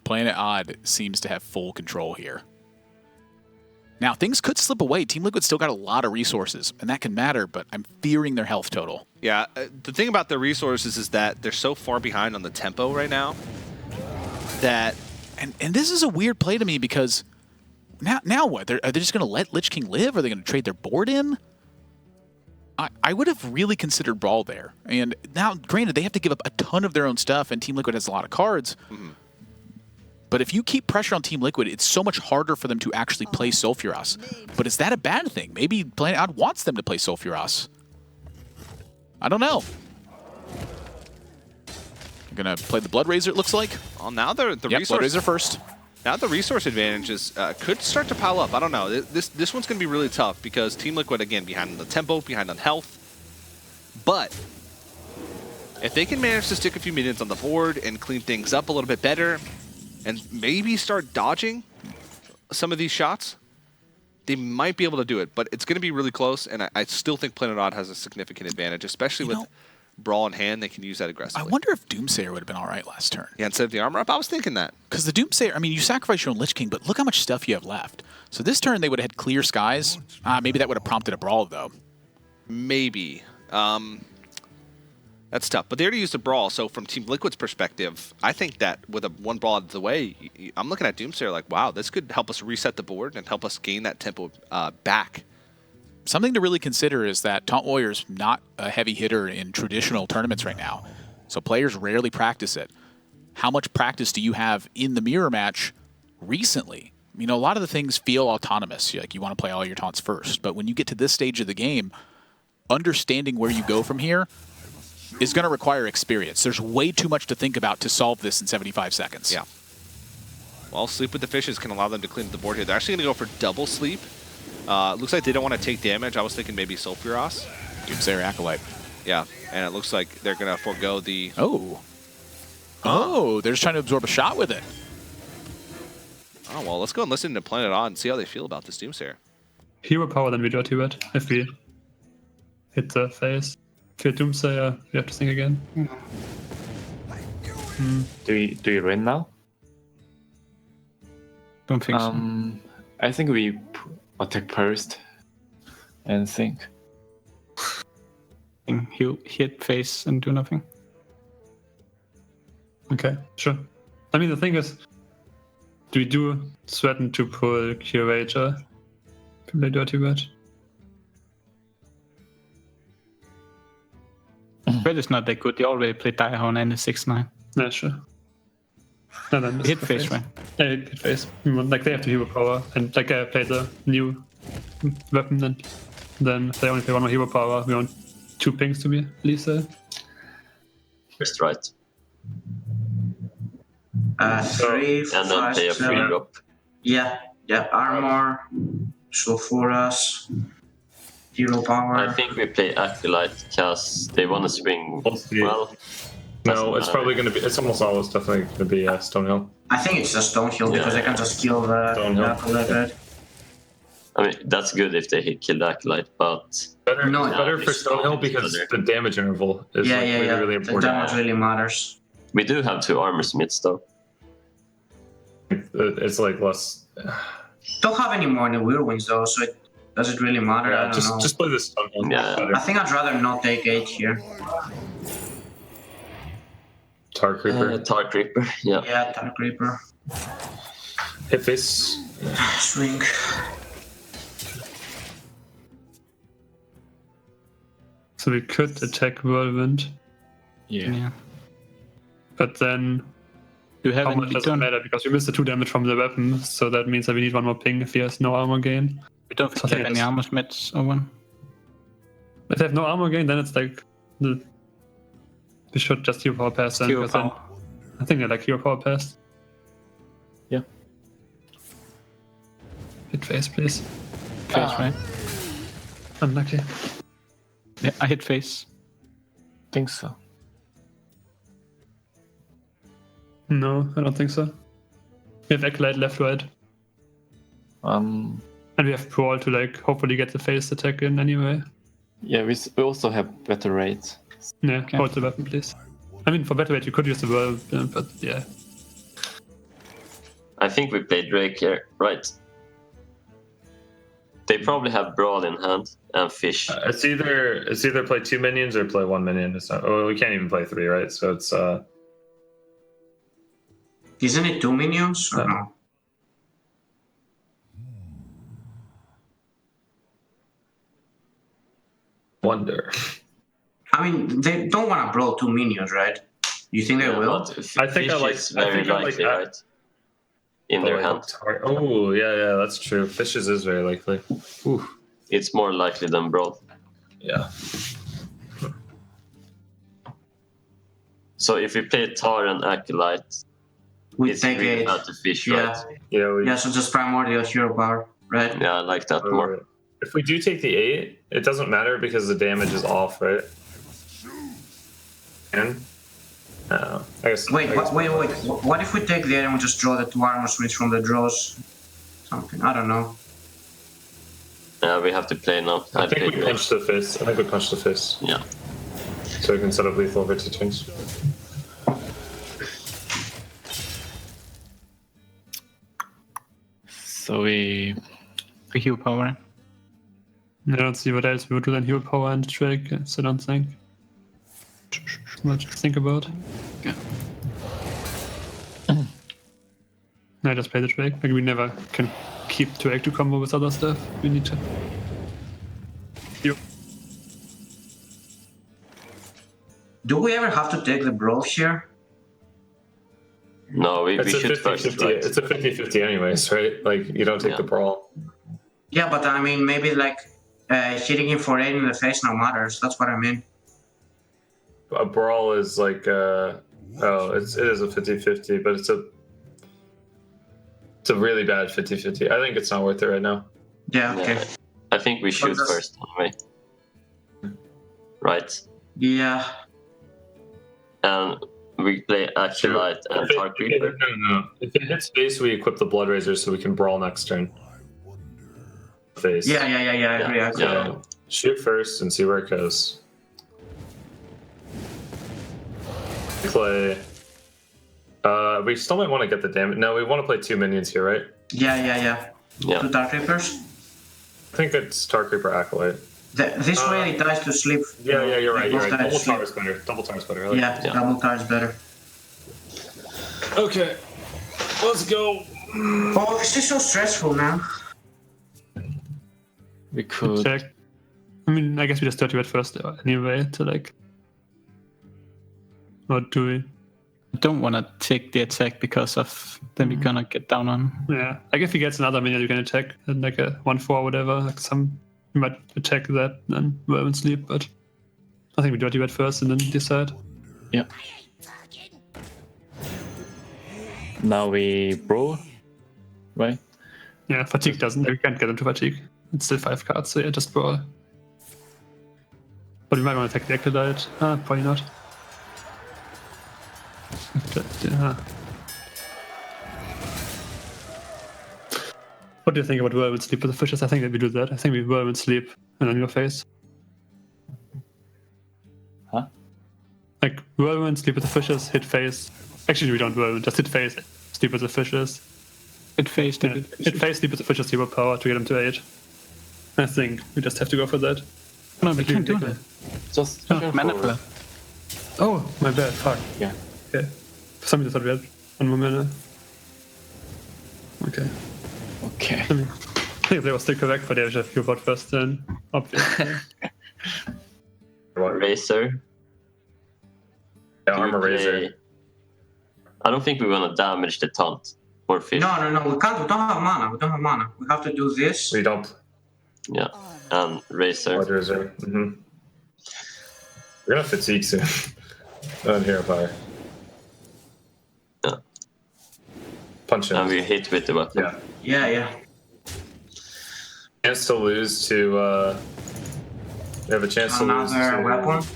Planet Odd seems to have full control here. Now, things could slip away. Team Liquid's still got a lot of resources, and that can matter, but I'm fearing their health total. Yeah, the thing about their resources is that they're so far behind on the tempo right now that... And this is a weird play to me because now what? Are they just going to let Lich King live? Are they going to trade their board in? I would have really considered Brawl there. And now, granted, they have to give up a ton of their own stuff, and Team Liquid has a lot of cards. Mm-hmm. But if you keep pressure on Team Liquid, it's so much harder for them to actually play Sulfuras. But is that a bad thing? Maybe PlanetOdd wants them to play Sulfuras. I don't know. They're going to play the Blood Razor, it looks like. Well, now the resource... Blood Razor first. Now the resource advantages could start to pile up. I don't know. This one's going to be really tough because Team Liquid, again, behind on the tempo, behind on health. But if they can manage to stick a few minions on the board and clean things up a little bit better and maybe start dodging some of these shots, they might be able to do it. But it's going to be really close, and I still think PlanetOdd has a significant advantage, especially with Brawl in hand. They can use that aggressively. I wonder if Doomsayer would have been all right last turn. Yeah, instead of the armor up, I was thinking that. Because the Doomsayer, I mean, you sacrifice your own Lich King, but look how much stuff you have left. So this turn, they would have had clear skies. Maybe that would have prompted a Brawl, though. Maybe. That's tough. But they already used a Brawl, so from Team Liquid's perspective, I think that with one Brawl out of the way, I'm looking at Doomsayer like, wow, this could help us reset the board and help us gain that tempo back. Something to really consider is that Taunt Warrior's not a heavy hitter in traditional tournaments right now, so players rarely practice it. How much practice do you have in the mirror match recently? You know, a lot of the things feel autonomous. Like you want to play all your taunts first, but when you get to this stage of the game, understanding where you go from here is going to require experience. There's way too much to think about to solve this in 75 seconds. Yeah. Well, Sleep with the Fishes can allow them to clean up the board here. They're actually going to go for double Sleep. Looks like they don't want to take damage. I was thinking maybe Sulfuras. Doomsayer Acolyte. Yeah, and it looks like they're going to forego the... Oh, they're just trying to absorb a shot with it. Oh, well, let's go and listen to PlanetOdd and see how they feel about this Doomsayer. Hero power, then we dirty red if we hit the face. If you're Doomsayer, we have to think again. Do we win now? Don't think so. I think we attack first and think. He'll hit face and do nothing. Okay, sure. I mean, the thing is, we do threaten to pull Curator if we play dirty red. Red is not that good. They already played Direhorn and the 6-9. Yeah, sure. No, then Hit face, right? Yeah, hit face. Like, they have to hero power, and like, I played the new weapon, and then if they only play one more hero power, we want 2 pings to be lethal. Just right. 3, And then 5, pay a free 7. drop. Yeah, armor, Sulfuras, hero power. I think we play Acolyte because they want to swing well. No, it's probably going to be. It's almost always definitely going to be Stonehill. I think it's just Stonehill because they can just kill the Acolyte. I mean, that's good if they kill the Acolyte, but... Better for Stonehill because the damage interval is really important. The damage really matters. We do have 2 armor smiths, though. It's like less... Don't have any more in the Whirlwinds, though, so does it really matter? Yeah, I don't know. just play this Stonehill. Yeah. I think I'd rather not take 8 here. Tar Creeper. Tar Creeper, yeah. Yeah, Tar Creeper. Hit face. Swing. So we could attack Whirlwind. Yeah. But then, how much does it matter? Because we missed the 2 damage from the weapon, so that means that we need 1 more ping if he has no armor gain. We don't have any armor smiths or one. If they have no armor gain, then it's like... We should just hero power pass then. Hero power. I think I like hero power pass. Yeah. Hit face, please. Face, right? Unlucky. Yeah, I hit face. Think so. No, I don't think so. We have Acolyte left, right? And we have Brawl to like hopefully get the face attack in anyway. Yeah, we also have better rate. Yeah, hold the weapon, please. I mean, for better rate, you could use the whirlwind, but yeah. I think we play Drake here, right? They probably have Brawl in hand and Fish. It's either play 2 minions or play 1 minion. It's not. Oh, we can't even play 3, right? So it's Isn't it 2 minions or no? Wonder. I mean, they don't want to brawl 2 minions, right? You think they will? I think I like. Fish is I very think I like likely, that. right? In their hand. Oh yeah, that's true. Fishes is very likely. Ooh. It's more likely than Brawl. Yeah. So if we play Tar and Acolyte, We it's take really it. bad to Fish, Yeah. right? Yeah. So just primordial hero power, right? Yeah, I like that more. If we do take the 8, it doesn't matter because the damage is off, right? And I guess. Wait. What if we take the 8 and we just draw the 2 armor swings from the draws? Something. I don't know. Yeah, we have to play now. I think we punch the fist. Yeah. So we can set up lethal over 2 turns. So we heal power. I don't see what else we would do than heal power and Drake, so I don't think much to think about. Yeah. I just play the Drake. Like we never can keep Drake to combo with other stuff. We need to. Do we ever have to take the brawl here? No, we It's a should 50-50. first. Right? It's a 50-50 anyways, right? Like you don't take the brawl. Yeah, but I mean, maybe like hitting him for 8 in the face now matters. That's what I mean. A brawl is like it is a 50-50, but it's a really bad 50-50. I think it's not worth it right now. Yeah. Okay. Yeah, I think we should first anyway. Right. Yeah. And we play Acolyte and Dark Reaper. No. If it hits face, we equip the Blood Razor so we can brawl next turn. Face. Yeah. I agree. Yeah. Shoot first and see where it goes. Play. We still might want to get the damage. No, we want to play 2 minions here, right? Yeah. 2 Dark Reapers. I think it's Dark Reaper Acolyte. This way it dies to sleep. Yeah, you're right. Double sleep. tar is better. Really. Yeah, double tar is better. Okay. Let's go. Oh, this is so stressful now. We could check. I mean, I guess we just 30 at first anyway to like. What do we? I don't want to take the attack because of then we're gonna get down on. Yeah, I guess if he gets another minion, you can attack and like a 1/4 or whatever. Like you might attack that and well and sleep, but I think we dirty red first and then decide. Yeah. Now we brawl, right? Yeah, fatigue doesn't. We can't get him to fatigue. It's still 5 cards, so yeah, just brawl. But we might want to attack the Acolyte. Probably not. What do you think about Whirlwind Sleep with the fishes? I think that we do that. I think we Whirlwind Sleep and on your face. Huh? Like Whirlwind Sleep with the fishes, hit face. Actually, we don't Whirlwind, just hit face, sleep with the fishes. Hit face, hit face, sleep with the fishes, hero power to get him to 8. I think we just have to go for that. No, we can't do that. Just mana flow. Oh, my bad. Fuck. Yeah. Okay. For some reason I thought we had 1 more mana. Okay. Okay. I mean, I think they were still correct, but yeah, we should have bot first then. Obviously. Razor. Yeah, Armor Razor. I don't think we want to damage the taunt or fish. No. We can't. We don't have mana. We have to do this. We don't. Yeah. And Razor. Blood Razor. Mm-hmm. We're gonna fatigue soon. On Hero Power. Yeah. Punch him. And we hit with the weapon. Yeah. Chance to lose to. We have a chance to lose. Another weapon.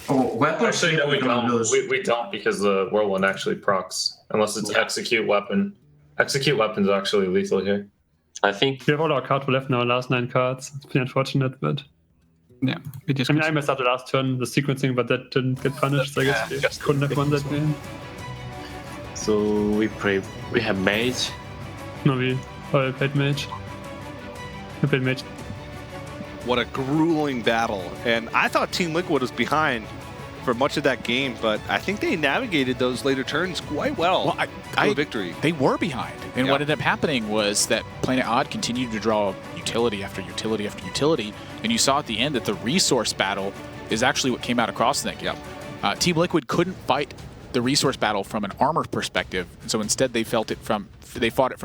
Oh, weapon. Actually, no, we don't. Lose. We don't because the Whirlwind actually procs. Unless it's Execute Weapon. Execute Weapon's actually lethal here. I think we have all our cards left now, last 9 cards. It's pretty unfortunate, but. Yeah, we just. I mean, I messed up the last turn, the sequencing, but that didn't get punished, so I guess we couldn't have won that game. So we have mage. No, we all played mage. If it made What a grueling battle. And I thought Team Liquid was behind for much of that game, but I think they navigated those later turns quite well to a victory. They were behind. And what ended up happening was that Planet Odd continued to draw utility after utility after utility. And you saw at the end that the resource battle is actually what came out across that game. Team Liquid couldn't fight the resource battle from an armor perspective. And so instead they fought it from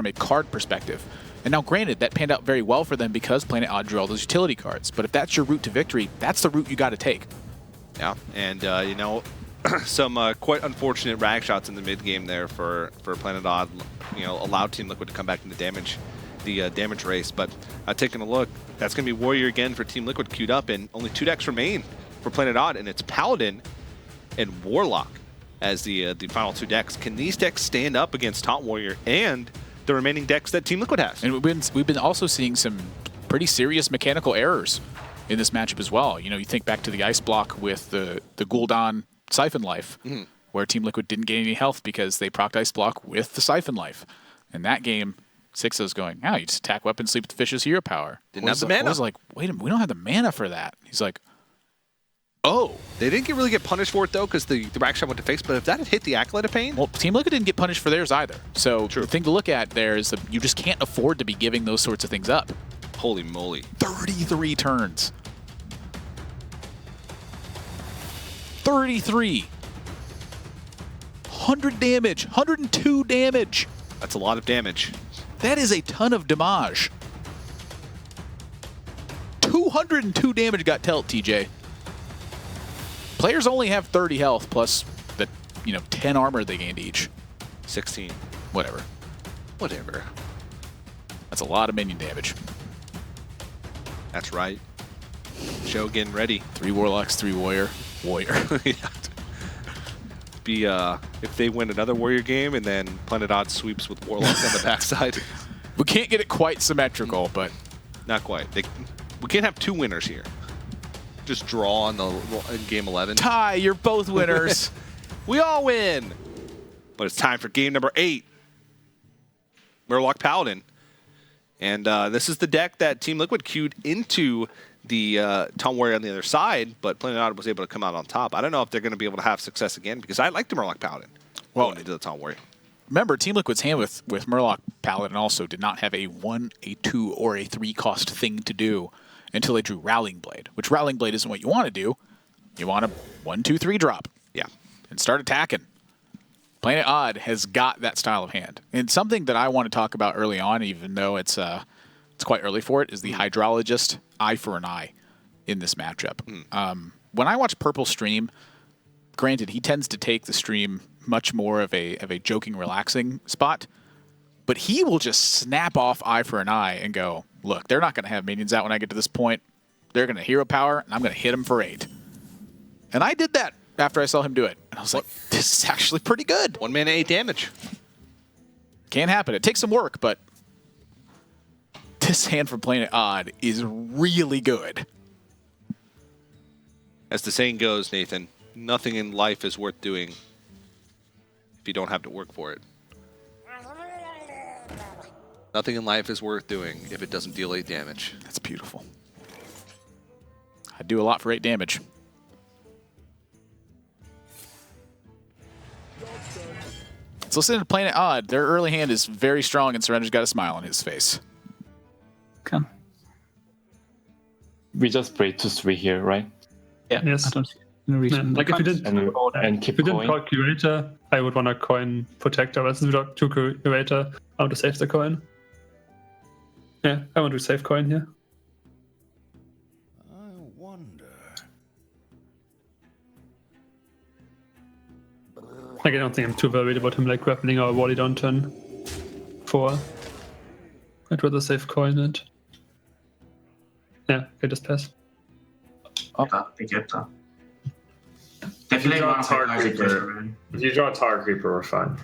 a card perspective. And now granted, that panned out very well for them because Planet Odd drew all those utility cards. But if that's your route to victory, that's the route you got to take. Yeah, and you know, some quite unfortunate rag shots in the mid game there for Planet Odd. You know, allowed Team Liquid to come back in the damage race. But taking a look, that's going to be Warrior again for Team Liquid queued up, and only 2 decks remain for Planet Odd, and it's Paladin and Warlock as the final 2 decks. Can these decks stand up against Taunt Warrior and the remaining decks that Team Liquid has? And we've been also seeing some pretty serious mechanical errors in this matchup as well. You know, you think back to the ice block with the Gul'dan Siphon Life, where Team Liquid didn't gain any health because they procced ice block with the Siphon Life. In that game, Sixo's going, you just attack weapon, sleep with the fish's hero power. Didn't have the mana. I was like, wait a minute, we don't have the mana for that. He's like, oh. They didn't really get punished for it, though, because the rack shot went to face, but if that had hit the Acolyte of Pain... Well, Team Liquid didn't get punished for theirs either. So the thing to look at there is that you just can't afford to be giving those sorts of things up. Holy moly. 33 turns. 33. 100 damage. 102 damage. That's a lot of damage. That is a ton of damage. 202 damage got dealt, TJ. Players only have 30 health plus the 10 armor they gained each. 16. Whatever. That's a lot of minion damage. That's right. Show getting ready. 3 Warlocks, 3 Warrior. If they win another Warrior game and then Planet Odd sweeps with Warlock on the backside. We can't get it quite symmetrical, but... Not quite. We can't have 2 winners here. Just draw in game 11. Tie, you're both winners. We all win. But it's time for game number 8. Murloc Paladin. And this is the deck that Team Liquid queued into the Taunt Warrior on the other side, but Planet Odd was able to come out on top. I don't know if they're going to be able to have success again, because I like the Murloc Paladin going into the Taunt Warrior. Remember, Team Liquid's hand with Murloc Paladin also did not have a 1, a 2, or a 3 cost thing to do until they drew Rallying Blade, which Rallying Blade isn't what you want to do. You want a 1, 2, 3 drop. Yeah. And start attacking. Planet Odd has got that style of hand. And something that I want to talk about early on, even though it's quite early for it, is the Hydrologist eye for an eye in this matchup. When I watch Purple stream, granted, he tends to take the stream much more of a joking, relaxing spot, but he will just snap off eye for an eye and go, look, they're not going to have minions out when I get to this point. They're going to hero power, and I'm going to hit them for 8. And I did that after I saw him do it. And I was like, this is actually pretty good. 1 mana, 8 damage. Can't happen. It takes some work, but this hand from Planet Odd is really good. As the saying goes, Nathan, nothing in life is worth doing if you don't have to work for it. Nothing in life is worth doing if it doesn't deal 8 damage. That's beautiful. I do a lot for 8 damage. Let's listen to Planet Odd. Their early hand is very strong, and Surrender's got a smile on his face. Come. We just play 2-3 here, right? Yeah. Yes. I don't see any reason. Like if you didn't keep call Curator, I would want to coin Protector. But since we got 2 Curator, I want to save the coin. Yeah, I want to save coin here. I wonder. Like, I don't think I'm too worried about him like grappling or wally down turn 4. I'd rather save coin and okay, just pass. They kept up. They played one Tar Creeper. If you draw a Tar Creeper, we're fine.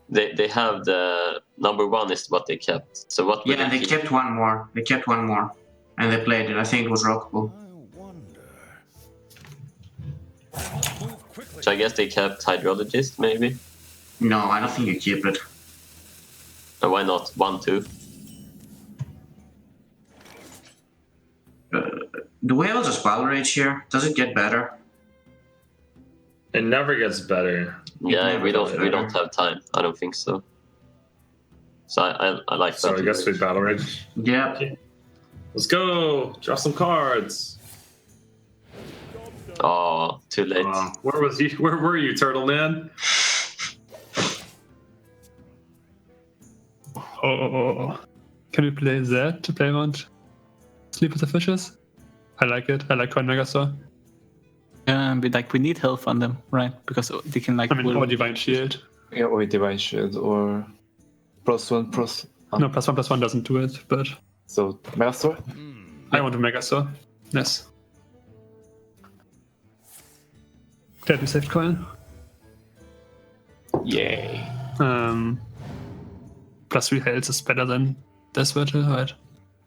They have the number 1 is what they kept. So what? Yeah, and they kept one more. They kept one more, and they played it. I think it was Rockable. So I guess they kept Hydrologist, maybe. No, I don't think you keep it. And why not 1, 2? Do we have just Battle Rage here? Does it get better? It never gets better. Yeah, we don't have time. I don't think so. So I like So that. I guess we Battle Rage. Yeah. Okay. Let's go. Draw some cards. Oh, too late. Where was you? Where were you, Turtle Man? Oh, can we play that to play around Sleep with the Fishes? I like it. I like Coin Megasaur. We need health on them, right? Because they can like. I mean, or Divine Shield. Yeah, or Divine Shield, or +1, No, +1/+1 doesn't do it, but. So, Megasaur? I want a Megasaur. Yes. Glad we saved coin. Yay. +3 health is better than Death Rattle, right?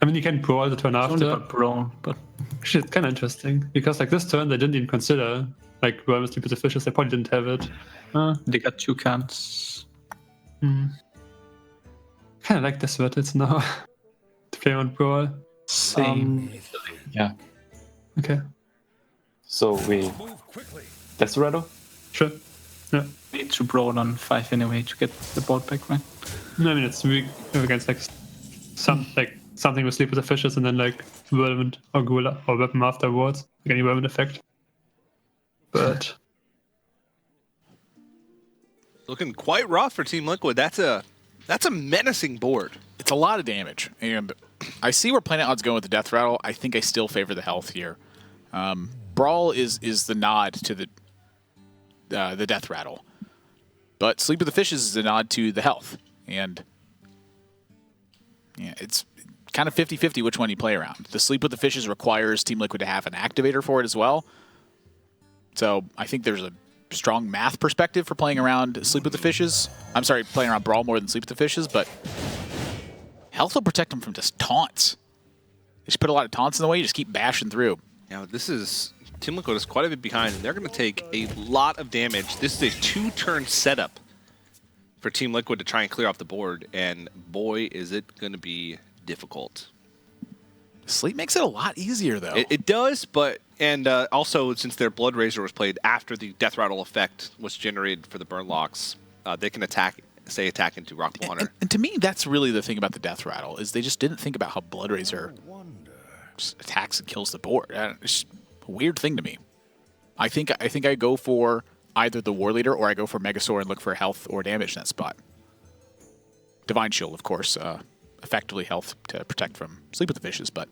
I mean, you can brawl the turn after. Brawl, but actually, it's kind of interesting because like this turn they didn't even consider like Worm Sleep with the Fishes. They probably didn't have it. They got 2 cards. Kind of like Death Rattles now to play on brawl. Same. Yeah. Okay. So we Death Rattle? Sure. Yeah. Need to brawl on 5 anyway to get the board back, right? No, I mean it's weak against like something with Sleep with the Fishes and then like Whirlwind or Ghoul or Weapon afterwards, like any Whirlwind effect. But looking quite rough for Team Liquid. That's a menacing board. It's a lot of damage, and I see where Planet Odd's going with the Death Rattle. I think I still favor the health here. Brawl is the nod to the Death Rattle, but Sleep with the Fishes is the nod to the health, and yeah, it's kind of 50-50 which one you play around. The Sleep with the Fishes requires Team Liquid to have an activator for it as well, so I think there's a strong math perspective for playing around Sleep with the Fishes. I'm sorry, playing around Brawl more than Sleep with the Fishes, but health will protect them from just taunts. They just put a lot of taunts in the way, you just keep bashing through. Now, Team Liquid is quite a bit behind, and they're going to take a lot of damage. This is a 2-turn setup for Team Liquid to try and clear off the board, and boy, is it going to be difficult. Sleep makes it a lot easier, though. It does, but also since their Blood Razor was played after the Death Rattle effect was generated for the Burn Locks, they can attack into Rockable Hunter. And to me, that's really the thing about the Death Rattle, is they just didn't think about how Blood Razor just attacks and kills the board. It's a weird thing to me. I think I go for either the War Leader or I go for Megasaur and look for health or damage in that spot. Divine Shield, of course, effectively health to protect from Sleep with the Fishes, but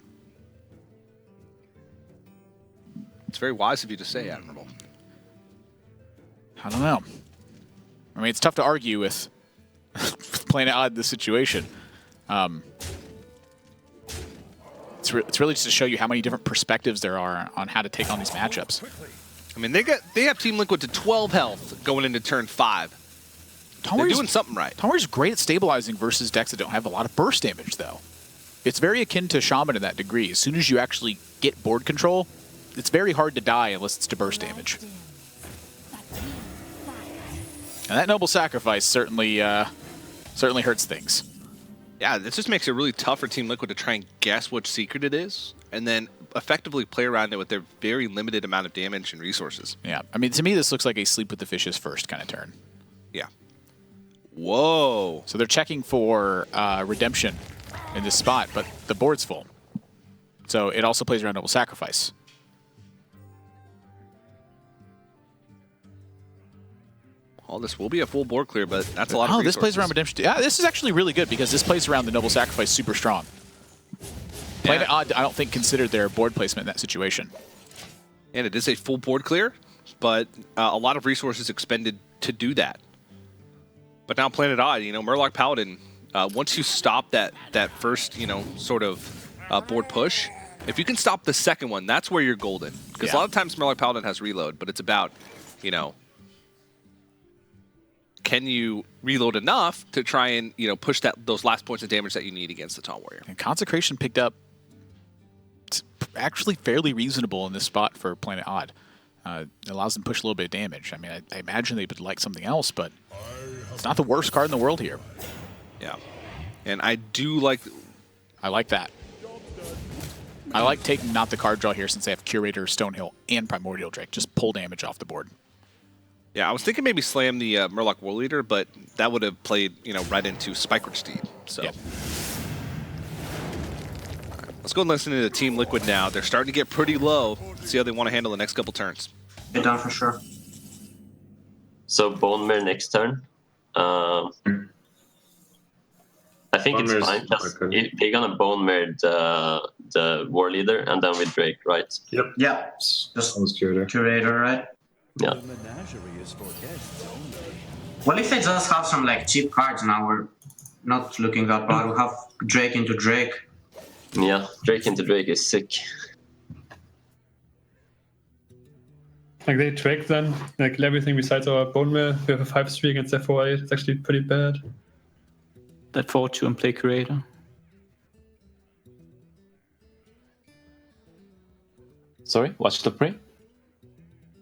it's very wise of you to say, Admiral. I don't know. I mean, it's tough to argue with Planet Odd in this situation. It's really just to show you how many different perspectives there are on how to take on these matchups. I mean, they have Team Liquid to 12 health going into turn 5. They're doing something right. Tamar's great at stabilizing versus decks that don't have a lot of burst damage, though. It's very akin to Shaman in that degree. As soon as you actually get board control, it's very hard to die unless it's to burst damage. And that Noble Sacrifice certainly hurts things. Yeah, this just makes it really tough for Team Liquid to try and guess which secret it is, and then effectively play around it with their very limited amount of damage and resources. Yeah, I mean, to me, this looks like a Sleep with the Fishes first kind of turn. Yeah. Whoa. So they're checking for Redemption in this spot, but the board's full. So it also plays around Noble Sacrifice. Well, this will be a full board clear, but that's a lot of resources. This plays around Redemption. Yeah, this is actually really good because this plays around the Noble Sacrifice super strong. Planet Odd, I don't think, considered their board placement in that situation. And it is a full board clear, but a lot of resources expended to do that. But now Planet Odd, Murloc Paladin, once you stop that first, sort of board push, if you can stop the second one, that's where you're golden. Because a lot of times Murloc Paladin has reload, but it's about, can you reload enough to try and push those last points of damage that you need against the Taunt Warrior? And Consecration picked up. It's actually fairly reasonable in this spot for Planet Odd. It allows them to push a little bit of damage. I mean, I imagine they would like something else, but it's not the worst card in the world here. Yeah, and I do like. I like that. I like taking not the card draw here since they have Curator, Stonehill, and Primordial Drake. Just pull damage off the board. Yeah, I was thinking maybe slam the Murloc War Leader, but that would have played, right into Spike Rich Steed. So. Yep. Let's go and listen to the Team Liquid now. They're starting to get pretty low. Let's see how they want to handle the next couple turns. Get down for sure. So Bone Mare next turn. I think it's fine because they're gonna Bone Mare the War Leader and then with Drake, right? Yep. Yeah. Just Curator. Curator, right? Yeah. Well, if they just have some like cheap cards now, we're not looking that bad. We have Drake into Drake. Yeah, Drake into Drake is sick. Like they Drake then, like everything besides our Bone Mare. We have a 5-3 against their 4-8. It's actually pretty bad. That 4-2 and play Curator. Sorry, watch the play.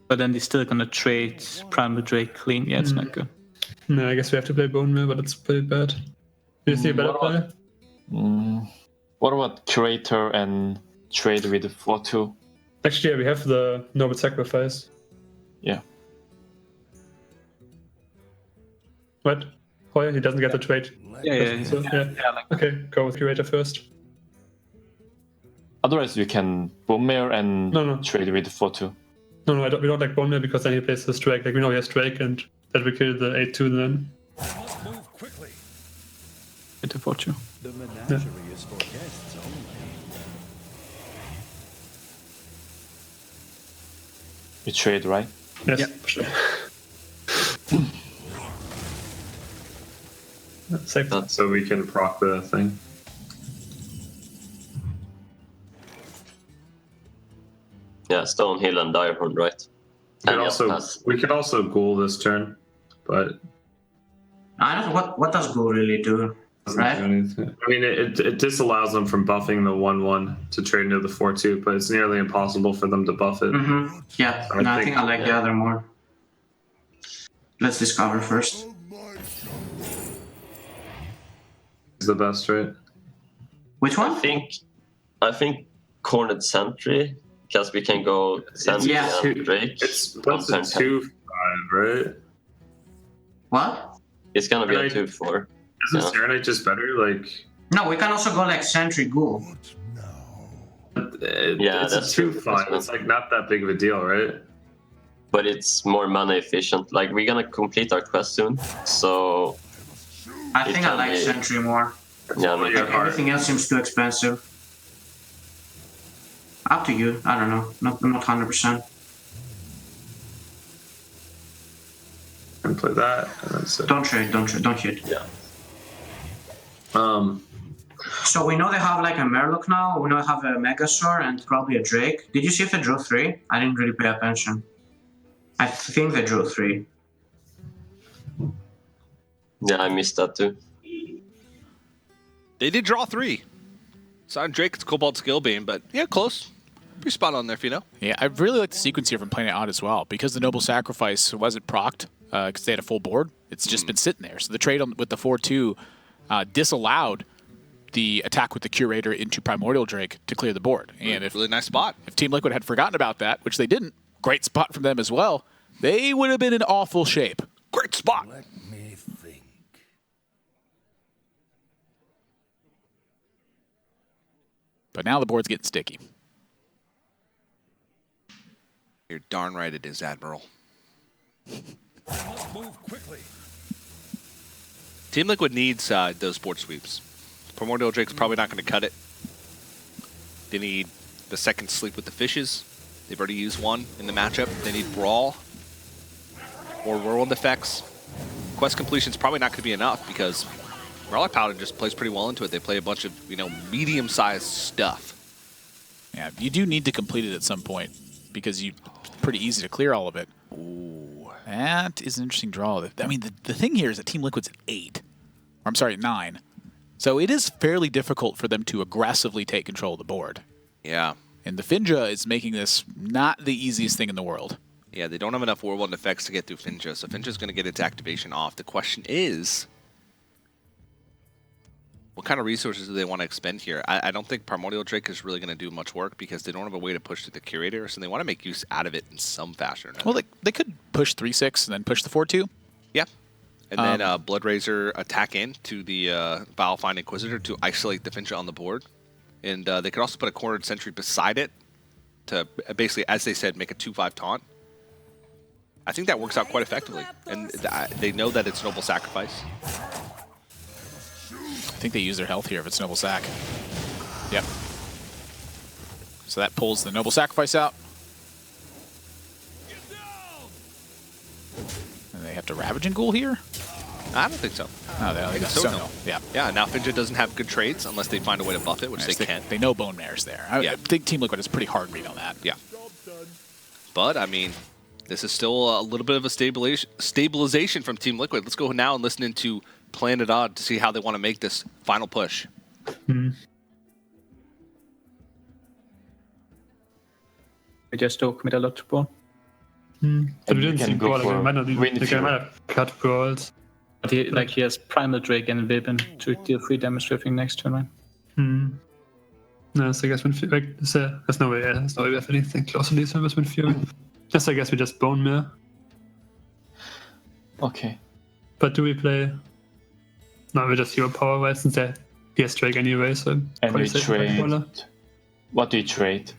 But then they're still gonna trade Primal Drake clean. Yeah, it's not good. No, I guess we have to play Bone Mare, but it's pretty bad. Do you see a better play? What about Curator and trade with 4-2? Actually, yeah, we have the Noble Sacrifice. Yeah. What? Oh yeah, he doesn't get the trade. Yeah. So, okay, go with Curator first. Otherwise, we can Bone Mare and trade with 4-2. No, we don't like Bone Mare because then he plays this Drake. Like we know he has Drake and that we kill the 8-2 then. Move quickly. Get the 4-2. The menagerie is for guests only. We trade, right? Yes, Yeah. for sure. Safe. So we can proc the thing. Yeah, Stonehill and Direhorn, right? We could also ghoul this turn, but I don't. What does Ghoul really do? doesn't Right? do anything. I mean, it disallows them from buffing the 1/1 to trade into the 4/2, but it's nearly impossible for them to buff it. Mm-hmm. Yeah. So I think I like the other more. Let's discover first. Is the best, right? Which one? I think Cornered Sentry, because we can go Sentry and Drake. It's what's a 2/5, right? What? It's gonna be a 2/4. Isn't Serenite just better? Like, No, we can also go like Sentry Ghoul. Yeah, it's a that's true. 2/5. It's like not that big of a deal, right? But it's more mana efficient. Like we're gonna complete our quest soon, so I think I like Sentry more. Yeah, Like everything else seems too expensive. Up to you. I don't know. Not 100%. And play that. And then so. Don't trade. Don't hit. Yeah. So we know they have like a Murloc now. We know they have a Megasaur and probably a Drake. Did you see if they drew 3? I didn't really pay attention. I think they drew 3. Yeah, I missed that too. They did draw 3. It's on Drake, it's Cobalt Skillbane, but yeah, close. Pretty spot on there, Fino. Yeah, I really like the sequence here from playing it out as well. Because the Noble Sacrifice wasn't procced, because they had a full board, it's just been sitting there. So the trade with the 4-2 disallowed the attack with the Curator into Primordial Drake to clear the board. And if really nice spot. If Team Liquid had forgotten about that, which they didn't, great spot from them as well, they would have been in awful shape. Great spot. Let me think. But now the board's getting sticky. You're darn right it is, Admiral. Move quickly. Team Liquid needs those board sweeps. Primordial Drake's probably not going to cut it. They need the second Sleep with the Fishes. They've already used one in the matchup. They need Brawl. More Whirlwind effects. Quest completion's probably not going to be enough because Murloc Paladin just plays pretty well into it. They play a bunch of, medium-sized stuff. Yeah, you do need to complete it at some point because it's pretty easy to clear all of it. Ooh. That is an interesting draw. I mean, the thing here is that Team Liquid's at 8. Or I'm sorry, at 9. So it is fairly difficult for them to aggressively take control of the board. Yeah. And the Finja is making this not the easiest thing in the world. Yeah, they don't have enough Whirlwind effects to get through Finja, so Finja's going to get its activation off. The question is, what kind of resources do they want to expend here? I don't think Primordial Drake is really going to do much work because they don't have a way to push to the Curator, so they want to make use out of it in some fashion. Well, they could push 3/6 and then push the 4/2. Yeah. And then Bloodrazor attack in to the Balefine Inquisitor to isolate the Finja on the board. And they could also put a Cornered Sentry beside it to basically, as they said, make a 2/5 taunt. I think that works out quite effectively. And they know that it's Noble Sacrifice. I think they use their health here if it's Noble Sac. Yep. So that pulls the Noble Sacrifice out. And they have to Ravaging Ghoul here? I don't think so. Oh, they got Sono. Yeah. Yeah, now Finja doesn't have good trades unless they find a way to buff it, which they can't. They know Bone Mare's there. I think Team Liquid is pretty hard read on that. Yeah. But, I mean, this is still a little bit of a stabilization from Team Liquid. Let's go now and listen into Planet Odd to see how they want to make this final push. We just don't commit a lot to ball. But we didn't see Brawl. They might have cut Brawls. But he has Primal Drake and Weapon to deal 3 damage to everything next turn, right? No, so I guess there's no way we have anything close to these numbers with Fury. Just I guess we just Bone Mare. Okay. But do we play? No, we just Hero Power, right? Since he has Drake anyway, so And we trade. What do you trade?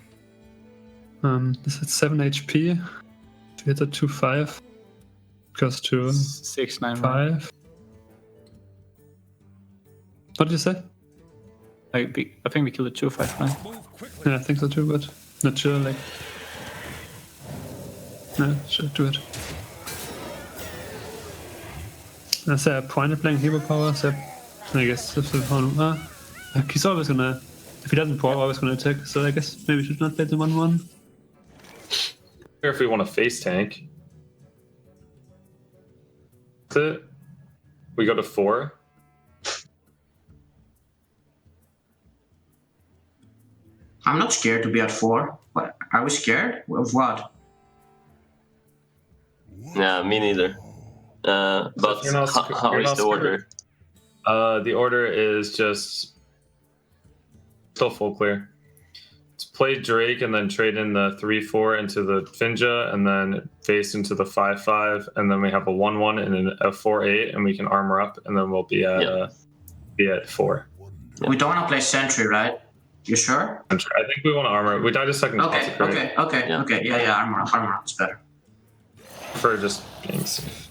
This is 7 HP. To hit a 2/5. Goes to 6/9. 5. What did you say? I think we killed a 2/5, right? Yeah, I think so too, but not sure. Like, no, should do it. Is there a point of playing Hero Power? So I guess if he's always gonna. If he doesn't pour, always gonna attack. So I guess maybe we should not play the 1/1. Or if we want to face tank. That's it. We go to 4. I'm not scared to be at 4. What? Are we scared? Of what? Yeah, me neither. But how is the order? The order is just still full clear. It's play Drake and then trade in the 3/4 into the Finja and then face into the 5/5 and then we have a 1/1 and a 4/8 and we can armor up and then we'll be at 4. Yeah. We don't want to play Sentry, right? You sure? I think we want to armor. We died a second. Okay. Yeah. Armor up is better. For just being safe.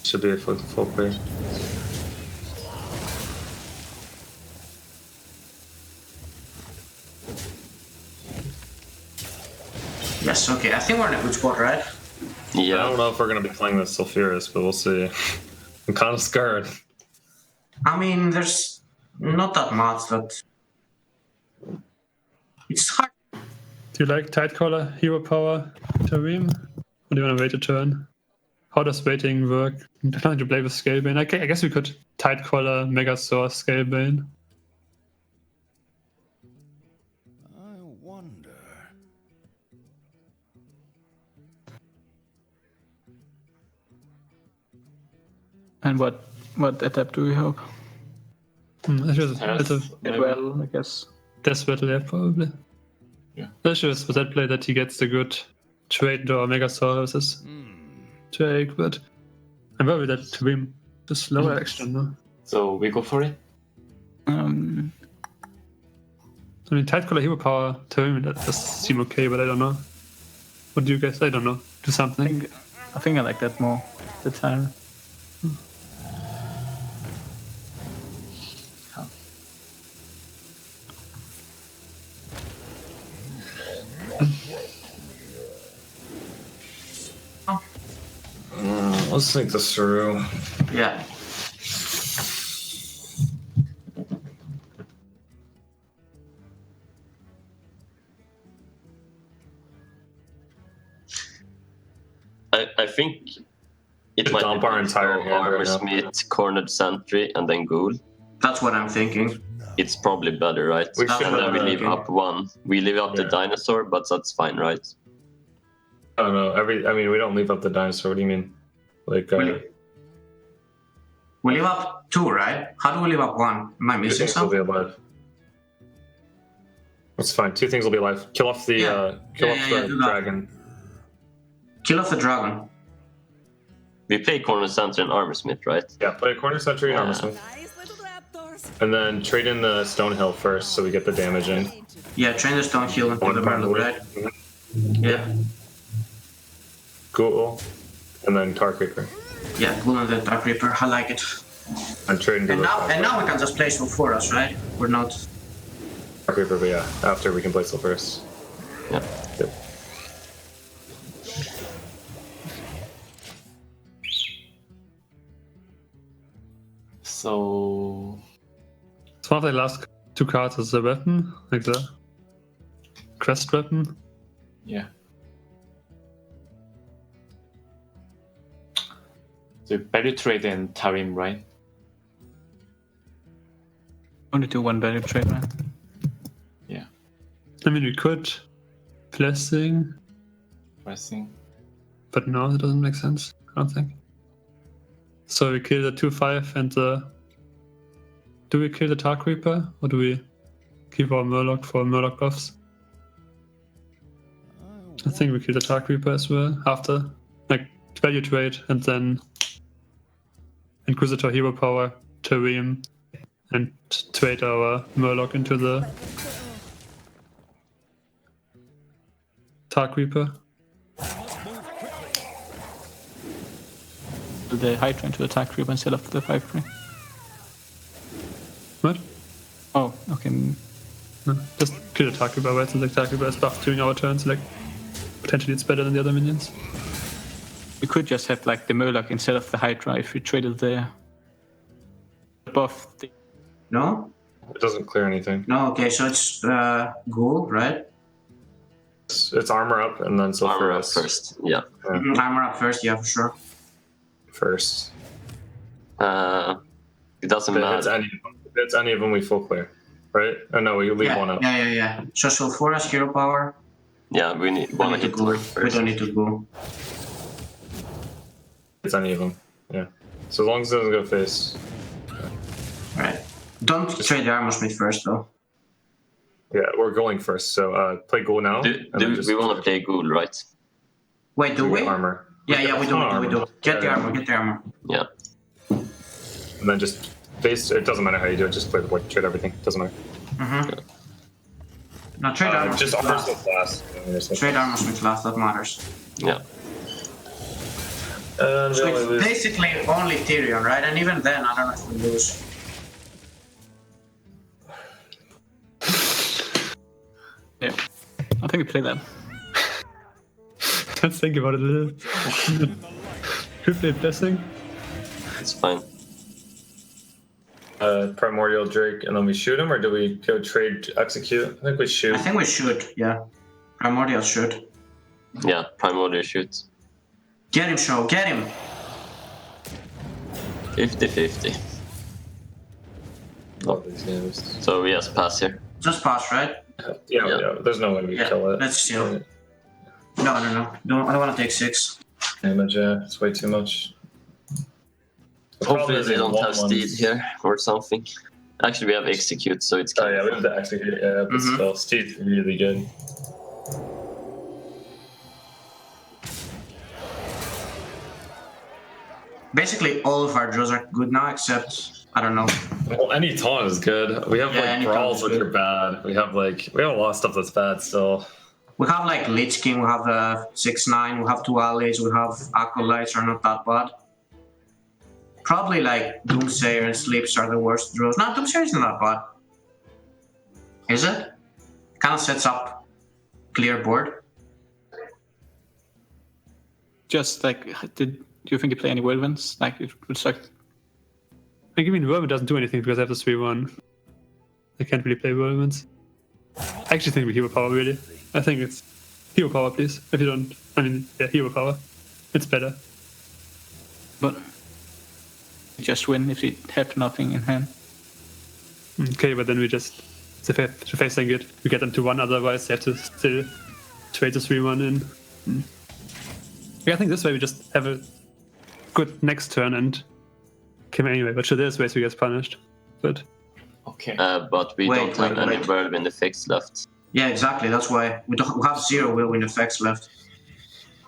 Should be a full clear. Yes, okay. I think we're in a good spot, right? Yeah. I don't know if we're going to be playing this Sulfuris, but we'll see. I'm kind of scared. I mean, there's not that much that... It's hard. Do you like Tightcaller, Hero Power, Tareem? Or do you want to wait a turn? How does waiting work? I'm trying to play with Scalebane. I guess we could Tightcaller, Mega Source, Scalebane. I wonder. And what adept do we hope? Well, I guess. Death Battle, yeah, probably. Yeah. That's just with that play that he gets the good trade or Mega Sources. Drake, but I'm worried that Tareem just lower action, no? So we go for it? I mean, Tightcaller, Hero Power, Tareem, that does seem okay, but I don't know. What do you guys? I don't know. Do something. I think I like that more. The Tyrant. Let's think this through. Yeah. I think it might dump be our entire hand Armor right now. Smith, Cornered Sentry, and then Ghoul. That's what I'm thinking. It's probably better, right? We should, and then we leave up 1. We leave up the dinosaur, but that's fine, right? I don't know. I mean, we don't leave up the dinosaur. What do you mean? Like, we live up 2, right? How do we live up 1? Am I two missing things will be something? alive. That's fine. 2 things will be alive. Kill off the do that. dragon. Kill off the dragon. We play corner center and armor smith, right? Yeah, play a corner sentry and armor smith. And then trade in the stone hill first so we get the damage in. Yeah, train the stone heal into the Merlin, right? Yeah. Ghoul. And then Tar Creeper. Yeah, Ghoul and the Dark Reaper. I like it. And trade into And now we can just play Soul for us, right? We're not. Tar Creeper, but yeah, after we can play Soul first. Yeah. Yep. So It's one of the last 2 cards as a weapon, like the crest weapon. yeah. So value trade and Tarim, right? Only do 1 value trade, right? Yeah. I mean, we could blessing, Pressing. but no, it doesn't make sense. I don't think. So we kill the 2/5 and the. Do we kill the Tar Creeper or do we keep our Murloc for Murloc buffs? I think we kill the Tar Creeper as well after, like value trade and then Inquisitor hero power, Tarim, and trade our Murloc into the Tar Creeper. The Hydra into the Dark Reaper instead of the 5/3. What? Oh, okay. No, just kill the Tar Creeper, right? So the Tar Creeper is buffed during our turns, like potentially it's better than the other minions. We could just have like the Murloc instead of the Hydra if we traded the buff. No? It doesn't clear anything. No, okay, so it's Ghoul, right? It's armor up and then Soul Armor up first. first, yeah. Armor up first, yeah, for sure. First. It doesn't If matter. it's any of them, we full clear. Right? Oh no, we leave one up. Yeah. So Sulfuras, hero power. Yeah, we need We one need to hit go. mark We first. don't need to go. It's any of them. Yeah. So as long as it doesn't go face. Right. Don't trade the armor smith first, though. Yeah, we're going first. So play Ghoul now. We want to play Ghoul, right? Wait, do we? Armor. Yeah, we do. Get the armor. Yeah. And then just face. It doesn't matter how you do it. Just play the board. Trade everything. Doesn't matter. Mm-hmm. Now trade armor Just smith armor last. last. Trade armor smith last. That matters. Yeah. And So it's basically only Tyrion, right? And even then, I don't know if we lose. Yeah. I think we play that. Let's think about it a little. Who played Blessing? It's fine. Primordial Drake, and then we shoot him, or do we go trade execute? I think we shoot. I think we should, yeah. Primordial should. Yeah, Primordial shoot. Get him, Show, get him! 50-50. Love these games. So we just pass here. Just pass, right? Yeah. There's no way we kill it. Let's chill. No. I don't want to take 6. Damage, yeah. It's way too much. Hopefully they don't have Steed here or something. Actually, we have Execute, so it's Oh yeah, we have to execute. Yeah, but still, Steed's really good. Basically, all of our draws are good now, except, I don't know. Well, any taunt is good. We have any brawls taunt which is are bad. We have a lot of stuff that's bad still. We have like Lich King, we have 6/9, we have 2 allies, we have Acolytes are not that bad. Probably like Doomsayer and Sleeps are the worst draws. No, Doomsayer isn't that bad. Is it? Kind of sets up clear board. Just like, do you think you play any Whirlwinds? Like, it would suck. I mean, Whirlwind doesn't do anything because I have the 3/1. I can't really play Whirlwinds. I actually think we hero power, really. I think it's hero power, please. If you don't, hero power. It's better. But you just win if you have nothing in hand. Okay, but then we just the facing it. We get them to 1, otherwise they have to still trade the 3/1 in. Yeah, I think this way we just have a good next turn and kill him anyway. But sure, there's ways we get punished. But Okay. But we don't have any whirlwind effects left. Yeah, exactly. That's why we have 0 whirlwind effects left.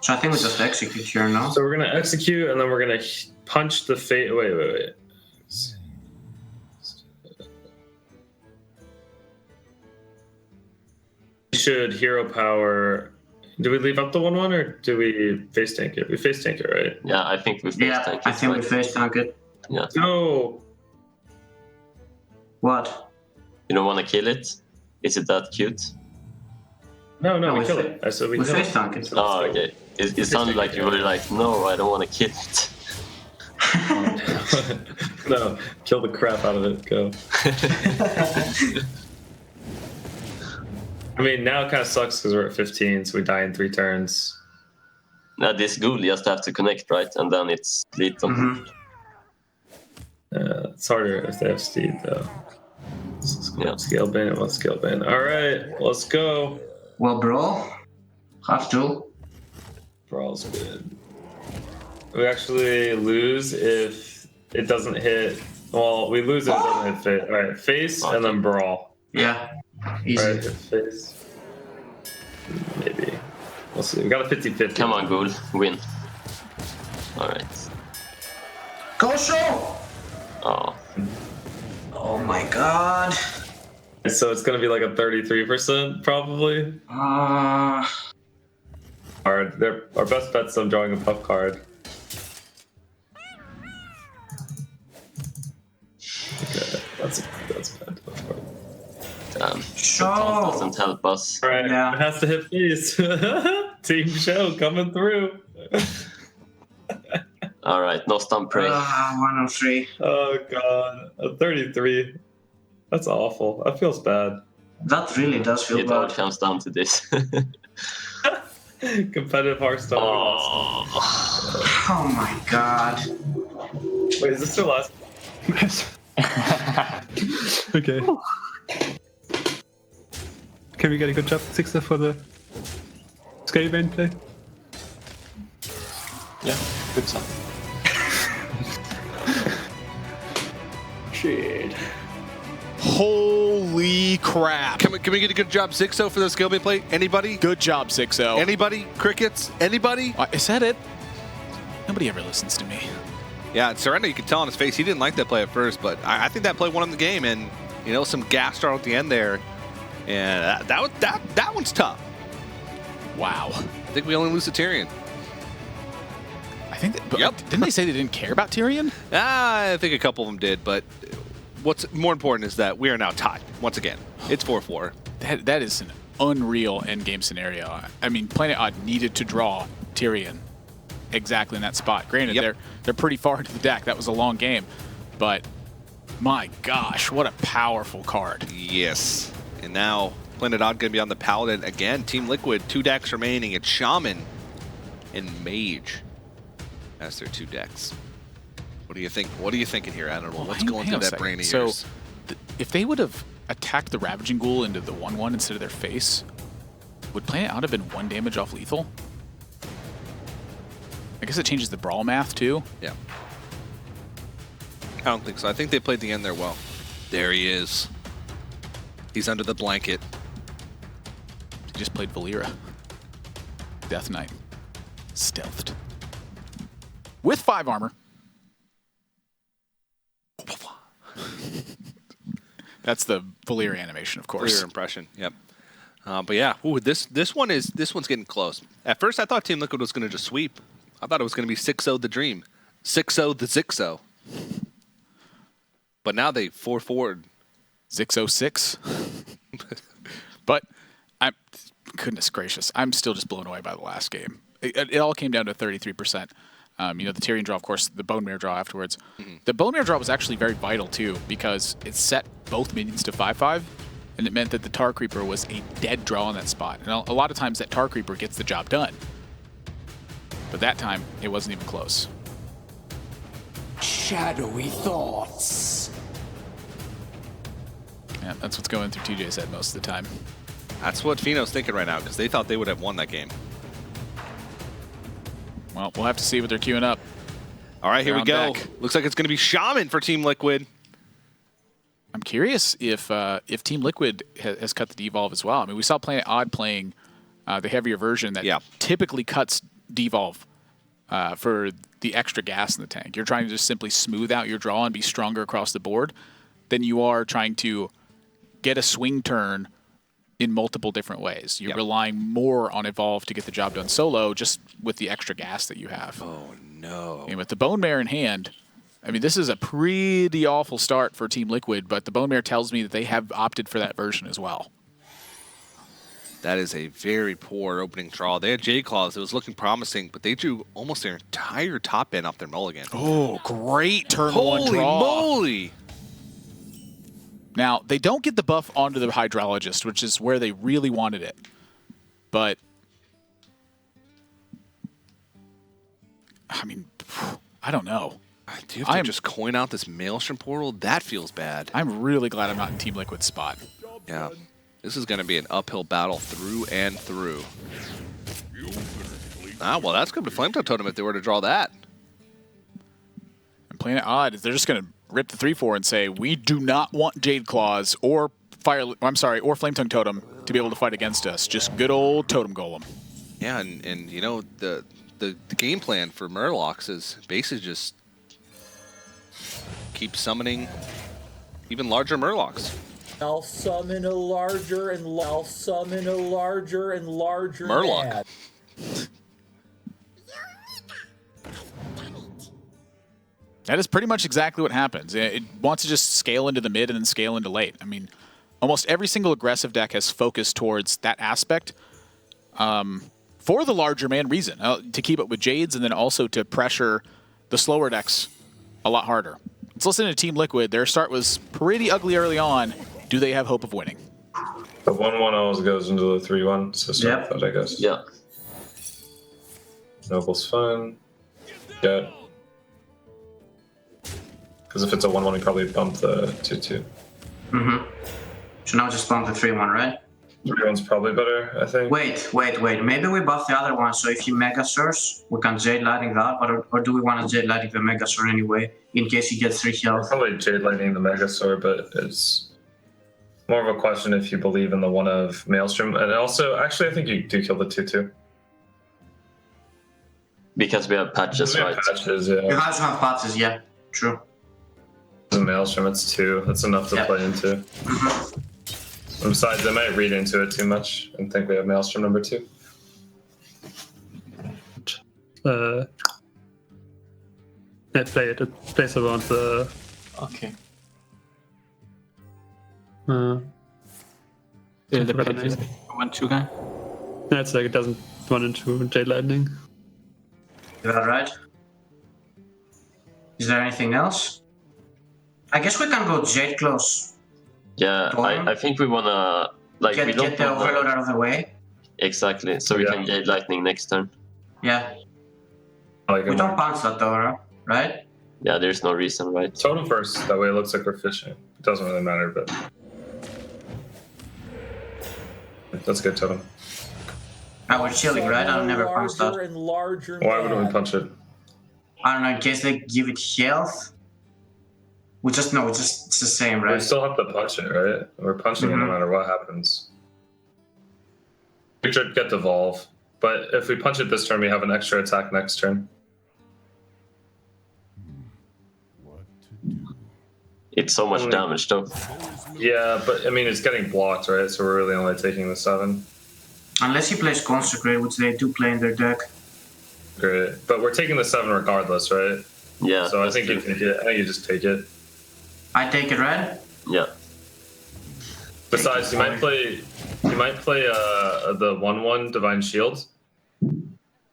So I think we just execute here now. So we're gonna execute, and then we're gonna punch the fate. Wait. We should hero power. Do we leave up the 1/1 or do we face tank it? We face tank it, right? Yeah, I think we face tank it. I think we face tank it. Yeah. No. What? You don't want to kill it? Is it that cute? No, we kill it. I said we kill face it. tank it. Oh, okay. It sounded like you were like, no, I don't want to kill it. No, kill the crap out of it. Go. I mean, now it kind of sucks because we're at 15, so we die in 3 turns. Now this ghoul just have to connect, right? And then it's lethal. Mm-hmm. It's harder if they have speed, though. Yeah. Scale ban, let's scale ban. All right, let's go. Well, brawl. Have to. Brawl's good. We actually lose if it doesn't hit. Well, we lose if it doesn't hit face. All right, face and then brawl. Yeah. Easy. All right, hit face. Maybe. We'll see. We got a 50-50. Come on, ghoul, win. All right. Go show! Oh. Oh my god. So it's gonna be like a 33% probably. Our best bet's I'm drawing a puff card. Okay, that's bad. Puff card. Damn. Show! Doesn't help us. All right, Yeah. it has to hit face. Team show coming through. All right, no stump prey. 103. Oh god, a 33. That's awful. That feels bad. That really does feel It all bad. comes down to this. Competitive Hearthstone. Oh my god. Wait, is this your last? okay. Can we get a good job, Sixer, for the Scalebane play? Yeah, good job. Shit. Holy crap. Can we get a good job, Zixo, for the Scalebane play? Anybody? Good job, Sixo. Anybody? Crickets? Anybody? Is that it? Nobody ever listens to me. Yeah, Serena, you could tell on his face he didn't like that play at first, but I think that play won him the game, and some gas start at the end there, and that one's tough. Wow. I think we only lose to Tyrion. I think that, Yep. Didn't they say they didn't care about Tyrion? I think a couple of them did, but what's more important is that we are now tied once again. It's 4-4. That is an unreal endgame scenario. I mean, Planet Odd needed to draw Tyrion exactly in that spot. Granted, they're pretty far into the deck. That was a long game, but my gosh, what a powerful card. Yes. And now Planet Odd going to be on the Paladin again. Team Liquid, 2 decks remaining. It's Shaman and Mage as their 2 decks. What do you think? What are you thinking here, Admiral? What's going through that brain of yours? So, if they would have attacked the Ravaging Ghoul into the 1/1 instead of their face, would Planet Odd have been 1 damage off lethal? I guess it changes the brawl math too. Yeah. I don't think so. I think they played the end there well. There he is. He's under the blanket. He just played Valera. Death Knight. Stealthed. With 5 armor. That's the Valera animation, of course. Valera impression. Yep. But yeah, this one's getting close. At first, I thought Team Liquid was going to just sweep. I thought it was going to be 6-0 the Dream, 6-0 the Zixo. But now they 4-4'd. Zixo 6. But goodness gracious, I'm still just blown away by the last game. It all came down to 33%. The Tyrion draw, of course, the Bone Mare draw afterwards. Mm-hmm. The Bone Mare draw was actually very vital, too, because it set both minions to 5/5, and it meant that the Tar Creeper was a dead draw in that spot. And a lot of times that Tar Creeper gets the job done. But that time, it wasn't even close. Shadowy thoughts. Yeah, that's what's going through TJ's head most of the time. That's what Fino's thinking right now, because they thought they would have won that game. Well, we'll have to see what they're queuing up. All right, here we They're on go. deck. Looks like it's going to be Shaman for Team Liquid. I'm curious if Team Liquid has cut the devolve as well. I mean, we saw Planet Odd playing the heavier version that typically cuts devolve for the extra gas in the tank. You're trying to just simply smooth out your draw and be stronger across the board than you are trying to get a swing turn in multiple different ways. You're relying more on Evolve to get the job done solo just with the extra gas that you have. Oh, no. And with the Bone Mare in hand, I mean, this is a pretty awful start for Team Liquid, but the Bone Mare tells me that they have opted for that version as well. That is a very poor opening draw. They had Jade Claws. It was looking promising, but they drew almost their entire top end off their mulligan. Oh, great turn one draw. Holy moly! Now, they don't get the buff onto the Hydrologist, which is where they really wanted it. But, I mean, I don't know. Do you have to just coin out this Maelstrom portal? That feels bad. I'm really glad I'm not in Team Liquid's spot. Yeah. This is going to be an uphill battle through and through. Well, that's good to Flametongue Totem if they were to draw that. And Planet Odd, they're just going to rip the 3/4 and say, we do not want Jade Claws or Flametongue Totem to be able to fight against us. Just good old Totem Golem. Yeah, and you know, the game plan for Murlocs is basically just keep summoning even larger Murlocs. I'll summon a larger and I'll summon a larger and larger Murloc. That is pretty much exactly what happens. It wants to just scale into the mid and then scale into late. I mean, almost every single aggressive deck has focused towards that aspect for the larger man reason, to keep up with Jades and then also to pressure the slower decks a lot harder. Let's listen to Team Liquid. Their start was pretty ugly early on. Do they have hope of winning? The 1-1 always goes into the 3-1, so start that, I guess. Yeah. Noble's fine. Yeah. Because if it's a 1-1, we probably bump the 2-2. Mm-hmm. So now just bump the 3-1, right? 3-1's probably better, I think. Wait. Maybe we buff the other one, so if he Mega Source, we can Jade Lightning that, or do we want to Jade Lightning the Mega Source anyway, in case he gets 3 health? Probably Jade Lightning the Megasaur, but it's more of a question if you believe in the one of Maelstrom. And also, actually, I think you do kill the 2-2. Because we have patches, right? Patches, yeah. You also have patches, yeah. True. The Maelstrom, it's 2. That's enough to play into. Mm-hmm. And besides, they might read into it too much and think we have Maelstrom number 2. Yeah, play it. It plays around the... Okay. The forgot the pitch is name. 1-2 guy. Yeah, it's like it doesn't run into Jade Lightning. Is that right? Is there anything else? I guess we can go Jade Claws. Yeah, I think we wanna we don't get the Overload out of the way. Exactly, so we can Jade Lightning next turn. Yeah. We don't punch that though, right? Yeah, there's no reason, right? Totem first, that way it looks like we're fishing. It doesn't really matter, but that's good, Totem. We're chilling, right? I'll never punch that. Why wouldn't we punch it? I don't know, in case they give it health. It's the same, right? We still have to punch it, right? We're punching it no matter what happens. We should get Devolve, but if we punch it this turn, we have an extra attack next turn. It's so much damage, though. Yeah, but I mean, it's getting blocked, right? So we're really only taking the 7. Unless he plays Consecrate, which they do play in their deck. Great, but we're taking the 7 regardless, right? Yeah. So I think you just take it. I take it, right? Yeah. Besides, you might play the 1/1 Divine Shield.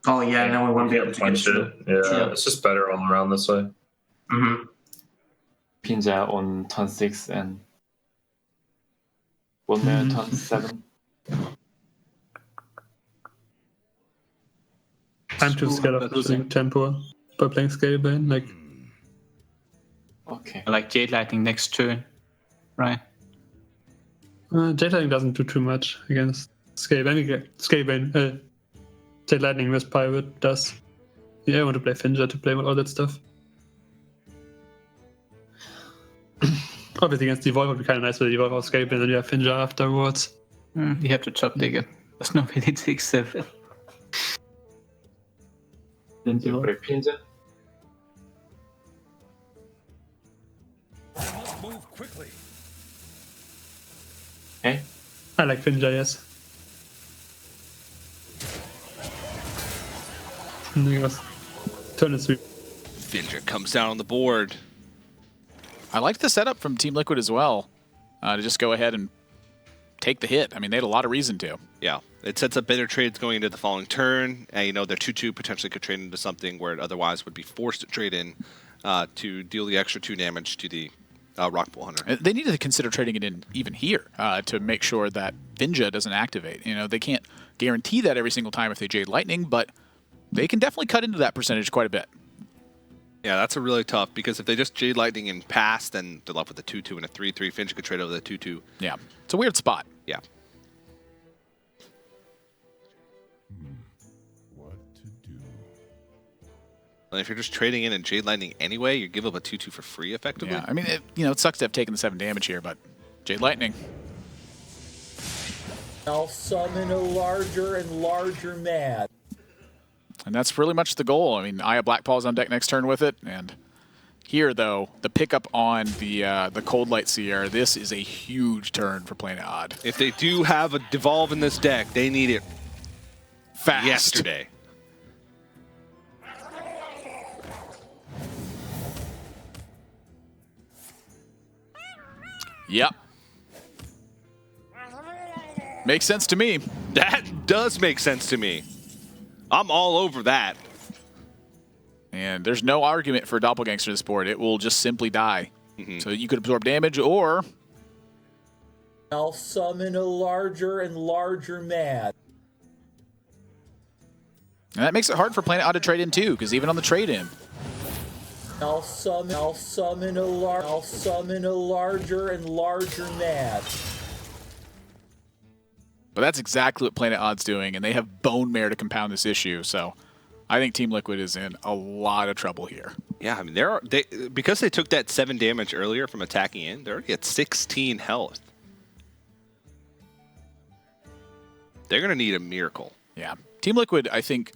Oh yeah, and then we won't be able to punch it. Yeah, it's just better all around this way. Mm-hmm. Pinja on turn 6 and 1 man turn 7. I'm too scared of losing tempo by playing Scalebane. Like, okay. Like Jade Lightning next turn, right? Jade Lightning doesn't do too much against Scalebane. Jade Lightning with Pirate does. Yeah, I want to play Finja to play with all that stuff. Obviously against Devolve would be kind of nice with Devolve escape, and then you have Finja afterwards. You have to chop dig it. There's no way it takes 7. Then you play Pinja. Move quickly. Hey, I like Finja, yes. And then goes turn and sweep. Finja comes down on the board. I liked the setup from Team Liquid as well, to just go ahead and take the hit. I mean, they had a lot of reason to. Yeah, it sets up better trades going into the following turn. And, you know, their 2-2 potentially could trade into something where it otherwise would be forced to trade in to deal the extra 2 damage to the Rockpool Hunter. They needed to consider trading it in even here to make sure that Finja doesn't activate. You know, they can't guarantee that every single time if they Jade Lightning, but they can definitely cut into that percentage quite a bit. Yeah, that's a really tough, because if they just Jade Lightning and pass, then they're left with a 2-2 and a 3-3. Finja could trade over the 2-2. Yeah, it's a weird spot. Yeah. What to do? And if you're just trading in and Jade Lightning anyway, you give up a 2-2 for free, effectively. Yeah, I mean, it sucks to have taken the 7 damage here, but Jade Lightning. I'll summon a larger and larger mad. And that's really much the goal. I mean, Aya Blackpaw's on deck next turn with it, and here, though, the pickup on the Cold Light Seer, this is a huge turn for Planet Odd. If they do have a Devolve in this deck, they need it fast. Yesterday. Yep. Makes sense to me. That does make sense to me. I'm all over that. And there's no argument for Doppelgangster this board. It will just simply die. So you could absorb damage, or I'll summon a larger and larger mad. and that makes it hard for Planet Odd to trade in too, because even on the trade-in, I'll summon a larger and larger mad. but that's exactly what Planet Odd's doing, and they have Bone Mare to compound this issue. So I think Team Liquid is in a lot of trouble here. Yeah, I mean, because they took that 7 damage earlier from attacking in, they're already at 16 health. They're going to need a miracle. Yeah. Team Liquid, I think,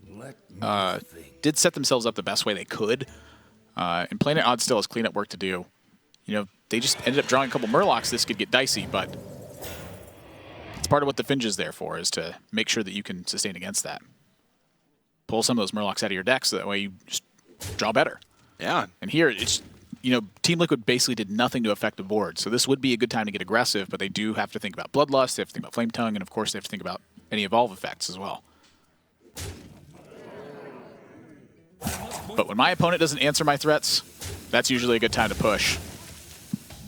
did set themselves up the best way they could. And Planet Odd still has cleanup work to do. You know, they just ended up drawing a couple Murlocs. This could get dicey, but it's part of what the Finj is there for, is to make sure that you can sustain against that. Pull some of those Murlocs out of your deck so that way you just draw better. Yeah. And here, it's, you know, Team Liquid basically did nothing to affect the board. So this would be a good time to get aggressive, but they do have to think about Bloodlust, they have to think about Flame Tongue, and of course they have to think about any Evolve effects as well. But when my opponent doesn't answer my threats, that's usually a good time to push.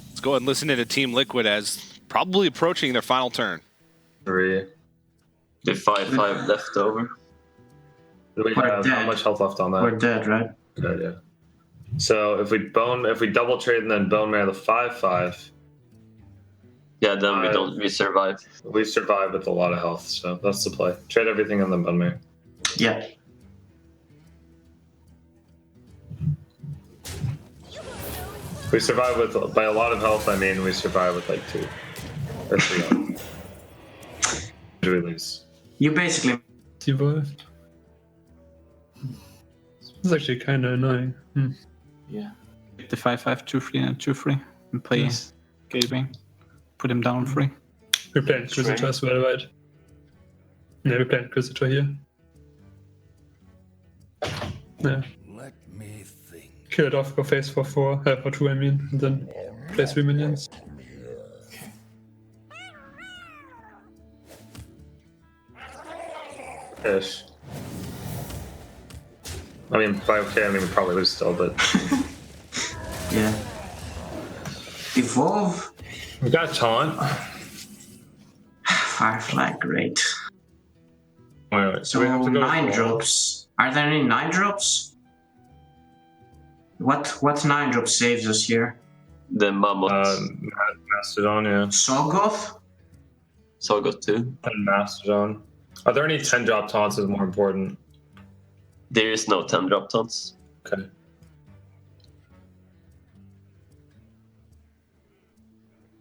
Let's go ahead and listen to Team Liquid as probably approaching their final turn. 3. The 5-5 left over. Do we have how much health left on that? We're dead, right? Dead, yeah. So if we double trade and then Bone Mare the 5-5. Yeah, then we survive. We survive with a lot of health, so that's the play. Trade everything and then Bone Mare. Yeah. We survive with, by a lot of health, I mean we survive with like 2 or 3 health. Do we lose? You basically Devolved. It's actually kind of annoying. Yeah. The 5-5, 2-3, and 2-3, and play Gateway. Put him down 3. We're playing Crusader as well, right? Yeah, we're playing Crusader here. Yeah. Let me think. Kill it off, go face for 2, I mean, and then play 3 minions. Ish. I mean, 5k, I mean, we probably lose still, but. Yeah. Evolve. We got taunt. Firefly, great. Wait, So we have to go 9 drops. Are there any 9 drops? What 9 drop saves us here? The Mammoth. Mastodon, yeah. Sogoth? Sogoth too. And Mastodon. Are there any 10 drop taunts is more important? There is no 10 drop taunts. Okay.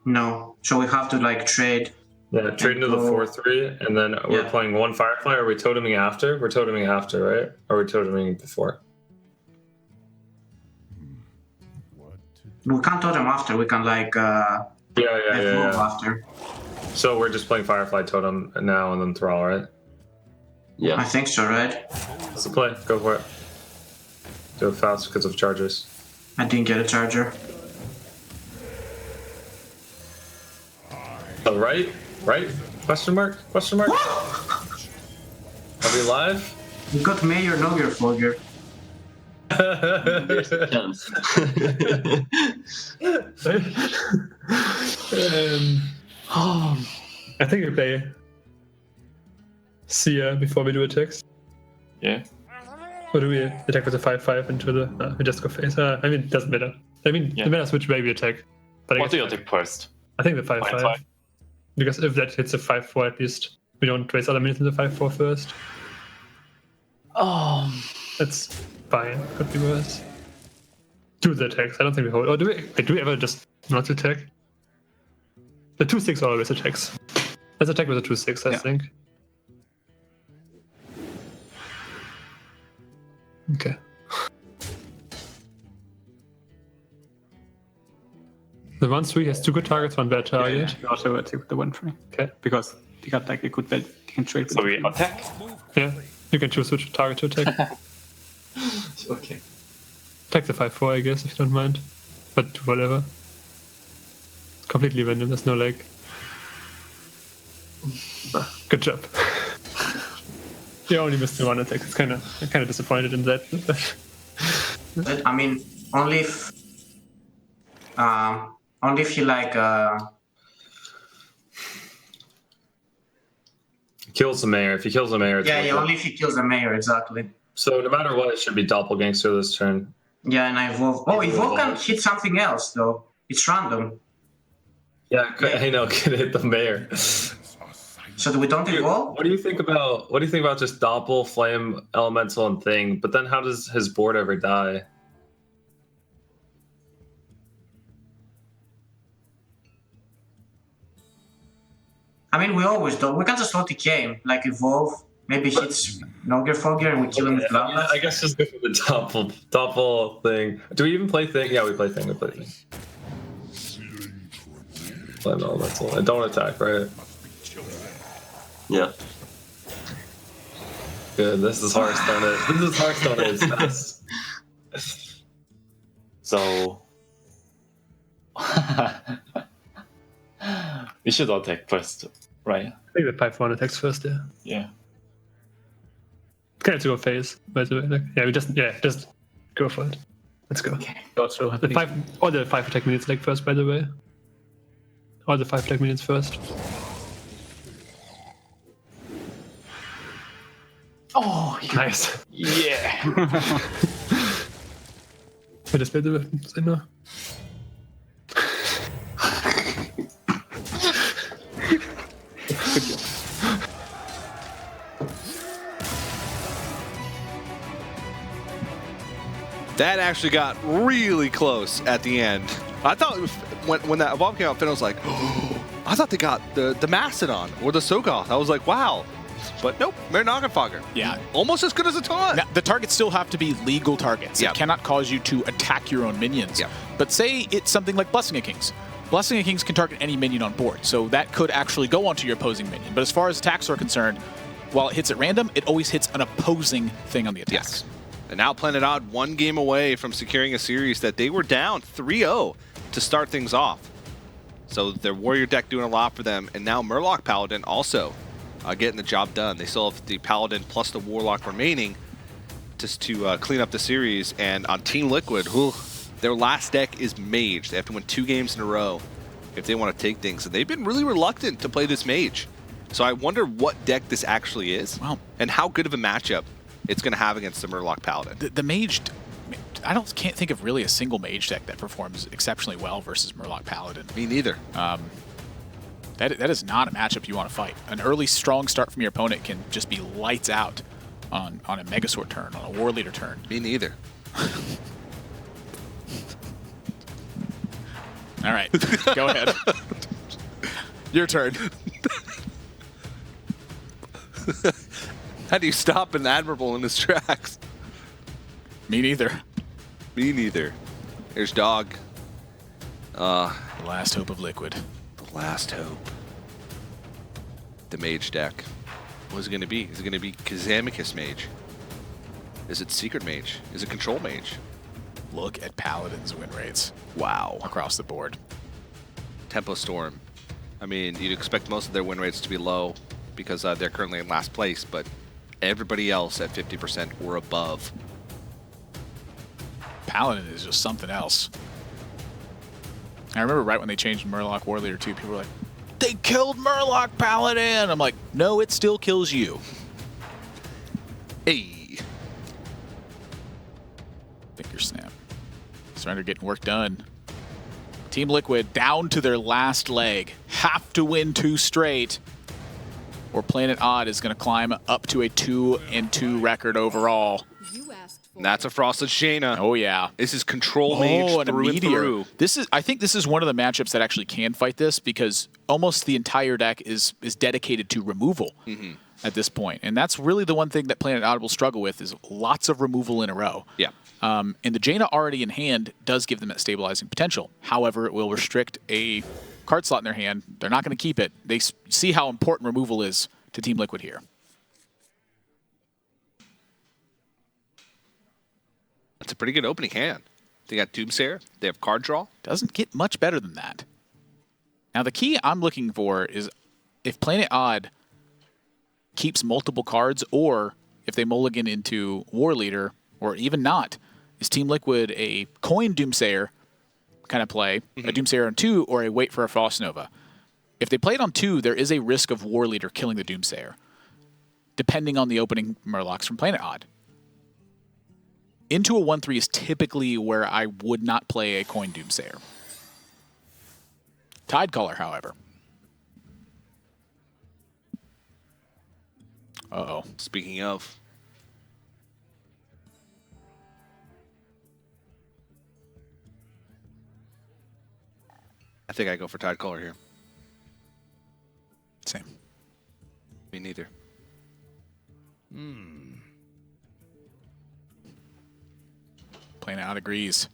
No. So we have to like trade. Yeah, trade into the go- 4/3, and then we're Yeah. playing one Firefly. Are we toteming after? We're toteming after, right? Or are we toteming before? We can't totem after. We can like evolve after. So we're just playing Firefly Totem now and then Thrall, right? Yeah. I think so, right? That's the play. Go for it. Do it fast because of chargers. I didn't get a charger. Oh, right? Right? Question mark? Question mark? Are we live? We got Mayor Nogger Fogger. There's a chance. I think we play Seer before we do attacks. Yeah. Or do we attack with a 5/5 into the... we just go face. I mean, it doesn't matter. I mean, Yeah. it matters which way we attack. But What do you take first? I think the 5/5. 5/5. Because if that hits a 5/4, at least we don't waste other minions in the 5/4 first. That's fine. Could be worse. Do the attacks. I don't think we hold. Or do we ever just not attack? The 2/6 always attacks. Let's attack with a 2/6, I think. Okay. The 1/3 has 2 good targets, 1 bad target. You also attack with the 1/3. Okay. Because they got like a good belt. You can trade with So we the attack? Yeah. You can choose which target to attack. Okay. Attack the 5/4, I guess, if you don't mind. But whatever. It's completely random. There's no like. Good job. You only missed the 1 attack. It's I'm kind of disappointed in that. But, I mean, only if you like Kills the mayor. If he kills the mayor, it's worth it. only if he kills the mayor, exactly. So no matter what, it should be Doppelgangster this turn. Yeah, and I evolve. Oh, evolve can hit something else though. It's random. Yeah, I know. Can hit the mayor. So we don't evolve? What do you think about just Doppel, Flame, Elemental, and Thing? But then how does his board ever die? I mean, we always do. We can just OTK, like evolve. Maybe hits Nogger Fogger and we kill him with Bloodlust. I guess just go for the Doppel thing. Do we even play Thing? Yeah, we play Thing. Flame Elemental. And don't attack, right? Yeah. Good. This is Hearthstone. This is Hearthstone at its best. So we should attack first, right? I think the 5/1 attacks first, yeah. Yeah. It's kind of to go phase, by the way. Like, we just go for it. Let's go. Okay. Also, The 5 attack minions like first, by the way. All the 5 attack minions first. oh, Nice. Yeah. Wir das Bild sehen nur. That actually got really close at the end. I thought it was, when that evolve came out, Finn was like, oh, I thought they got the Mastodon or the Sogoth. I was like, wow. But nope, Marinogafogger. Yeah. Almost as good as a taunt. Now, the targets still have to be legal targets. Yeah. It cannot cause you to attack your own minions. Yeah. But say it's something like Blessing of Kings. Blessing of Kings can target any minion on board, so that could actually go onto your opposing minion. But as far as attacks are concerned, while it hits at random, it always hits an opposing thing on the attack. Yes. And now Planet Odd 1 game away from securing a series that they were down 3-0 to start things off. So their Warrior deck doing a lot for them, and now Murloc Paladin also getting the job done. They still have the Paladin plus the Warlock remaining just to clean up the series. And on Team Liquid, their last deck is Mage. They have to win 2 games in a row if they want to take things. And they've been really reluctant to play this Mage. So I wonder what deck this actually is and how good of a matchup it's going to have against the Murloc Paladin. The Mage, can't think of really a single Mage deck that performs exceptionally well versus Murloc Paladin. Me neither. That is not a matchup you want to fight. An early strong start from your opponent can just be lights out on a Megasword turn, on a War Leader turn. Me neither. All right, go ahead. Your turn. How do you stop an Admirable in his tracks? Me neither. Me neither. Here's Dog. The last hope of Liquid. The last hope. The Mage deck. What is it going to be? Is it going to be Kazamicus Mage? Is it Secret Mage? Is it Control Mage? Look at Paladin's win rates. Wow. Across the board. Tempo Storm. I mean, you'd expect most of their win rates to be low because they're currently in last place, but everybody else at 50% or above. Paladin is just something else. I remember right when they changed Murloc War Leader 2, people were like, they killed Murloc Paladin! I'm like, no, it still kills you. Hey. Finger snap. Surrender getting work done. Team Liquid down to their last leg. Have to win 2 straight, or Planet Odd is going to climb up to a 2-2 record overall. And that's a Frosted Shayna. Oh, yeah. This is Control Mage through and through. I think this is one of the matchups that actually can fight this because almost the entire deck is dedicated to removal at this point. And that's really the one thing that Planet Odd will struggle with is lots of removal in a row. Yeah. And the Jaina already in hand does give them that stabilizing potential. However, it will restrict a card slot in their hand. They're not going to keep it. They see how important removal is to Team Liquid here. That's a pretty good opening hand. They got Doomsayer. They have card draw. Doesn't get much better than that. Now, the key I'm looking for is if Planet Odd keeps multiple cards or if they mulligan into War Leader or even not, is Team Liquid a coin Doomsayer kind of play, a Doomsayer on 2, or a wait for a Frost Nova? If they play it on 2, there is a risk of War Leader killing the Doomsayer, depending on the opening Murlocs from Planet Odd. Into a 1-3 is typically where I would not play a coin Doomsayer. Tidecaller, however. Uh-oh. Speaking of. I think I go for Tidecaller here. Same. Me neither. Planet Odd agrees.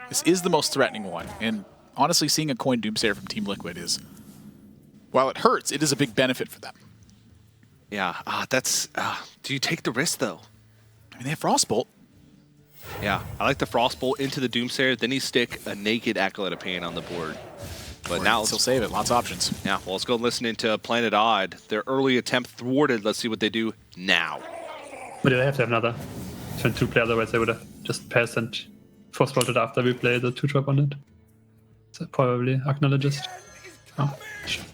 This is the most threatening one, and honestly, seeing a coin Doomsayer from Team Liquid is, while it hurts, it is a big benefit for them. Yeah, do you take the risk, though? I mean, they have Frostbolt. Yeah, I like the Frostbolt into the Doomsayer, then you stick a naked Acolyte of Pain on the board. But now still save it. Lots of options. Yeah, well, let's go listen into Planet Odd. Their early attempt thwarted. Let's see what they do now. But they have to have another turn 2 play, otherwise they would have just passed and Frostbolted after we play the 2-drop on it. So probably acknowledges. Oh, sure.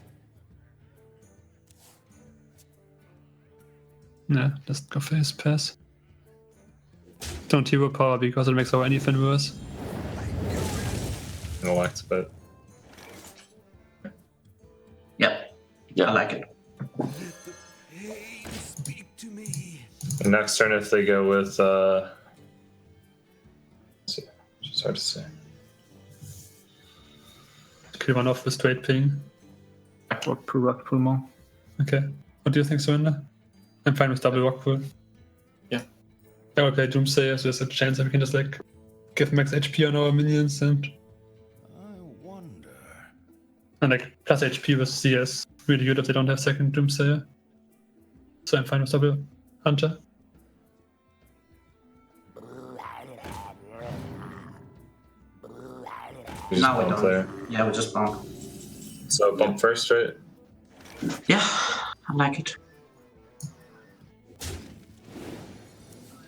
Yeah, let's go for his pass. Don't hero power because it makes our anything worse. Intellect, but Yep. Yeah. I like it. the next turn if they go with let's see. It's hard to say. Kill one off with straight ping. Rock pull more. Okay. What do you think, Surrender? I'm fine with double rock pull. Yeah. I will play Doomsayer, so there's a chance that we can just like give max HP on our minions and like plus HP with CS really good if they don't have second Doomsayer. So I'm fine with double Hunter. We just Now we bump don't. there. Yeah, we just bump. So bump first, right? Yeah, I like it.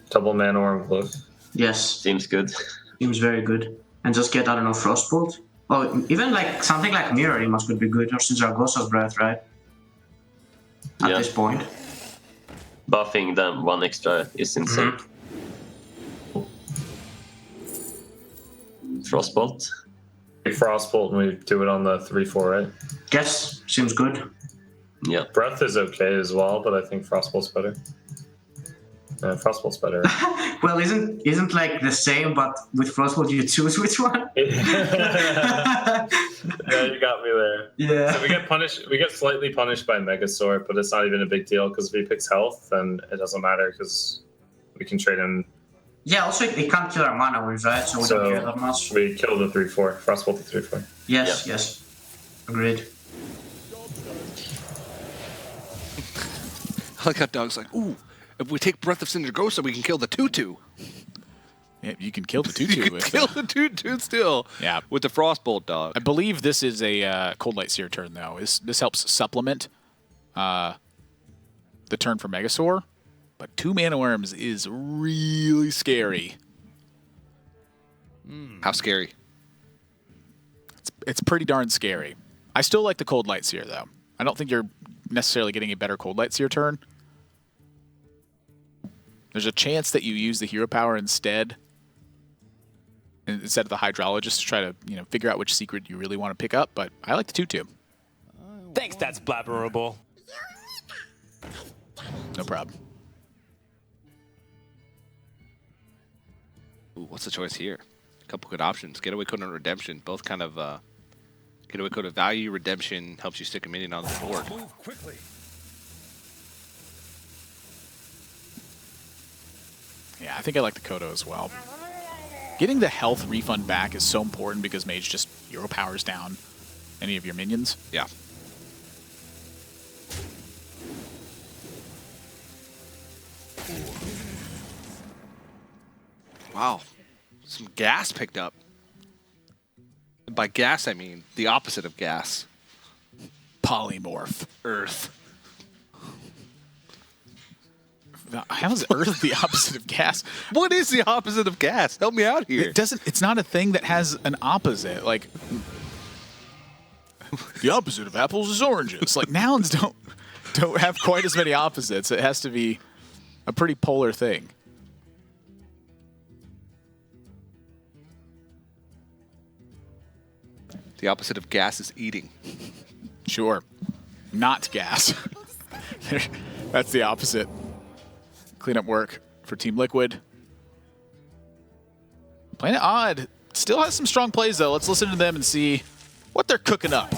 Double mana Orm Glyph. Yes, Seems good. seems very good. And just get, I don't know, Frostbolt. Oh, even like something like Mirror Image could be good, or Zaragoza's Breath, right? At Yeah. this point. Buffing them 1 extra is insane. Frostbolt. We Frostbolt and we do it on the 3-4, right? Guess, seems good. Yeah. Breath is okay as well, but I think Frostbolt's better. Frostbolt's better. Well, isn't like the same, but with Frostbolt you choose which one? Yeah, you got me there. Yeah. So we get punished. We get slightly punished by Megasaur, but it's not even a big deal because if he picks health, then it doesn't matter because we can trade him. Yeah, also it can't kill our mana wins, right? So we don't care that much. We kill the 3/4. Frostbolt the 3/4. Yes, yes. Agreed. I like how Doug's like, ooh, if we take Breath of Sindragosa, we can kill the 2/2. Yeah, you can kill the 2/2 You can with kill the 2/2 still. Yeah. With the Frostbolt, Dog. I believe this is a Cold Light Seer turn, though. This helps supplement the turn for Megasaur. But 2 Mana Worms is really scary. How scary? It's pretty darn scary. I still like the Cold Light Seer, though. I don't think you're necessarily getting a better Cold Light Seer turn. There's a chance that you use the Hero Power instead of the Hydrologist to try to figure out which secret you really want to pick up, but I like the 2/2. Thanks, that's blabberable. No problem. Ooh, what's the choice here? A couple good options. Getaway Code and Redemption. Both kind of Getaway Code of value. Redemption helps you stick a minion on the board. Move quickly. Yeah, I think I like the Kodo as well. Getting the health refund back is so important because Mage just Hero Powers down any of your minions. Yeah. Wow. Some gas picked up. And by gas, I mean the opposite of gas. Polymorph. Earth. How is Earth the opposite of gas? What is the opposite of gas? Help me out here. It's not a thing that has an opposite. Like, the opposite of apples is oranges. Like, nouns don't have quite as many opposites. It has to be a pretty polar thing. The opposite of gas is eating. Sure. Not gas. That's the opposite. Cleanup work for Team Liquid. Planet Odd still has some strong plays, though. Let's listen to them and see what they're cooking up.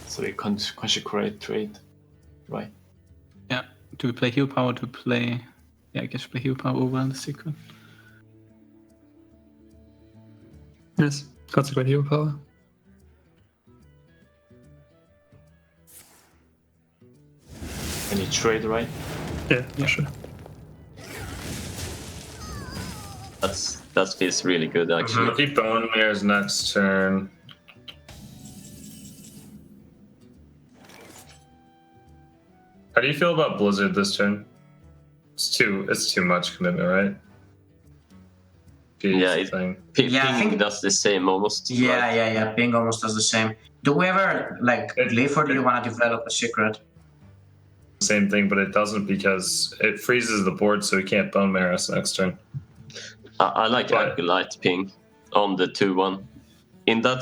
So we consecrate trade, right? Yeah. Do we play Hero Power to play... Yeah, I guess we play Hero Power over on the secret. Yes, consequent Hero Power. And you trade, right? Yeah, sure. That feels really good, actually. Keep Bone Mare's next turn. How do you feel about Blizzard this turn? It's too much commitment, right? Yeah, I think does the same almost. Yeah. Ping almost does the same. Do we ever live, or do you want to develop a secret? Same thing, but it doesn't because it freezes the board, so we can't Bone Mare us next turn. I like Acolyte Ping on the 2/1. In that,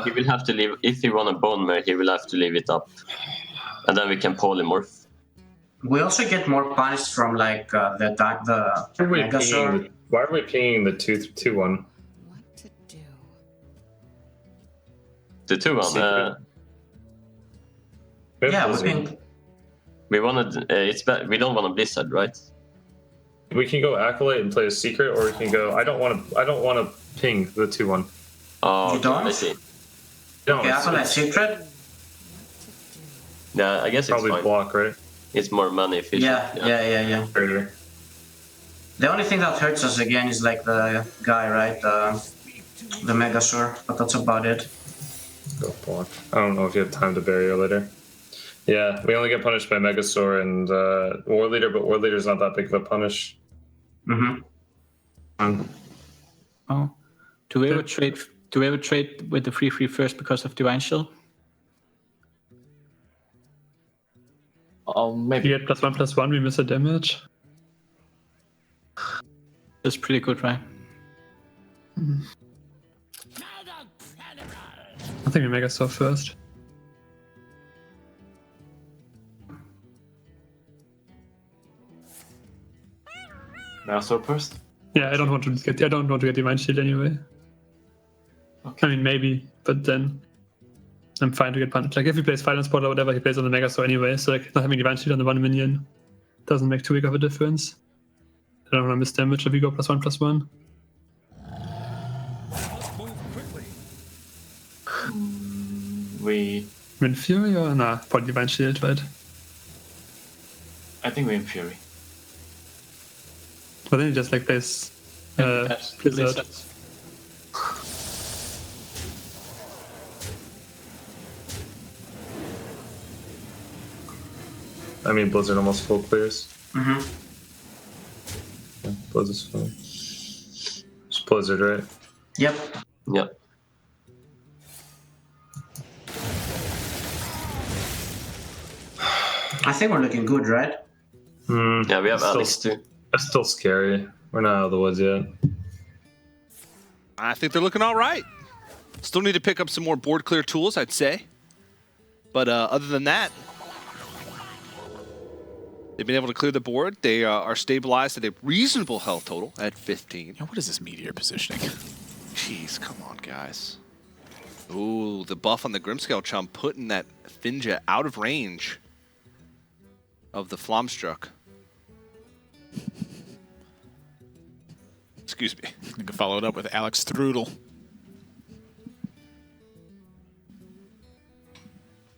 he will have to leave. If he want a Bone Mare, he will have to leave it up, and then we can polymorph. We also get more punished from the Megasaur. Why are we pinging the 2/1? What to do? The 2/1. Yeah, we ping. We wanted. We don't want a Blizzard, right? We can go Acolyte and play a secret, or we can go. I don't want to ping the 2/1. Oh, you don't? I see. No, okay, Acolyte secret. Yeah, I guess probably it's fine. Block, right? It's more money efficient. Yeah. Further. The only thing that hurts us again is the guy, right? The Megasaur, but that's about it. Go Block. I don't know if you have time to bury her later. Yeah, we only get punished by Megasaur and War Leader, but War Leader's not that big of a punish. Mm-hmm. Oh, do we ever trade? Do we ever trade with the 3/3 first because of Divine Shield? Maybe. We get +1/+1, we miss a damage. That's pretty good, right? I think we Megasaur first. Master first? Yeah, I don't want to get Divine Shield anyway. Okay. I mean, maybe, but then I'm fine to get punished. Like, if he plays Final Spot or whatever, he plays on the Mega Store anyway, so like, not having Divine Shield on the 1 minion doesn't make too big of a difference. I don't want to miss damage if we go +1/+1. We... Win Fury or nah? Probably Divine Shield, right? I think we in Fury. But then he just like plays That's Blizzard. Blizzard. I mean, Blizzard almost full clears. Mm-hmm. Yeah, Blizzard's fine. It's Blizzard, right? Yep. Yep. I think we're looking good, right? Yeah, we have Still- Alex too. That's still scary. We're not out of the woods yet. I think they're looking all right. Still need to pick up some more board clear tools, I'd say. But other than that, they've been able to clear the board. They are stabilized at a reasonable health total at 15. Now, what is this meteor positioning? Jeez, come on, guys. Ooh, the buff on the Grimscale Chum putting that Finja out of range of the Flomstruck. Excuse me. I can follow it up with Alex Strudel.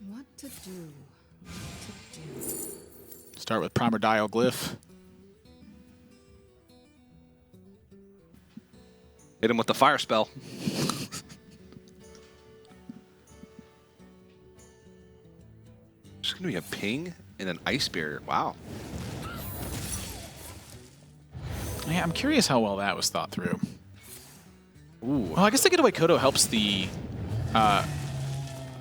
What to do? What to do? Start with Primordial Glyph. Hit him with the fire spell. There's going to be a ping and an ice barrier. Wow. Yeah, I'm curious how well that was thought through. Ooh. Well, I guess the Getaway Kodo helps the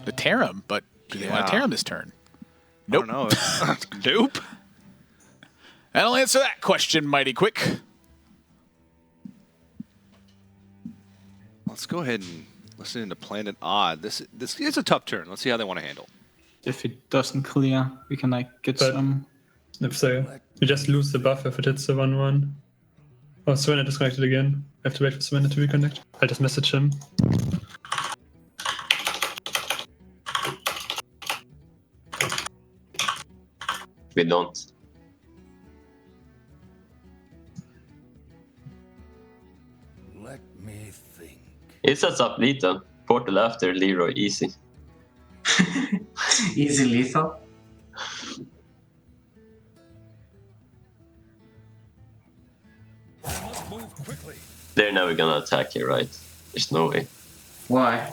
Tarim, but do they want to Tarim this turn? Nope. I don't know. Nope. That'll answer that question mighty quick. Let's go ahead and listen into Planet Odd. This is a tough turn. Let's see how they want to handle. If it doesn't clear, we can like get But- some. If so, you just lose the buff if it hits the 1/1. Oh, Svenna disconnected again. I have to wait for Svenna to reconnect. I'll just message him. We don't. Let me think. It sets up Lethal. Portal after Leroy, easy. Easy lethal. Move quickly. They're never gonna attack here, right? There's no way. Why?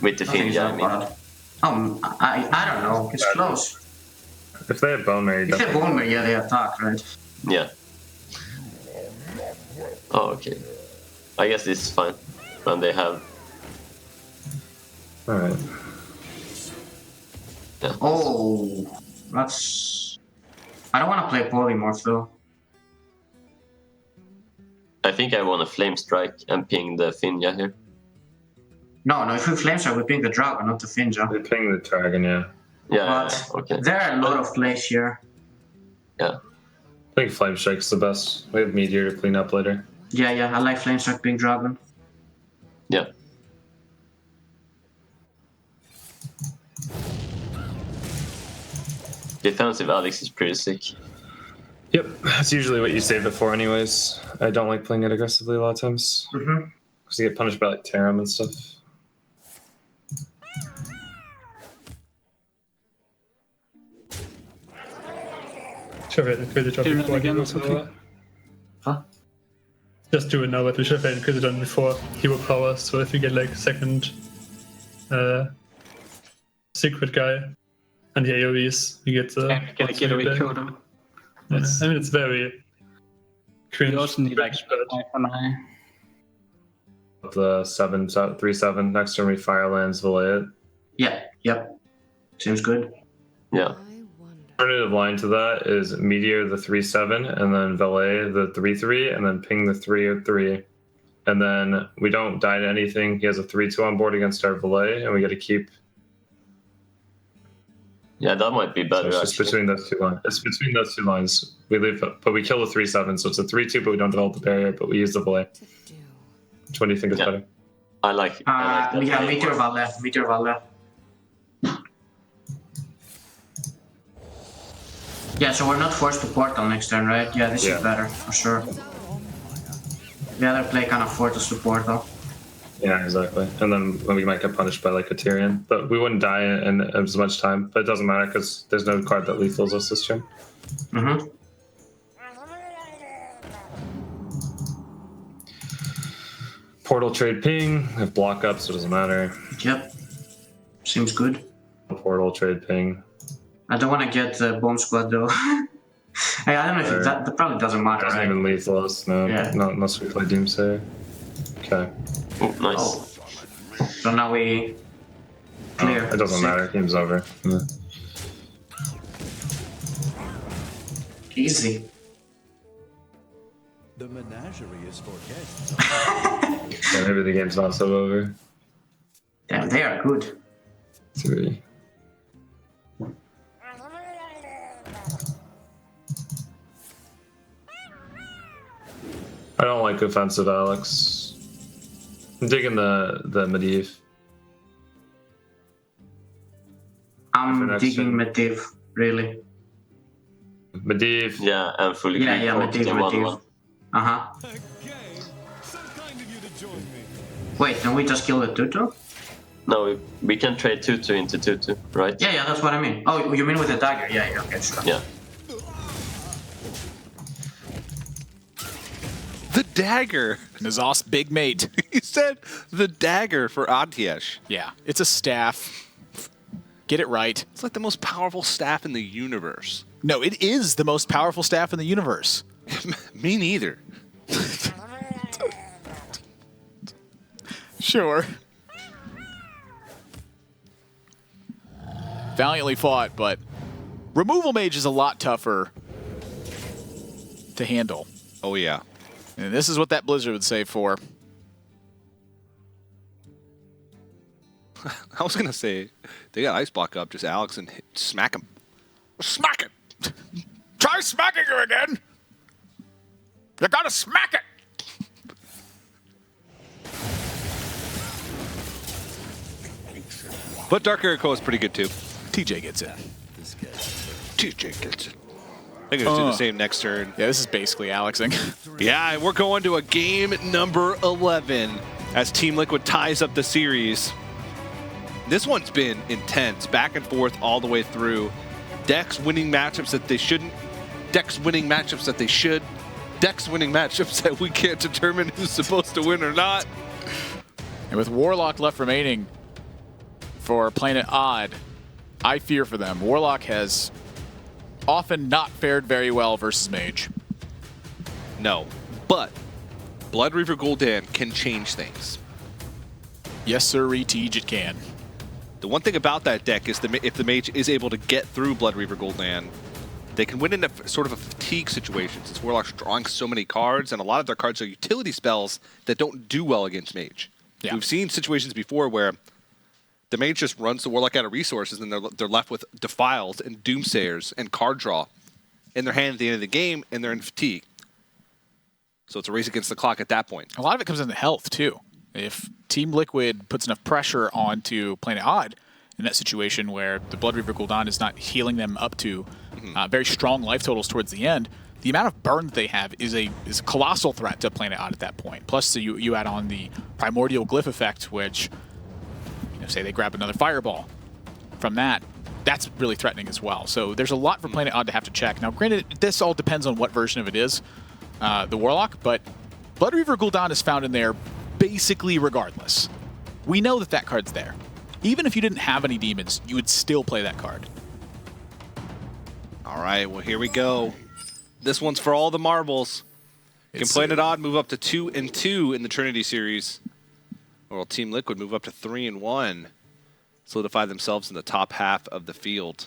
With the Nothing's Finja, I that mean. bad. I don't know. It's close. If they have Bone Mary, If they definitely. bone me, yeah, they attack, right? Yeah. Oh, okay. I guess this is fine. When they have... Alright. Yeah. Oh, that's. I don't want to play polymorph though. I think I want a Flame Strike and ping the Finja here. No, if we flame strike, we ping the dragon, not the Finja. They ping the dragon, yeah. Yeah, But okay. there are a lot of plays here. Yeah. I think Flame Strike's the best. We have Meteor to clean up later. Yeah, I like flame strike, ping dragon. Yeah. Defensive Alex is pretty sick. Yep, that's usually what you save it for anyways. I don't like playing it aggressively a lot of times. Mm-hmm. Because you get punished by like Tarim and stuff. Should have had Inquisitor Do it before he again, would okay. power. Huh? Just do it now, but we should have had Inquisitor before he would power, so if you get like second secret guy and the AoEs, you get the... Yeah, get a getaway Kodo. Yeah, I mean, it's very cringe. We also need like but eye for an eye. The 3/7. Next turn we fire lands, Valet it. Yep. Seems good. Yeah. I wonder. Alternative line to that is Meteor the 3/7, and then Valet the 3/3, and then Ping the 3/3. And then we don't die to anything. He has a 3/2 on board against our Valet, and we get to keep Yeah, that might be better. So it's just between those 2 lines. It's between those 2 lines. We leave, but we kill the 3/7, so it's a 3/2, but we don't develop the barrier, but we use the delay. Which one do you think is better? I like that. Yeah, Meteor Valle. Meteor Valle. Yeah, so we're not forced to portal next turn, right? Yeah, this is better, for sure. The other play kind of forced us to portal. Yeah, exactly. And then we might get punished by like a Tyrion. But we wouldn't die in as much time. But it doesn't matter because there's no card that lethals us this turn. Mm-hmm. Portal trade ping. Have block up, so it doesn't matter. Yep. Seems good. Portal trade ping. I don't want to get Bomb Squad though. Hey, I don't know if that probably doesn't matter. Doesn't even lethal us, no. Yeah. Not unless we play Doomsayer. Okay. Oh, nice. Oh. So now we clear. It doesn't matter. Game's over. Yeah. Easy. The menagerie is for guests. Yeah, maybe the game's not so over. Yeah, they are good. 3. I don't like offensive Alex. I'm digging the Medivh. I'm digging Medivh, really. Medivh. Yeah, and fully Yeah, Medivh. Uh-huh. Wait, can we just kill the Tutu? No, we can trade 2/2 into 2/2, right? Yeah, that's what I mean. Oh, you mean with the dagger? Yeah, okay, sure. Yeah. The dagger. Nazos big mate. He said the dagger for Antiesh. Yeah, it's a staff. Get it right. It's like the most powerful staff in the universe. No, it is the most powerful staff in the universe. Me neither. Sure. Valiantly fought, but removal mage is a lot tougher to handle. Oh, yeah. And this is what that Blizzard would say for. I was going to say, they got Ice Block up, just Alex and smack him. Smack it! Try smacking her again! You gotta smack it! But Dark Echo is pretty good, too. TJ gets it. TJ gets it. I think it's do the same next turn. Yeah, this is basically Alexing. Yeah, we're going to a game number 11 as Team Liquid ties up the series. This one's been intense, back and forth all the way through. Decks winning matchups that they shouldn't. Decks winning matchups that they should. Decks winning matchups that we can't determine who's supposed to win or not. And with Warlock left remaining for Planet Odd, I fear for them. Warlock has often not fared very well versus Mage. No, but Blood Reaver Gul'dan can change things. Yes, sir, Teej, it can. The one thing about that deck is if the Mage is able to get through Blood Reaver Gul'dan, they can win in a sort of a fatigue situation since Warlock's drawing so many cards, and a lot of their cards are utility spells that don't do well against Mage. Yeah. We've seen situations before where the Mage just runs the Warlock out of resources, and they're left with Defiled and Doomsayers and card draw in their hand at the end of the game, and they're in fatigue. So it's a race against the clock at that point. A lot of it comes into health, too. If Team Liquid puts enough pressure onto Planet Odd in that situation where the Blood Reaver Gul'dan is not healing them up to very strong life totals towards the end, the amount of burn that they have is a colossal threat to Planet Odd at that point. Plus, you add on the Primordial Glyph effect, which, say they grab another Fireball from that, that's really threatening as well. So there's a lot for Planet Odd to have to check. Now, granted, this all depends on what version of it is, the Warlock, but Blood Reaver Gul'dan is found in there basically regardless. We know that card's there. Even if you didn't have any demons, you would still play that card. All right, well, here we go. This one's for all the marbles. Can Planet Odd move up to 2-2 in the Trinity Series? Or will Team Liquid move up to 3-1? Solidify themselves in the top half of the field.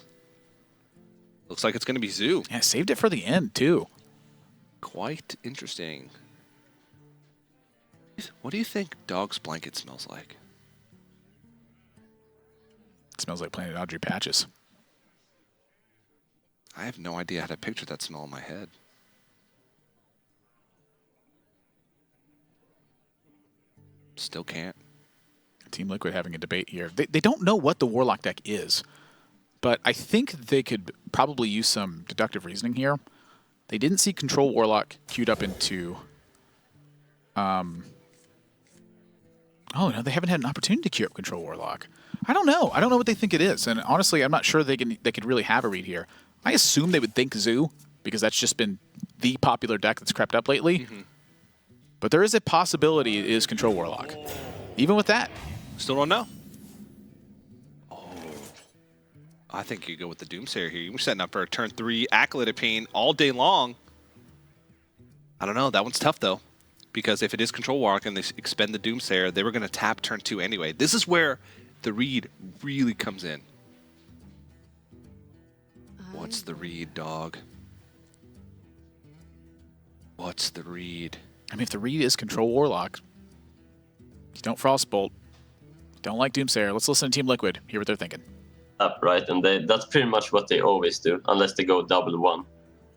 Looks like it's going to be Zoo. Yeah, saved it for the end, too. Quite interesting. What do you think Dog's blanket smells like? It smells like Planet Audrey patches. I have no idea how to picture that smell in my head. Still can't. Team Liquid having a debate here. They don't know what the Warlock deck is, but I think they could probably use some deductive reasoning here. They didn't see Control Warlock queued up into... Oh, no, they haven't had an opportunity to queue up Control Warlock. I don't know. I don't know what they think it is, and honestly, I'm not sure they could really have a read here. I assume they would think Zoo, because that's just been the popular deck that's crept up lately. Mm-hmm. But there is a possibility it is Control Warlock. Even with that. Still don't know. Oh. I think you go with the Doomsayer here. You're setting up for a turn 3 Acolyte of Pain all day long. I don't know. That one's tough, though. Because if it is Control Warlock and they expend the Doomsayer, they were going to tap turn 2 anyway. This is where the read really comes in. What's the read, dog? What's the read? I mean, if the read is Control Warlock, you don't Frostbolt, don't like Doomsayer. Let's listen to Team Liquid, hear what they're thinking. Right, and that's pretty much what they always do, unless they go double 1.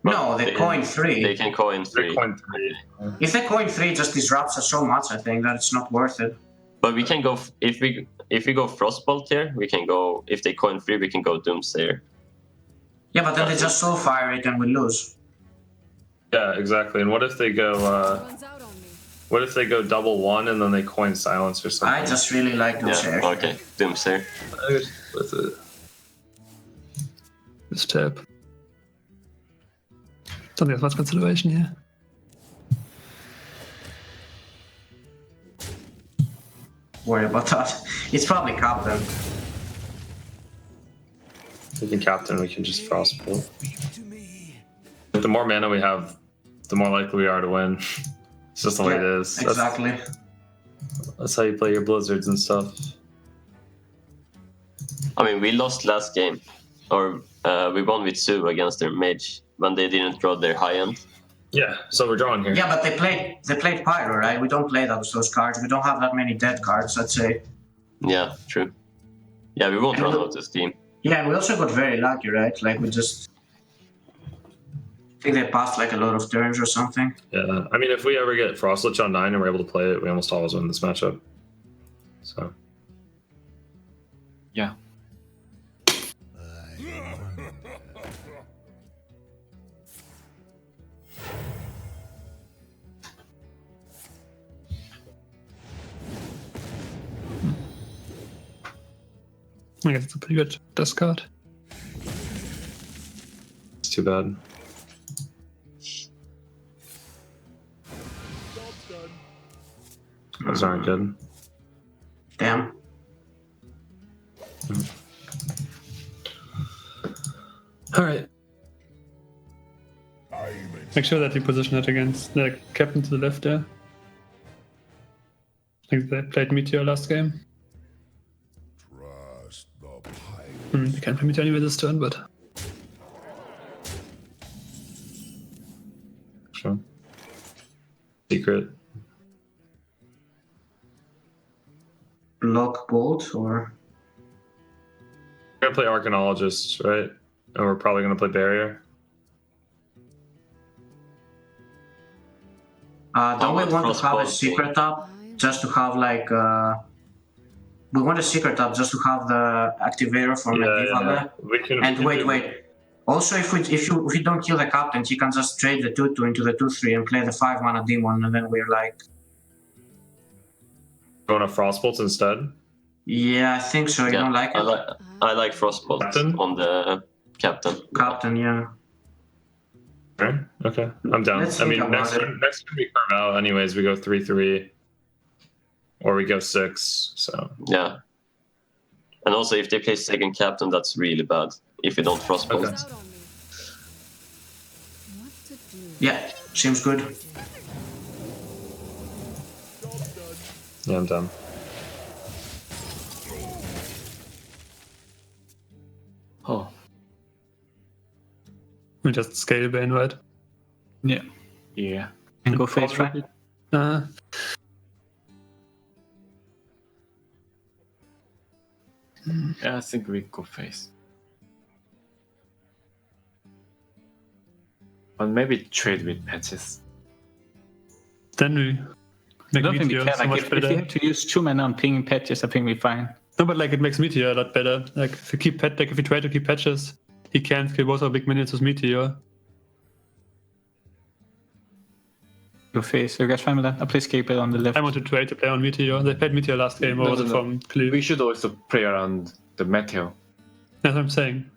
No, they coin 3. They can coin 3. They coin 3. If they coin 3, it just disrupts us so much, I think, that it's not worth it. But we can go, if we go Frostbolt here, we can go, if they coin 3, we can go Doomsayer. Yeah, but then they just Soulfire it and we lose. Yeah, exactly. And what if they go double 1 and then they coin Silence or something? I just really like Doomsayer. Yeah, okay, Doomsayer. With it. This tap. Something else, what's consideration here? Worry about that. It's probably Captain. If we Captain, we can just Frostbolt. But the more mana we have, the more likely we are to win. It's just the way it is. Exactly. That's how you play your Blizzards and stuff. I mean, we lost last game, or we won with Sue against their mage when they didn't draw their high end. Yeah, so we're drawing here. Yeah, but they played Pyro, right? We don't play those cards. We don't have that many dead cards, I'd say. Yeah, true. Yeah, we won't run out this team. Yeah, and we also got very lucky, right? Like, we just... I think they passed, like, a lot of turns or something. Yeah, I mean, if we ever get Frostlich on 9 and we're able to play it, we almost always win this matchup. So... Yeah. I guess it's a pretty good discard. It's too bad. Those aren't good. Damn. Alright. Make sure that you position it against the captain to the left there. I think they played Meteor last game. They can't play Meteor anyway this turn, but... Sure. Secret. Block Bolt, or... We're gonna play Archaeologist, right? And we're probably gonna play Barrier. Don't we want to have a secret up just to have like we want a secret up just to have the activator for Medieval. And wait. Also, if we don't kill the captain, he can just trade the 2/2 into the 2/3 and play the 5-mana demon, and then we're like. Going to Frostbolt instead? Yeah, I think so. You don't like it? I like Frostbolt on the captain. Captain, yeah. Okay, I'm down. Let's I mean, think next about time we carve out, anyways, we go 3/3, or we go 6. So yeah, and also if they play second captain, that's really bad. If you don't Frostbolt. Okay. Yeah, seems good. Yeah, I'm done. Oh. We just scale Bane, right? Yeah. Yeah. And go face right. Yeah, I think we go face. Or maybe trade with patches. Then we I make don't think we Meteor can. so Like, much if better. we have to use 2 mana on pinging patches, I think we're fine. No, but like it makes Meteor a lot better. Like if you keep if you try to keep patches, he can't kill both our big minions with Meteor. Your face. You guys fine with that? I'll play Scapegoat on the left. I want to try to play on Meteor. They played Meteor last game over the from Cleave. We should also play around the Meteor. That's what I'm saying.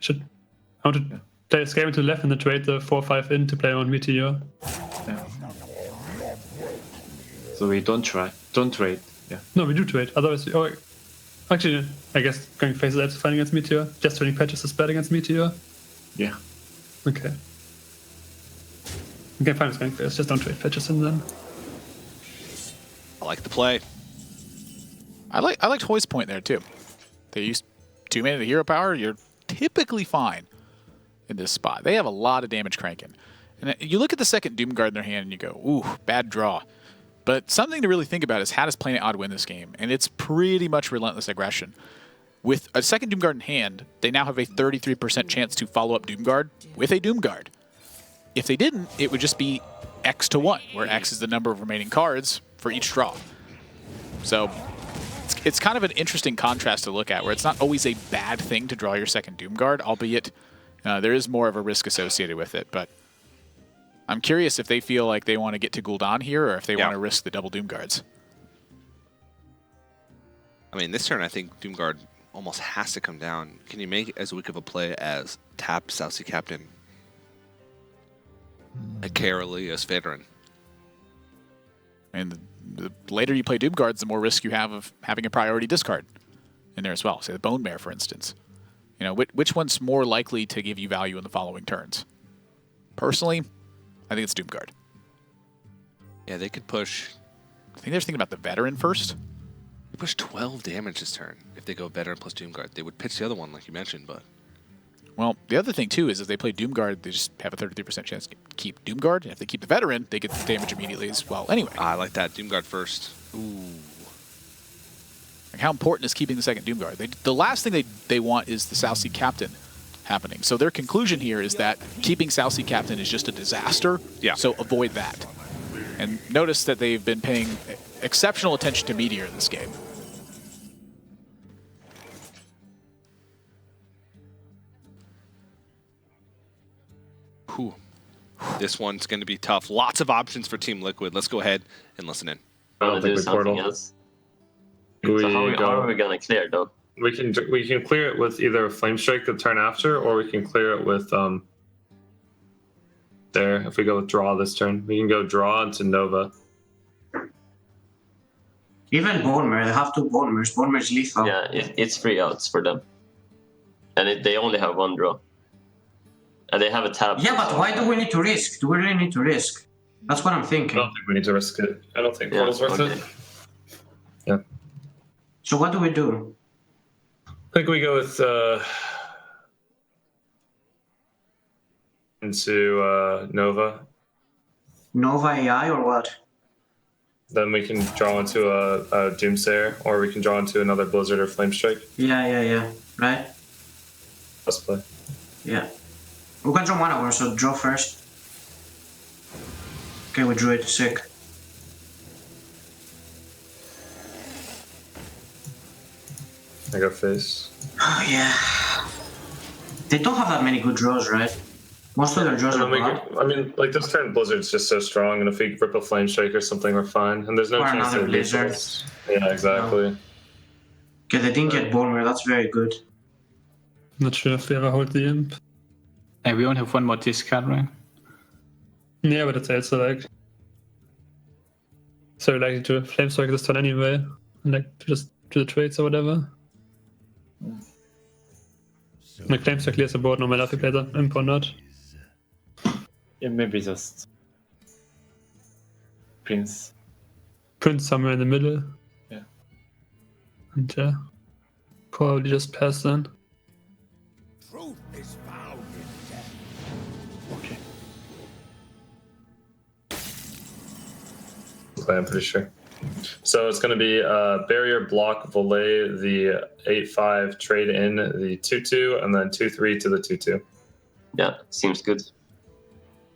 I want to play a Scapegoat to the left and then trade the 4/5 in to play on Meteor. Yeah. So we don't trade. Yeah. No, we do trade. Otherwise, actually, I guess going faces that's fine against Meteor. Just trading patches is bad against Meteor. Yeah. Okay. Okay, fine with going face. Just don't trade patches in then. I like the play. I liked Hoy's point there too. They use 2 mana to hero power. You're typically fine in this spot. They have a lot of damage cranking. And you look at the second Doomguard in their hand and you go, ooh, bad draw. But something to really think about is how does Planet Odd win this game? And it's pretty much relentless aggression. With a second Doomguard in hand, they now have a 33% chance to follow up Doomguard with a Doomguard. If they didn't, it would just be X to 1, where X is the number of remaining cards for each draw. So it's kind of an interesting contrast to look at, where it's not always a bad thing to draw your second Doomguard, albeit there is more of a risk associated with it. But I'm curious if they feel like they want to get to Gul'dan here, or if they want to risk the double Doomguards. I mean, this turn I think Doomguard almost has to come down. Can you make as weak of a play as tap South Sea Captain, a Carolee as veteran? And the later you play Doomguards, the more risk you have of having a priority discard in there as well. Say the Bone Mare, for instance. You know, which one's more likely to give you value in the following turns? Personally, I think it's Doomguard. Yeah, they could push. I think they're thinking about the veteran first. They push 12 damage this turn if they go veteran plus Doomguard. They would pitch the other one like you mentioned, but... Well, the other thing, too, is if they play Doomguard, they just have a 33% chance to keep Doomguard. And if they keep the veteran, they get the damage immediately as well. Anyway. I like that. Doomguard first. Ooh. Like, how important is keeping the second Doomguard? The last thing they want is the South Sea Captain happening. So their conclusion here is that keeping South Sea Captain is just a disaster. Yeah. So avoid that. And notice that they've been paying exceptional attention to Meteor in this game. Whew. This one's going to be tough. Lots of options for Team Liquid. Let's go ahead and listen in. I don't think we portal. Else? So how are we gonna clear though? We can clear it with either Flame Strike the turn after, or we can clear it with there. If we go with draw this turn, we can go draw into Nova. Even Bone Mare, they have 2 Bone Mares. Bone Mare's lethal. Yeah, it's 3 outs for them, and they only have 1 draw, and they have a tab. Yeah, but why do we need to risk? Do we really need to risk? That's what I'm thinking. I don't think we need to risk it. I don't think portal's worth it. Yeah. So what do we do? I think we go with into Nova. Nova AI or what? Then we can draw into a Doomsayer, or we can draw into another Blizzard or Flame Strike. Yeah. Right? Let's play. Yeah. We can draw 1 hour, so draw first. Okay, we drew it. Sick. I got face. Oh, yeah. They don't have that many good draws, right? Most of their draws are bad. I mean, like this turn, Blizzard's just so strong, and if we rip a Flame Strike or something, we're fine. And there's no Or chance another to lose Blizzard. this. Yeah, exactly. No. Okay, they didn't get Bone Mare. That's very good. Not sure if they ever hold the imp. And we only have 1 more discard, right? Yeah, but it's also like... So we like to Flame Strike this turn anyway. And like to just do the trades or whatever. Like Flame Strike clears the board no matter if you play the imp or not. Yeah, maybe just Prince. Prince somewhere in the middle. Yeah. And yeah, probably just pass then. Truth is found in death. Okay. I'm pretty sure. So it's going to be Barrier, Block, Volley, the 8/5, Trade in, the 2/2, and then 2/3 to the 2/2. Yeah, seems good.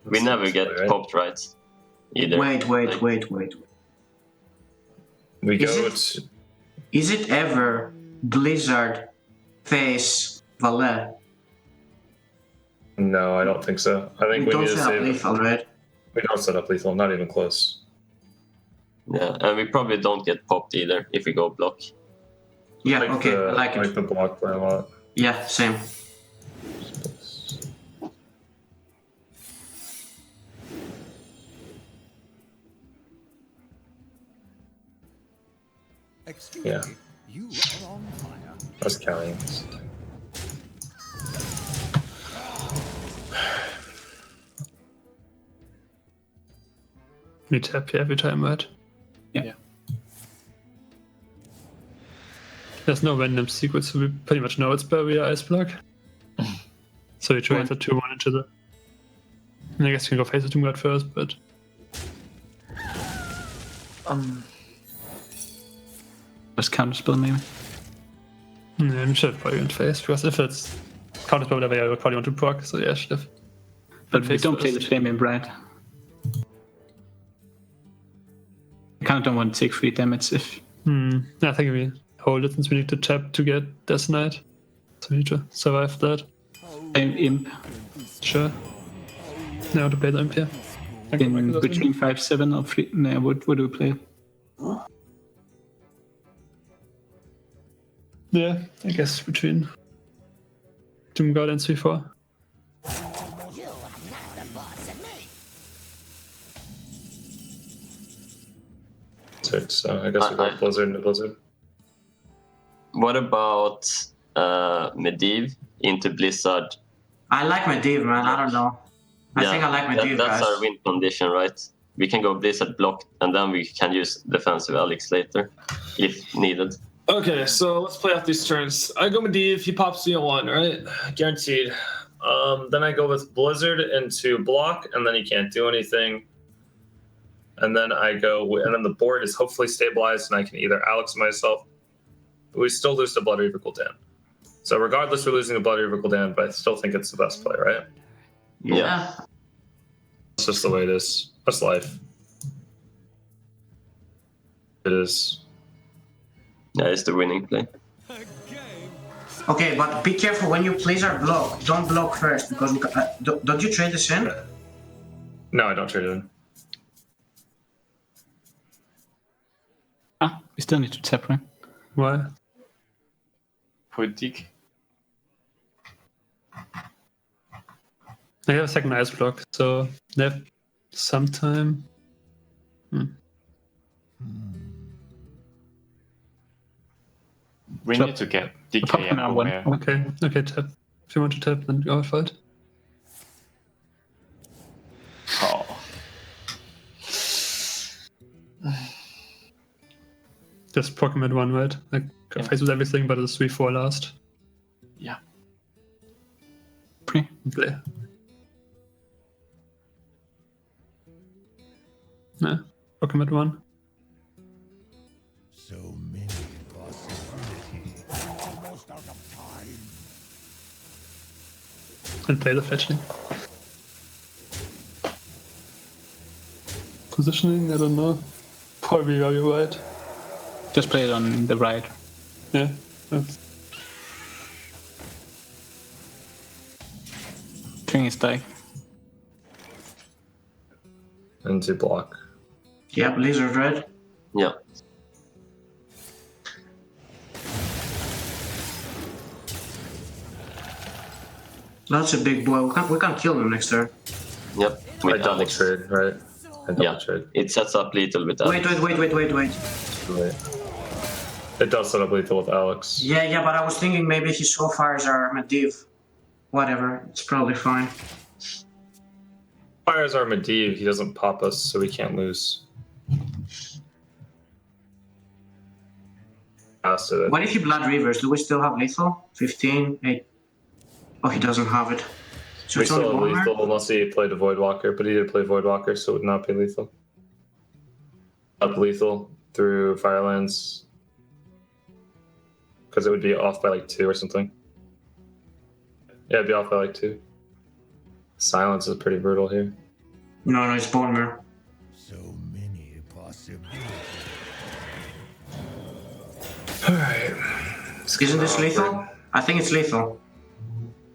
We never get popped, right? Either. Wait. We go Is it ever Blizzard face Valet? No, I don't think so. I think we don't need to set up save lethal, right? We don't set up lethal, not even close. Yeah, and we probably don't get popped either if we go block. Yeah, okay, I like it. I like the block play a lot. Yeah, same. Yeah. That's counting. We tap here every time, right? Yeah. There's no random secret, so we pretty much know it's barrier ice block. So we trade for 2-1 into the. And I guess you can go face the Doomguard first, but. Just counterspell maybe. Yeah, you should probably went face, because if it's counterspell whatever, you probably want to proc, so yeah, should have. But we don't play the Flaming Bride. I kind of don't want to take free damage if. I think we hold it since we need to tap to get Death Knight. So we need to survive that. Imp. Sure. Now to play the Imp here. In between 5-7 or 3. No, what do we play? Yeah, I guess between Doomguard and 3-4. So I guess we go Blizzard into Blizzard. What about Medivh into Blizzard? I like Medivh, man. I don't know. I think I like Medivh, That's guys. our win condition, right? We can go Blizzard block, and then we can use defensive Alex later, if needed. Okay, so let's play out these turns. I go Medivh, he pops me a 1, right? Guaranteed. Then I go with Blizzard into block, and then he can't do anything. And then and then the board is hopefully stabilized, and I can either Alex myself, but we still lose to Blood Reaver Gul'dan. So regardless, we're losing to Blood Reaver Gul'dan, but I still think it's the best play, right? Yeah. It's just the way it is. That's life. It is. Yeah, it's the winning play. Okay, but be careful when you Blizzard block. Don't block first, because don't you trade this in? No, I don't trade it in. We still need to tap, right? Why? Politik. I have a second ice block, so they have some time. We need to get DK everywhere. Okay, tap. If you want to tap, then go for it. Oh. Just Pokemon 1, right? Like, face with everything, but it's 3-4 last. Yeah. Play. Nah, Pokemon 1. So many possibilities. Almost out of time. And play the fetching. Positioning, I don't know. Probably very right. Just play it on the right. Yeah. King is die. Into block. Yeah, Blizzard, right? Yeah. That's a big boy. We can kill him next turn. Yep. I double trade, right? I double trade. It sets up lethal with that. Wait. Right. It does set up lethal with Alex. Yeah, but I was thinking maybe his soul fires are Medivh. Whatever, it's probably fine. Fires are Medivh, he doesn't pop us, so we can't lose. What if he Blood Reavers? Do we still have lethal? 15, 8. Oh, he doesn't have it. So We it's only still have one lethal unless he played a Voidwalker, but he did play Voidwalker, so it would not be lethal. Up lethal through Firelands. Because it would be off by like 2 or something. Yeah, it'd be off by like 2. Silence is pretty brutal here. No, it's bone mirror. So many possibilities. Alright. Isn't this lethal? I think it's lethal.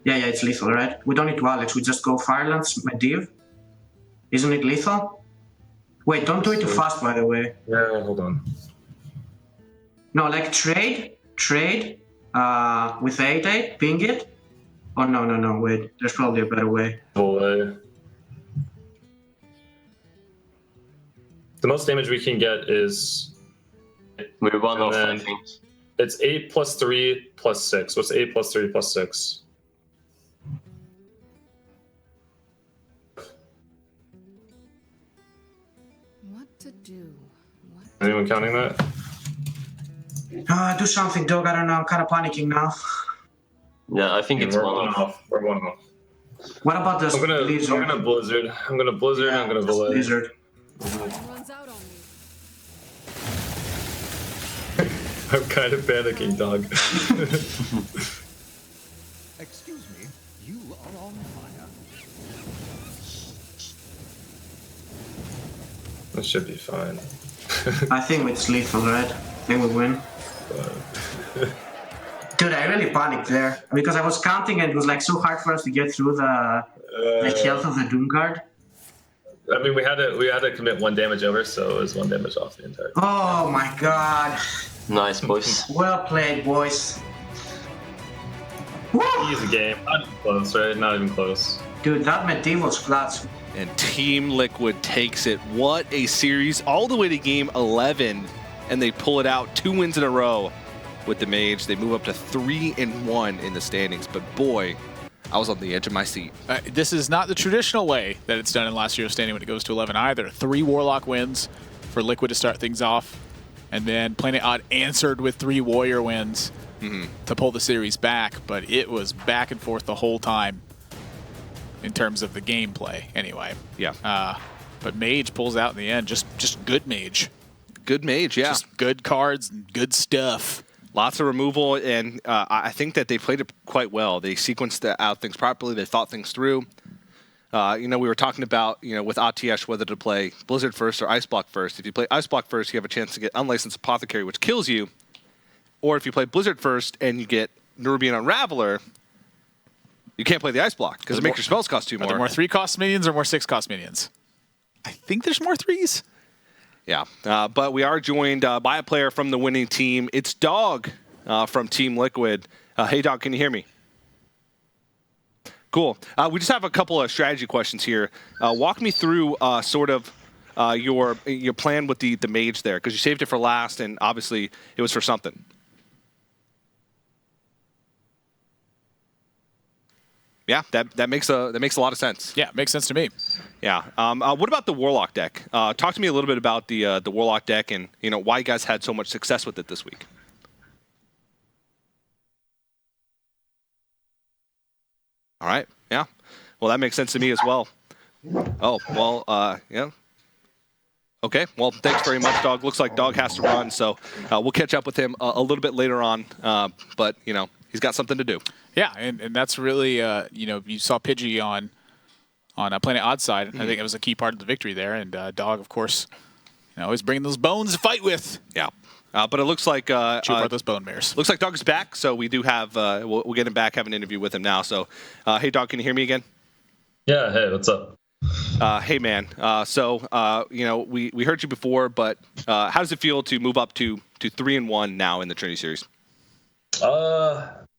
Yeah, it's lethal, right? We don't need to Alex, we just go Firelands, Medivh. Isn't it lethal? Wait, don't do it too fast, by the way. Yeah, hold on. No, like trade, with 8-8, ping it. Oh, no, wait, there's probably a better way. The most damage we can get is... We're one off, I think. It's 8 plus 3 plus 6. What's 8 plus 3 plus 6? What to do? Anyone counting that? Do something, dog, I don't know, I'm kind of panicking now. Yeah, I think it's we're one off. We're one off. What about this Blizzard? I'm gonna Blizzard. I'm gonna Blizzard. Yeah, I'm gonna just Valet. Blizzard. Runs out on me. I'm kind of panicking, dog. Excuse me, you are on fire. That should be fine. I think it's lethal, right? I think we win. Dude, I really panicked there because I was counting and it was like so hard for us to get through the health of the Doomguard. I mean, we had to commit 1 damage over, so it was 1 damage off the entire. Oh my god. Nice, boys. Well played, boys. Woo! Easy game. Not even close, right? Not even close. Dude, that Medivh was clutch. And Team Liquid takes it. What a series, all the way to game 11, and they pull it out. 2 wins in a row with the Mage. They move up to 3-1 in the standings. But boy, I was on the edge of my seat. This is not the traditional way that it's done in last year's standing when it goes to 11 either. 3 Warlock wins for Liquid to start things off, and then Planet Odd answered with 3 Warrior wins to pull the series back. But it was back and forth the whole time in terms of the gameplay, anyway. Yeah. But Mage pulls out in the end. Just good Mage. Good Mage, yeah. Just good cards and good stuff. Lots of removal, and I think that they played it quite well. They sequenced out things properly. They thought things through. We were talking about, with ATS whether to play Blizzard first or Ice Block first. If you play Ice Block first, you have a chance to get Unlicensed Apothecary, which kills you. Or if you play Blizzard first and you get Nerubian Unraveler, you can't play the Ice Block because it makes your spells cost 2 more. Are there more 3-cost minions or more 6-cost minions? I think there's more 3s. Yeah, but we are joined by a player from the winning team. It's Dog from Team Liquid. Hey, Dog, can you hear me? Cool. We just have a couple of strategy questions here. Walk me through your plan with the Mage there, because you saved it for last, and obviously it was for something. Yeah, that makes a lot of sense. Yeah, makes sense to me. Yeah. What about the Warlock deck? Talk to me a little bit about the Warlock deck and why you guys had so much success with it this week. All right. Yeah. Well, that makes sense to me as well. Oh, well, yeah. Okay. Well, thanks very much, Dog. Looks like Dog has to run, so we'll catch up with him a little bit later on. But he's got something to do. Yeah, and that's really you saw Pidgey on Planet Odd side. I think it was a key part of the victory there, and Dog, of course, always bringing those bones to fight with. Yeah. But it looks like those bone mares. Looks like Dog is back, so we do have we'll get him back. Have an interview with him now. So, hey, Dog, can you hear me again? Yeah. Hey, what's up? Hey, man. We heard you before, but how does it feel to move up to 3-1 now in the Trinity Series?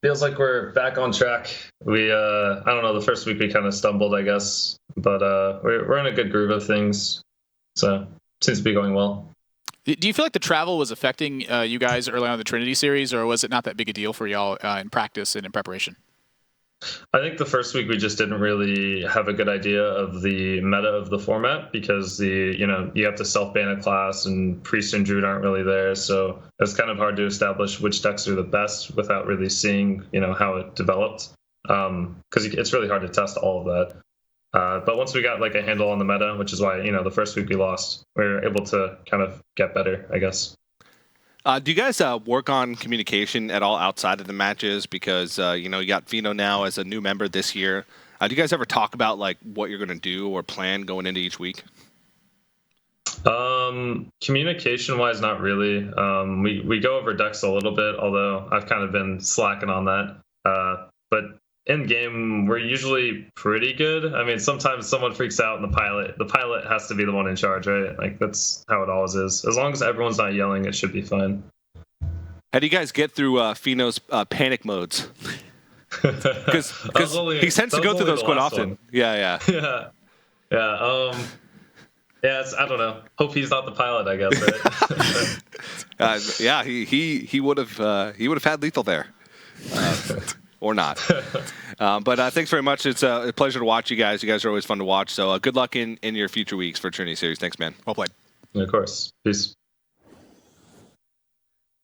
Feels like we're back on track. We I don't know, the first week we kind of stumbled, I guess, but we're in a good groove of things, so seems to be going well. Do you feel like the travel was affecting you guys early on in the Trinity Series, or was it not that big a deal for y'all in practice and in preparation? I think the first week we just didn't really have a good idea of the meta of the format because you have to self-ban a class and Priest and Druid aren't really there, so it's kind of hard to establish which decks are the best without really seeing how it developed, because it's really hard to test all of that. But once we got a handle on the meta, which is why the first week we lost, we were able to kind of get better, I guess. Do you guys work on communication at all outside of the matches? Because you got Vino now as a new member this year. Do you guys ever talk about like what you're going to do or plan going into each week? Communication wise, not really. We go over decks a little bit, although I've kind of been slacking on that. But in game, we're usually pretty good. I mean, sometimes someone freaks out and the pilot has to be the one in charge, right? Like that's how it always is. As long as everyone's not yelling, it should be fine. How do you guys get through Fino's panic modes? Because he tends to go through those quite often. Yeah. Yeah, I don't know. Hope he's not the pilot, I guess, right? Yeah, he would have had lethal there, or not. But thanks very much. It's a pleasure to watch you guys. You guys are always fun to watch. So good luck in your future weeks for Trinity Series. Thanks, man. Well played. Yeah, of course. Peace.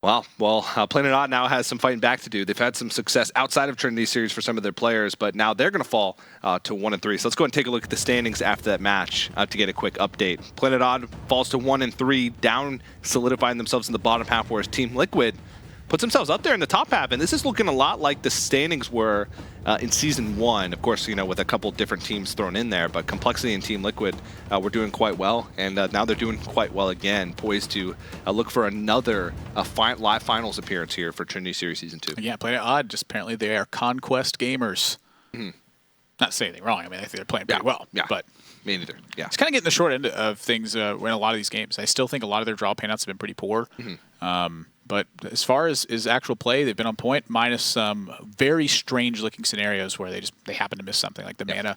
Well, Planet Odd now has some fighting back to do. They've had some success outside of Trinity Series for some of their players, but now they're going to fall to 1-3. So let's go and take a look at the standings after that match to get a quick update. Planet Odd falls to 1-3, down, solidifying themselves in the bottom half, whereas Team Liquid puts themselves up there in the top half, and this is looking a lot like the standings were in Season 1. Of course, with a couple different teams thrown in there, but Complexity and Team Liquid were doing quite well, and now they're doing quite well again, poised to look for another live finals appearance here for Trinity Series Season 2. Yeah, Planet Odd, just apparently they are conquest gamers. Mm-hmm. Not saying anything wrong. I mean, I think they're playing pretty well. Yeah, but me neither. Yeah, it's kind of getting the short end of things in a lot of these games. I still think a lot of their draw painouts have been pretty poor. Mm-hmm. But as far as actual play, they've been on point, minus some very strange-looking scenarios where they happen to miss something, like the mana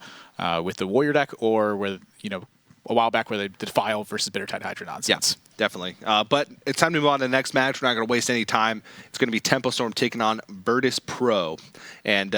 with the Warrior deck, or where a while back where they did File versus Bittertide Hydra nonsense. Yeah, definitely. But it's time to move on to the next match. We're not going to waste any time. It's going to be Tempo Storm taking on Virtus Pro. And